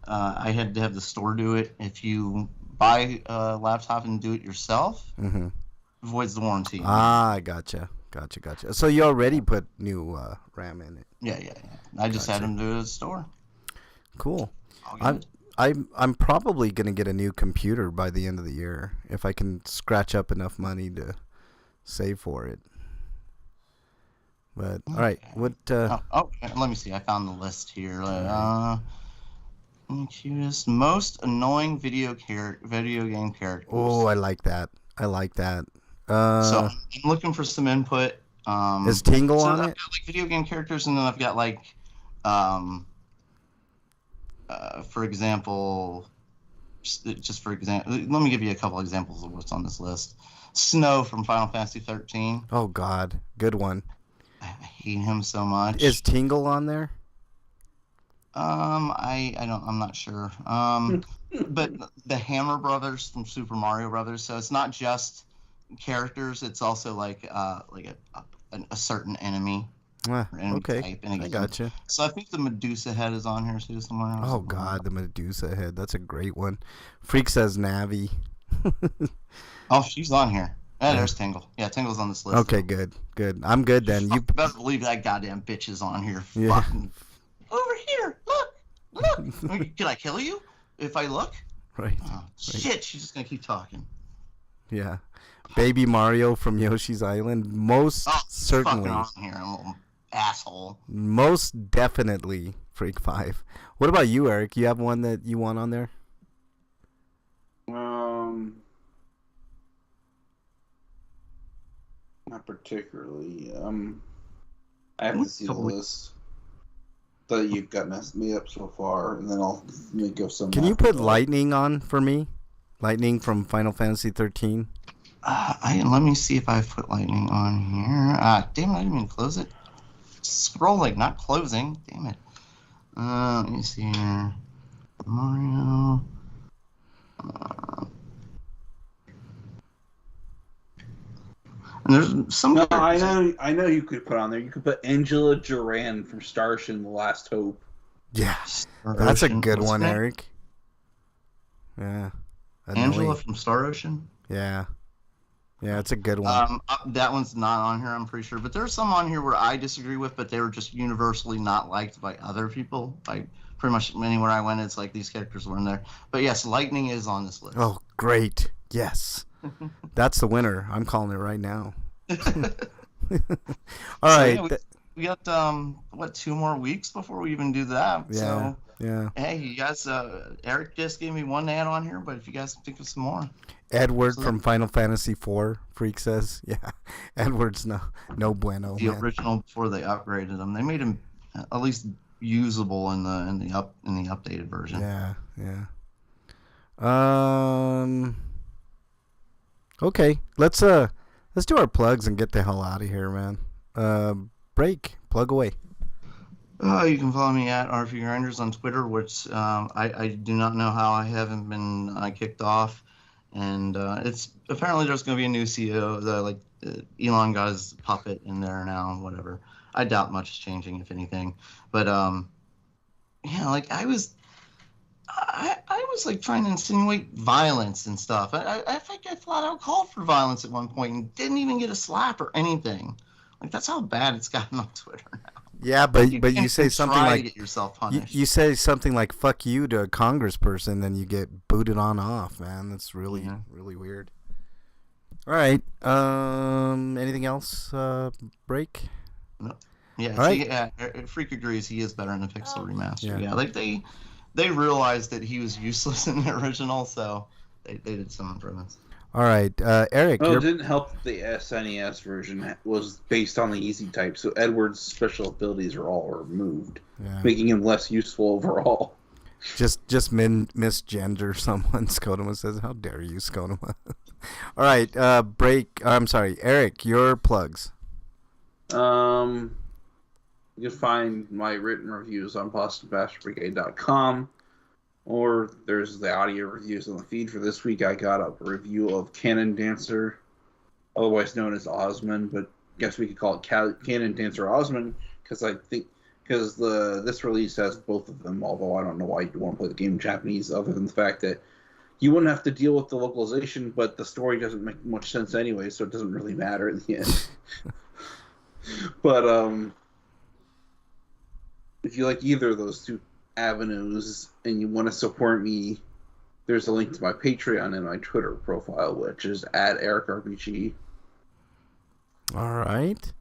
I had to have the store do it. If you buy a laptop and do it yourself, it avoids the warranty. Ah, gotcha. So you already put new RAM in it? Yeah. I just had them do it at the store. Cool. I'm probably gonna get a new computer by the end of the year if I can scratch up enough money to save for it. But all right, what? Let me see. I found the list here. Cutest, most annoying video game characters. Oh, I like that. So I'm looking for some input. Is Tingle on I've it? got, like, video game characters, and then I've got like, for example, let me give you a couple examples of what's on this list. Snow from Final Fantasy 13. Oh God, good one. I hate him so much. Is Tingle on there? I'm not sure. But the Hammer Brothers from Super Mario Brothers. So it's not just characters; it's also like a certain enemy. Okay, type I gotcha. So I think the Medusa head is on here too somewhere. Oh God, the Medusa head. That's a great one. Freak says Navi. Oh, she's on here. Yeah, there's Tingle. Yeah, Tingle's on this list. Okay, good. I'm good then. You better believe that goddamn bitch is on here. Yeah. Fucking over here. Look. Can I kill you if I look? Right. Oh, shit, she's just gonna keep talking. Yeah. Baby Mario from Yoshi's Island. Most certainly. On here, little asshole. Most definitely Freak 5. What about you, Eric? You have one that you want on there? Not particularly. I have to see the list that you've got messed me up so far, and then I'll make up some. Can you put Lightning on for me? Lightning from Final Fantasy 13. Let me see if I've put Lightning on here. Damn it, I didn't even close it. Scrolling, not closing. Damn it. Let me see here. Mario. And there's some. No, I know. You could put on there. You could put Angela Duran from Star Ocean: The Last Hope. Yeah, that's a good one, Eric. Yeah. Angela from Star Ocean. Yeah. Yeah, it's a good one. That one's not on here, I'm pretty sure. But there's some on here where I disagree with, but they were just universally not liked by other people. Like pretty much anywhere I went, it's like these characters were in there. But yes, Lightning is on this list. Oh, great. Yes. That's the winner. I'm calling it right now. All right. Yeah, we got 2 more weeks before we even do that. Yeah. So Yeah. hey, you guys, Eric just gave me one ad on here, but if you guys think of some more. Edward from Final Fantasy IV, Freak says. Yeah. Edward's no bueno. The man. original before they upgraded him. They made him at least usable in the updated version. Yeah, yeah. Okay, let's do our plugs and get the hell out of here, man. Break, plug away. You can follow me at RPGrinders on Twitter, which I do not know how I haven't been kicked off. And it's apparently there's going to be a new CEO. Elon got his puppet in there now, whatever. I doubt much is changing, if anything. But yeah, like I was like trying to insinuate violence and stuff. I think I flat out called for violence at one point and didn't even get a slap or anything. Like that's how bad it's gotten on Twitter now. Yeah, but you say something try like to get yourself punished. you say something like "fuck you" to a congressperson, then you get booted on off, man. That's really really weird. All right. Anything else? Break. No. Yeah. All See, right. Freak agrees. He is better in the Pixel remaster. Yeah. Yeah. Like they realized that he was useless in the original, so they did some improvements. All right, Eric. Well, it didn't help that the SNES version was based on the easy type, so Edward's special abilities are all removed, making him less useful overall. Just misgender someone. Scotoma says, "How dare you, Scotoma?" All right, break. I'm sorry, Eric. Your plugs. You can find my written reviews on BostonBastardBrigade.com. Or there's the audio reviews on the feed for this week. I got a review of Cannon Dancer, otherwise known as Osman, but I guess we could call it Cannon Dancer Osman because this release has both of them. Although I don't know why you want to play the game in Japanese, other than the fact that you wouldn't have to deal with the localization, but the story doesn't make much sense anyway, so it doesn't really matter in the end. But if you like either of those two avenues and you want to support me, there's a link to my Patreon and my Twitter profile, which is at EricRPG. All right.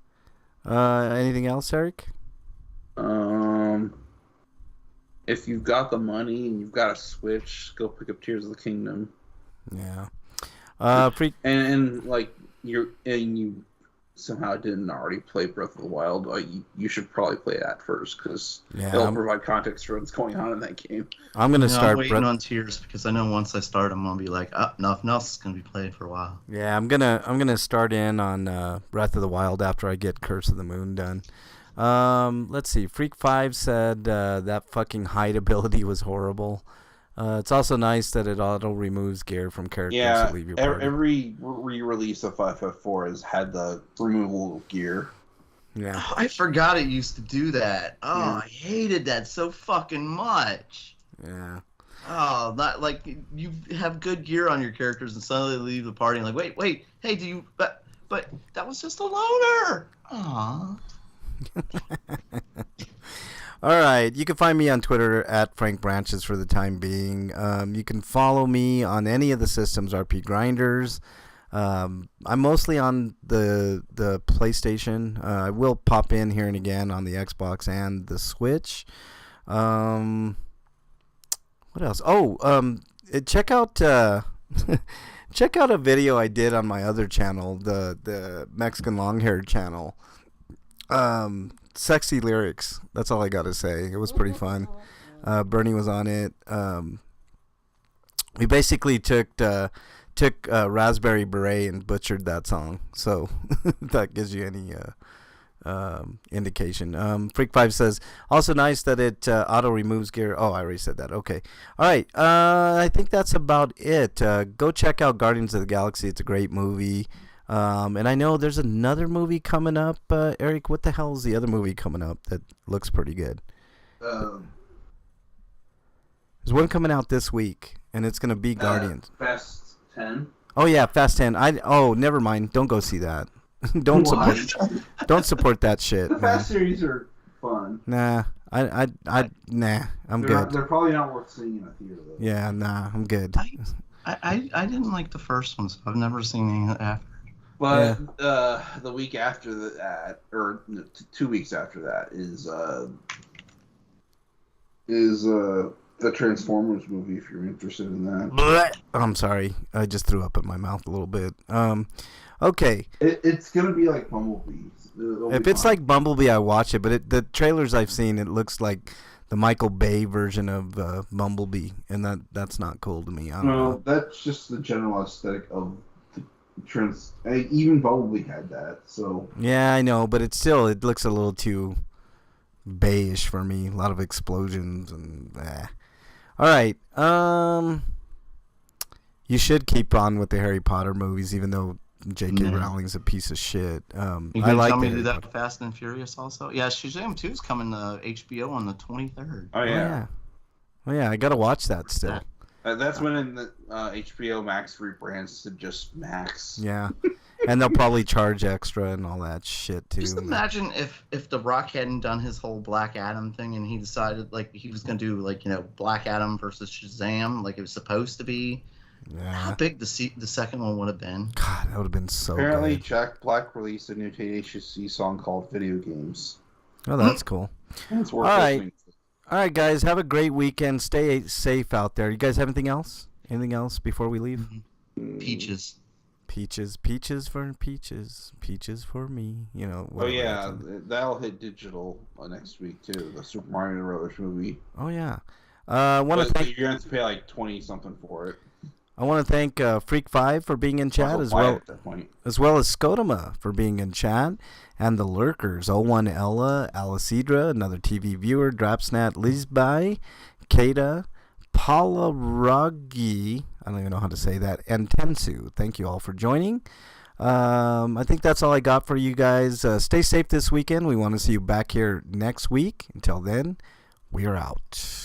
Anything else, Eric? If you've got the money and you've got a Switch, go pick up Tears of the Kingdom. Yeah. And you somehow didn't already play Breath of the Wild, you should probably play that first because it'll provide context for what's going on in that game. I'm gonna start waiting on Tears because I know once I start, I'm gonna be like, nothing else is gonna be played for a while. Yeah, I'm gonna start in on Breath of the Wild after I get Curse of the Moon done. Let's see. Freak 5 said that fucking hide ability was horrible. It's also nice that it auto removes gear from characters that leave your party. Every re-release of 5.4 has had the removal of gear. Yeah. Oh, I forgot it used to do that. Oh, yeah. I hated that so fucking much. Yeah. Oh, not like you have good gear on your characters and suddenly they leave the party and like, wait, hey, do you? But that was just a loner. Aww. All right, you can find me on Twitter at Frank Branches for the time being. You can follow me on any of the systems, RPGrinders. I'm mostly on the PlayStation. I will pop in here and again on the Xbox and the Switch. What else? Oh, check out check out a video I did on my other channel, the Mexican Long-Haired channel. Sexy lyrics. That's all I got to say. It was pretty fun. Bernie was on it. We basically took Raspberry Beret and butchered that song. So that gives you any indication. Freak 5 says, also nice that it auto removes gear. Oh, I already said that. Okay. All right. I think that's about it. Go check out Guardians of the Galaxy. It's a great movie. And I know there's another movie coming up. Eric, what the hell is the other movie coming up that looks pretty good? There's one coming out this week, and it's going to be Guardians. Fast 10. Oh yeah, Fast 10. Never mind. Don't go see that. Don't support that shit. The man. Fast series are fun. Nah, nah. I'm good. They're probably not worth seeing in a theater though. Yeah, nah, I'm good. I didn't like the first one, so I've never seen any after. But the week after that, or 2 weeks after that, is the Transformers movie. If you're interested in that. I'm sorry. I just threw up in my mouth a little bit. Okay. It's gonna be like Bumblebee. If it's like Bumblebee, I watch it. But the trailers I've seen, it looks like the Michael Bay version of Bumblebee, and that's not cool to me. I don't know. That's just the general aesthetic of the even Bumblebee had that. So yeah, I know, but it looks a little too Bayish for me. A lot of explosions and. All right. You should keep on with the Harry Potter movies, even though J.K. Rowling's a piece of shit. You I like tell me to do that with Fast and Furious also? Yeah, Shazam 2 is coming to HBO on the 23rd. Oh yeah. Oh yeah, I gotta watch that still. That's when the HBO Max rebrands to just Max. Yeah, and they'll probably charge extra and all that shit too. Just imagine if The Rock hadn't done his whole Black Adam thing and he decided like he was gonna do like Black Adam versus Shazam like it was supposed to be. Yeah. How big the second one would have been? God, that would have been so. Apparently, good. Jack Black released a new Tenacious C song called "Video Games." Oh, that's cool. It's worth listening to. All right, guys, have a great weekend. Stay safe out there. You guys have anything else? Anything else before we leave? Peaches. Peaches for peaches. Peaches for me. Oh yeah, that'll hit digital next week too. The Super Mario Brothers movie. Oh yeah. You're gonna have to pay like 20 something for it. I want to thank Freak 5 for being in chat as well as Scotoma for being in chat, and the lurkers 01 Ella, Alicidra, another TV viewer, Drapsnat, Lizbai, Kata, Paula Raggi, I don't even know how to say that, and Tensu. Thank you all for joining. I think that's all I got for you guys. Stay safe this weekend. We want to see you back here next week. Until then, we are out.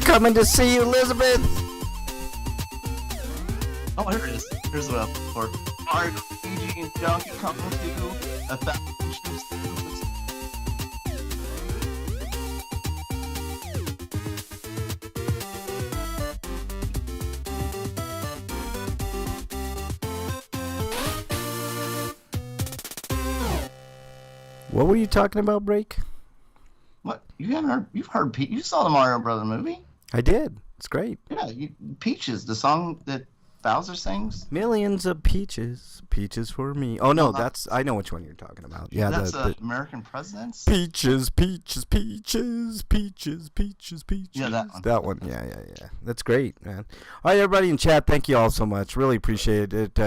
Coming to see you, Elizabeth. Oh, here it is. Here's what I'm looking for. RPG and Donkey Kong 2. What were you talking about, Break? What? You haven't heard? You've heard? You saw the Mario Brother movie? I did. It's great. Yeah, Peaches, the song that Bowser sings. Millions of peaches, peaches for me. Oh no, I know which one you're talking about. Yeah, that's American Presidents. Peaches, peaches, peaches, peaches, peaches, peaches. Yeah, that one. That one. Yeah. That's great, man. All right, everybody in chat, thank you all so much. Really appreciate it.